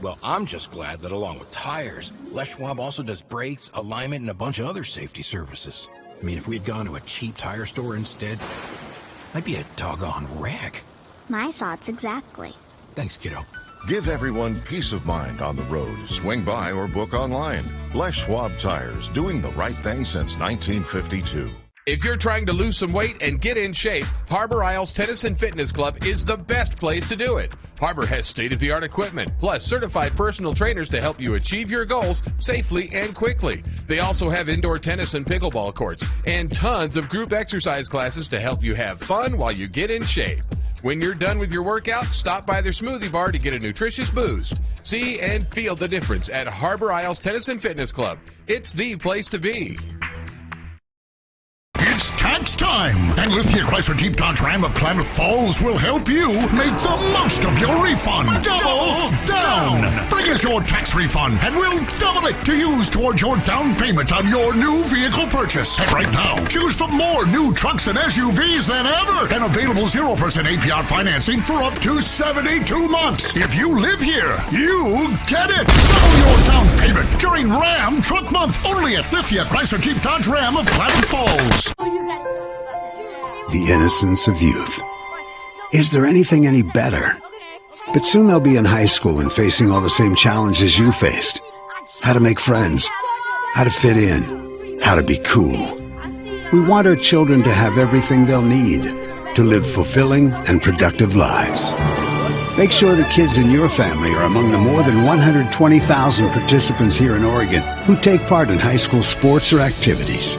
E: Well, I'm just glad that along with tires, Les Schwab also does brakes, alignment, and a bunch of other safety services. I mean, if we had gone to a cheap tire store instead, I'd be a doggone wreck.
F: My thoughts exactly.
E: Thanks, kiddo.
G: Give everyone peace of mind on the road. Swing by or book online. Les Schwab Tires, doing the right thing since 1952.
H: If you're trying to lose some weight and get in shape, Harbor Isles Tennis and Fitness Club is the best place to do it. Harbor has state-of-the-art equipment, plus certified personal trainers to help you achieve your goals safely and quickly. They also have indoor tennis and pickleball courts, and tons of group exercise classes to help you have fun while you get in shape. When you're done with your workout, stop by their smoothie bar to get a nutritious boost. See and feel the difference at Harbor Isles Tennis and Fitness Club. It's the place to be.
I: It's tax time! And Lithia Chrysler Jeep Dodge Ram of Klamath Falls will help you make the most of your refund. Double down! Bring us your tax refund and we'll double it to use towards your down payment on your new vehicle purchase. And right now, choose from more new trucks and SUVs than ever and available 0% APR financing for up to 72 months. If you live here, you get it! Double your down payment during Ram Truck Month only at Lithia Chrysler Jeep Dodge Ram of Klamath Falls.
P: Oh, you gotta talk about that.
J: the innocence of youth. Is there anything any better? But soon they'll be in high school and facing all the same challenges you faced. How to make friends, how to fit in, how to be cool. We want our children to have everything they'll need to live fulfilling and productive lives. Make sure the kids in your family are among the more than 120,000 participants here in Oregon who take part in high school sports or activities.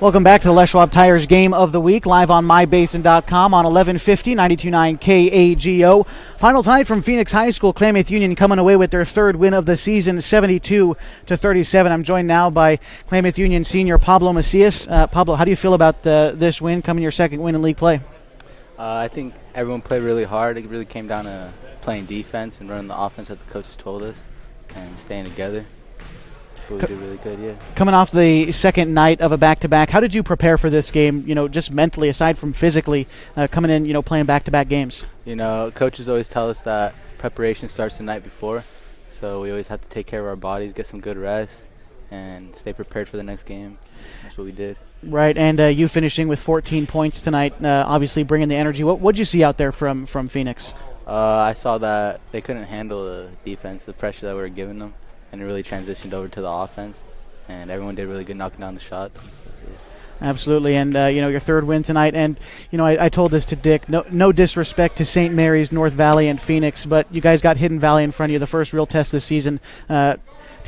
A: Welcome back to the Les Schwab Tires Game of the Week, live on mybasin.com on 1150, 92.9 KAGO. Final tonight from Phoenix High School. Klamath Union coming away with their third win of the season, 72-37. I'm joined now by Klamath Union senior Pablo Macias. Pablo, how do you feel about this win, coming your second win in league play?
P: I think everyone played really hard. It really came down to playing defense and running the offense that the coaches told us and staying together. But we did really good, yeah. Coming
A: off the second night of a back-to-back, how did you prepare for this game, just mentally, aside from physically, coming in, playing back-to-back games?
P: Coaches always tell us that preparation starts the night before, so we always have to take care of our bodies, get some good rest, and stay prepared for the next game. That's what we did.
A: Right, and you finishing with 14 points tonight, obviously bringing the energy. What did you see out there from Phoenix?
P: I saw that they couldn't handle the defense, the pressure that we were giving them. And it really transitioned over to the offense, and everyone did really good knocking down the shots. So, yeah.
A: Absolutely, and your third win tonight. And I told this to Dick. No disrespect to St. Mary's, North Valley, and Phoenix, but you guys got Hidden Valley in front of you, the first real test this season. To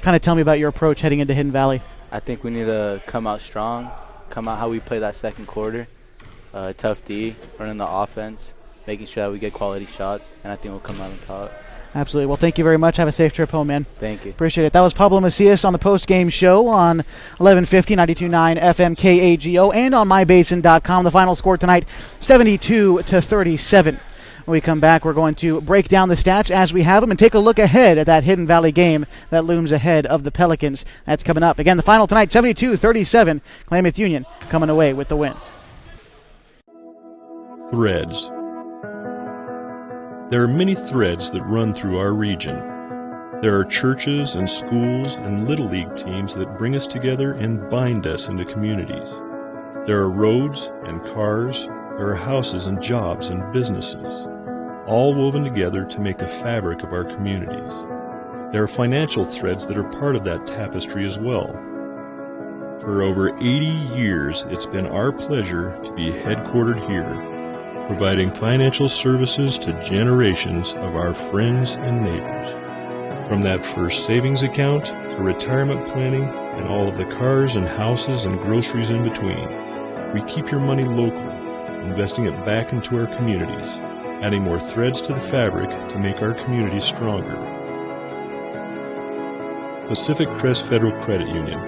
A: kind of tell me about your approach heading into Hidden Valley.
P: I think we need to come out strong, come out how we play that second quarter, tough D, running the offense, making sure that we get quality shots, and I think we'll come out on top.
A: Absolutely. Well, thank you very much. Have a safe trip home, man.
P: Thank you.
A: Appreciate it. That was Pablo Macias on the post-game show on 1150, 92.9 FM KAGO, and on mybasin.com. The final score tonight, 72-37. When we come back, we're going to break down the stats as we have them and take a look ahead at that Hidden Valley game that looms ahead of the Pelicans. That's coming up. Again, the final tonight, 72-37. Klamath Union coming away with the win.
K: Threads. There are many threads that run through our region. There are churches and schools and Little League teams that bring us together and bind us into communities. There are roads and cars. There are houses and jobs and businesses, all woven together to make the fabric of our communities. There are financial threads that are part of that tapestry as well. For over 80 years, it's been our pleasure to be headquartered here, providing financial services to generations of our friends and neighbors. From that first savings account to retirement planning and all of the cars and houses and groceries in between, we keep your money local, investing it back into our communities, adding more threads to the fabric to make our communities stronger. Pacific Crest Federal Credit Union.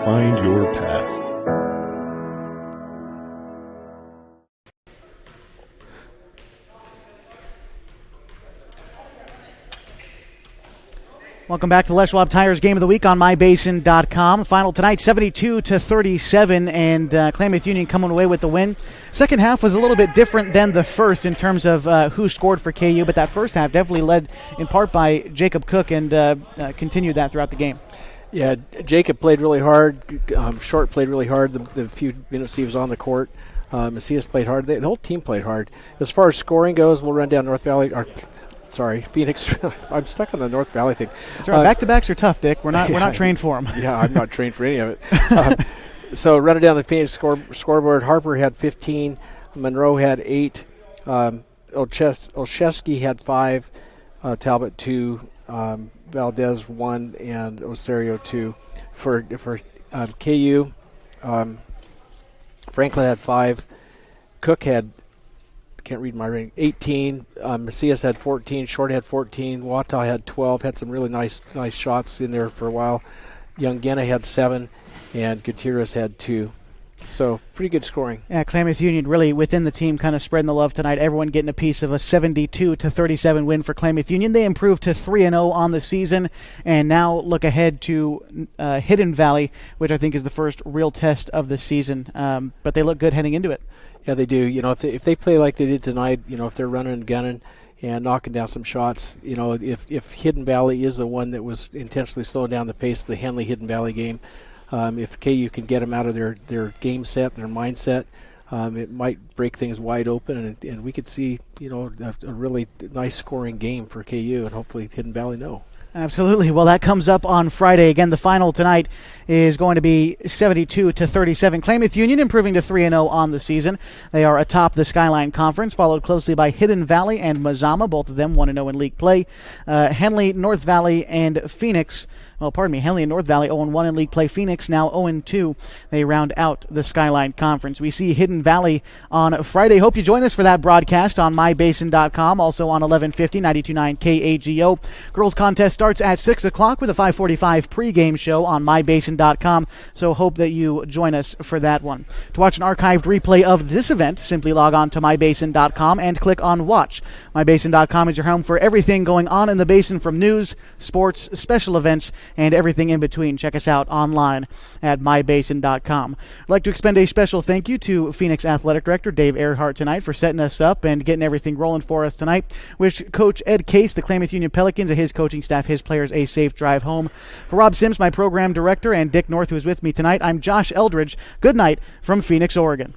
K: Find your path.
A: Welcome back to Les Schwab Tires Game of the Week on mybasin.com. Final tonight, 72-37, and Klamath Union coming away with the win. Second half was a little bit different than the first in terms of who scored for KU, but that first half definitely led in part by Jacob Cook and continued that throughout the game.
B: Yeah, Jacob played really hard. Short played really hard the few minutes he was on the court. Macias played hard. The whole team played hard. As far as scoring goes, we'll run down North Valley. Phoenix. I'm stuck on the North Valley thing.
A: Back-to-backs are tough, Dick. We're not trained for them.
B: Yeah, I'm not trained for any of it. So running down the Phoenix scoreboard, Harper had 15, Monroe had 8, Olszewski had 5, Talbot 2, Valdez 1, and Osorio 2. For KU, Franklin had 5, Cook had, can't read my rating, 18, Macias had 14, Short had 14, Wata had 12, had some really nice shots in there for a while. Youngena had 7, and Gutierrez had 2. So pretty good scoring.
A: Yeah, Klamath Union really within the team kind of spreading the love tonight. Everyone getting a piece of a 72-37 win for Klamath Union. They improved to 3-0 on the season, and now look ahead to Hidden Valley, which I think is the first real test of the season. But they look good heading into it.
B: Yeah, they do. You know, if they play like they did tonight, you know, if they're running and gunning and knocking down some shots, you know, if Hidden Valley is the one that was intentionally slowing down the pace of the Henley Hidden Valley game, if KU can get them out of their game set, their mindset, it might break things wide open, and we could see, you know, a really nice scoring game for KU, and hopefully Hidden Valley know.
A: Absolutely. Well, that comes up on Friday. Again, the final tonight is going to be 72-37. Klamath Union improving to 3-0 on the season. They are atop the Skyline Conference, followed closely by Hidden Valley and Mazama, both of them 1-0 in league play. Henley, North Valley, and Phoenix. Henley and North Valley 0-1 in league play. Phoenix now 0-2. They round out the Skyline Conference. We see Hidden Valley on Friday. Hope you join us for that broadcast on mybasin.com, also on 1150, 92.9 KAGO. Girls contest starts at 6 o'clock with a 5:45 pregame show on mybasin.com, so hope that you join us for that one. To watch an archived replay of this event, simply log on to mybasin.com and click on Watch. Mybasin.com is your home for everything going on in the Basin, from news, sports, special events, and everything in between. Check us out online at mybasin.com. I'd like to extend a special thank you to Phoenix Athletic Director Dave Earhart tonight for setting us up and getting everything rolling for us tonight. Wish Coach Ed Case, the Klamath Union Pelicans, and his coaching staff, his players, a safe drive home. For Rob Sims, my program director, and Dick North, who is with me tonight, I'm Josh Eldridge. Good night from Phoenix, Oregon.